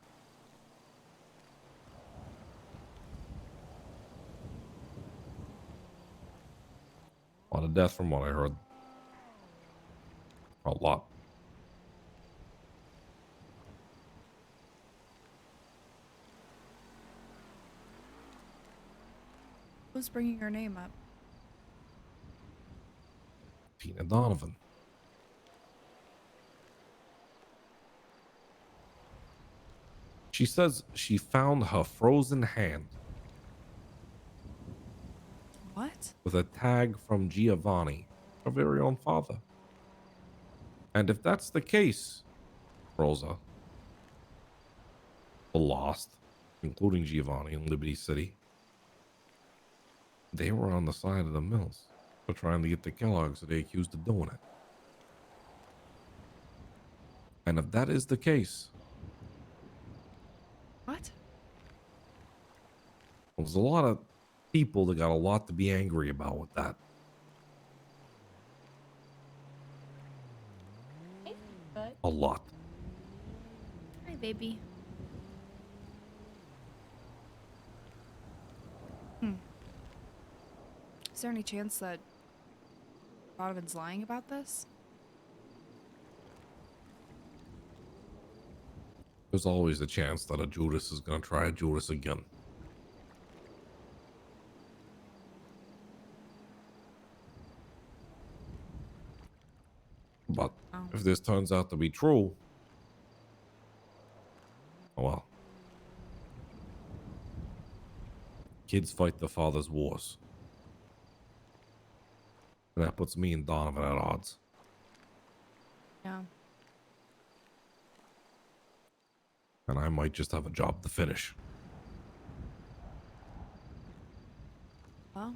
A lot of death from what I heard. A lot. Who's bringing her name up? Tina Donovan. She says she found her frozen hand. What? With a tag from Giovanni, her very own father. And if that's the case, Rosa, the lost, including Giovanni in Liberty City, they were on the side of the Mills. They're trying to get the Kellogg's that they accused of doing it. And if that is the case, what? Well, there's a lot of people that got a lot to be angry about with that. A lot. Hi, baby. Is there any chance that Donovan's lying about this? There's always a chance that a Judas is going to try a Judas again. But if this turns out to be true, oh well. Kids fight their father's wars. And that puts me and Donovan at odds. Yeah. And I might just have a job to finish. Well,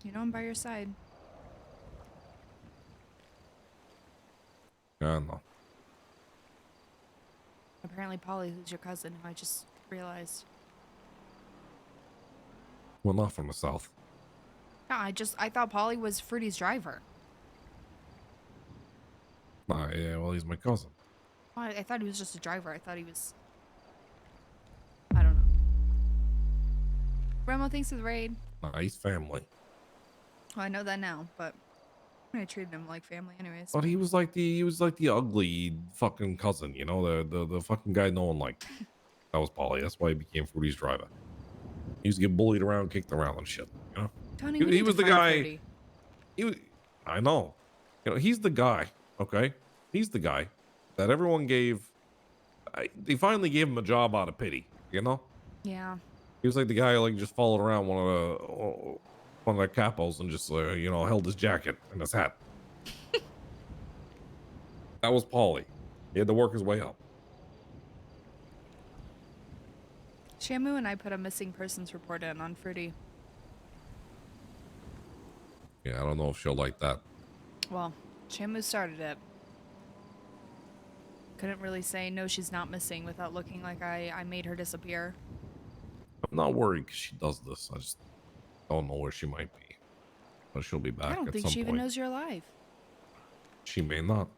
you know I'm by your side. Yeah, I know. Apparently Polly, who's your cousin, who I just realized. Well, not from the south. No, I thought Polly was Fruity's driver. Nah, yeah, well, he's my cousin. Well, I thought he was just a driver. I thought he was... I don't know. Remo, thanks for the raid. Nah, he's family. Well, I know that now, but I treated him like family anyways. But he was like the ugly fucking cousin, you know, the fucking guy no one liked. That was Polly. That's why he became Fruity's driver. He used to get bullied around, kicked around and shit, you know? Tony, He was the guy. I know. You know, he's the guy, okay? He's the guy that everyone gave. They finally gave him a job out of pity, you know? Yeah. He was like the guy who like just followed around one of the capos and just you know, held his jacket and his hat. That was Paulie. He had to work his way up. Shamu and I put a missing persons report in on Fruity. Yeah, I don't know if she'll like that. Well, Shamu started it. Couldn't really say no, she's not missing without looking like I made her disappear. I'm not worried because she does this. I just don't know where she might be. But she'll be back I don't at think some she point. even knows you're alive. She may not.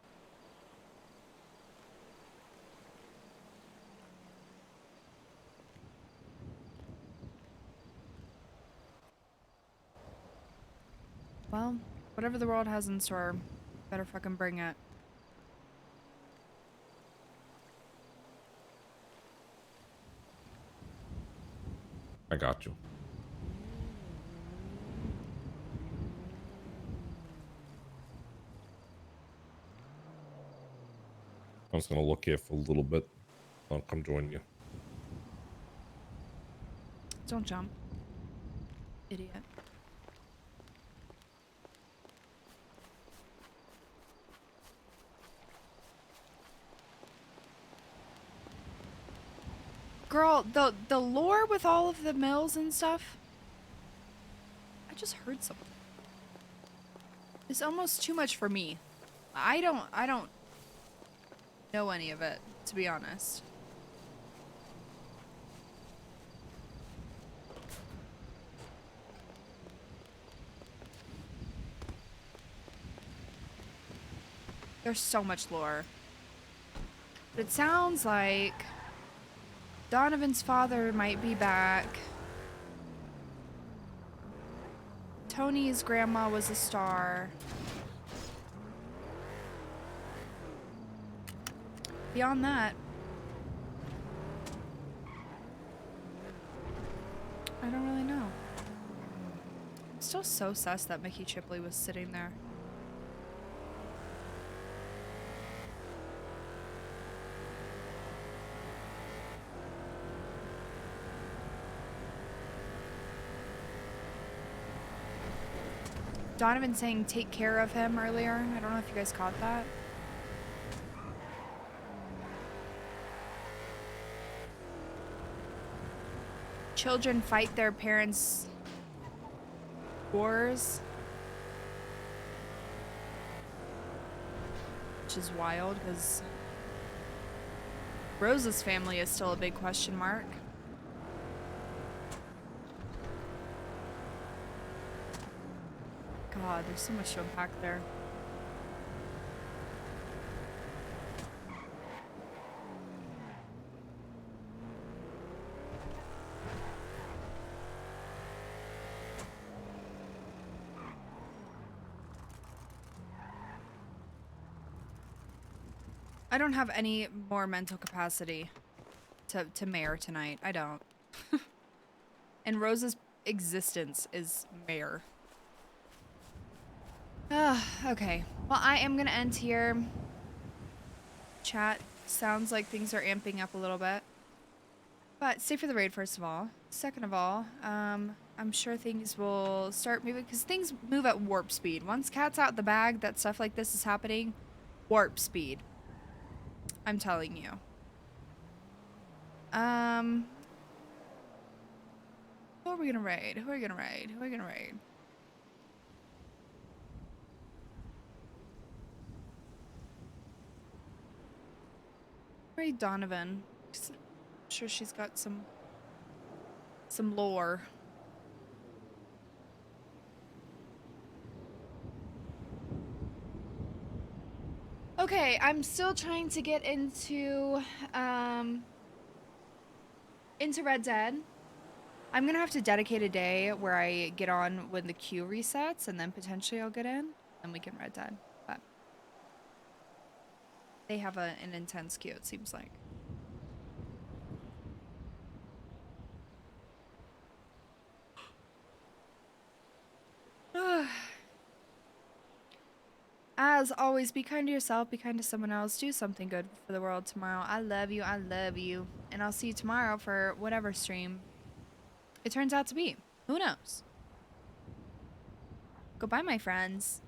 Well, whatever the world has in store, better fucking bring it. I got you. I'm just gonna look here for a little bit. I'll come join you. Don't jump. Idiot. Girl, the lore with all of the mills and stuff. I just heard something. It's almost too much for me. I don't know any of it, to be honest. There's so much lore. But it sounds like Donovan's father might be back. Tony's grandma was a star. Beyond that, I don't really know. I'm still so sus that Mickey Chipley was sitting there. Donovan saying take care of him earlier. I don't know if you guys caught that. Children fight their parents' wars. Which is wild because Rosa's family is still a big question mark. God, there's so much to unpack there. I don't have any more mental capacity to mayor tonight. I don't. And Rosa's existence is mayor. Okay. Well, I am gonna end here. Chat sounds like things are amping up a little bit. But stay for the raid, first of all. Second of all, I'm sure things will start moving, because things move at warp speed. Once Cat's out the bag, that stuff like this is happening. Warp speed. I'm telling you. Who are we gonna raid? Who are we gonna raid? Who are we gonna raid? Raid Donovan. I'm sure she's got some lore. Okay, I'm still trying to get into Red Dead. I'm gonna have to dedicate a day where I get on when the queue resets, and then potentially I'll get in, and we can Red Dead. But they have an intense queue, it seems like. As always, be kind to yourself, be kind to someone else, do something good for the world tomorrow. I love you, and I'll see you tomorrow for whatever stream it turns out to be. Who knows? Goodbye, my friends.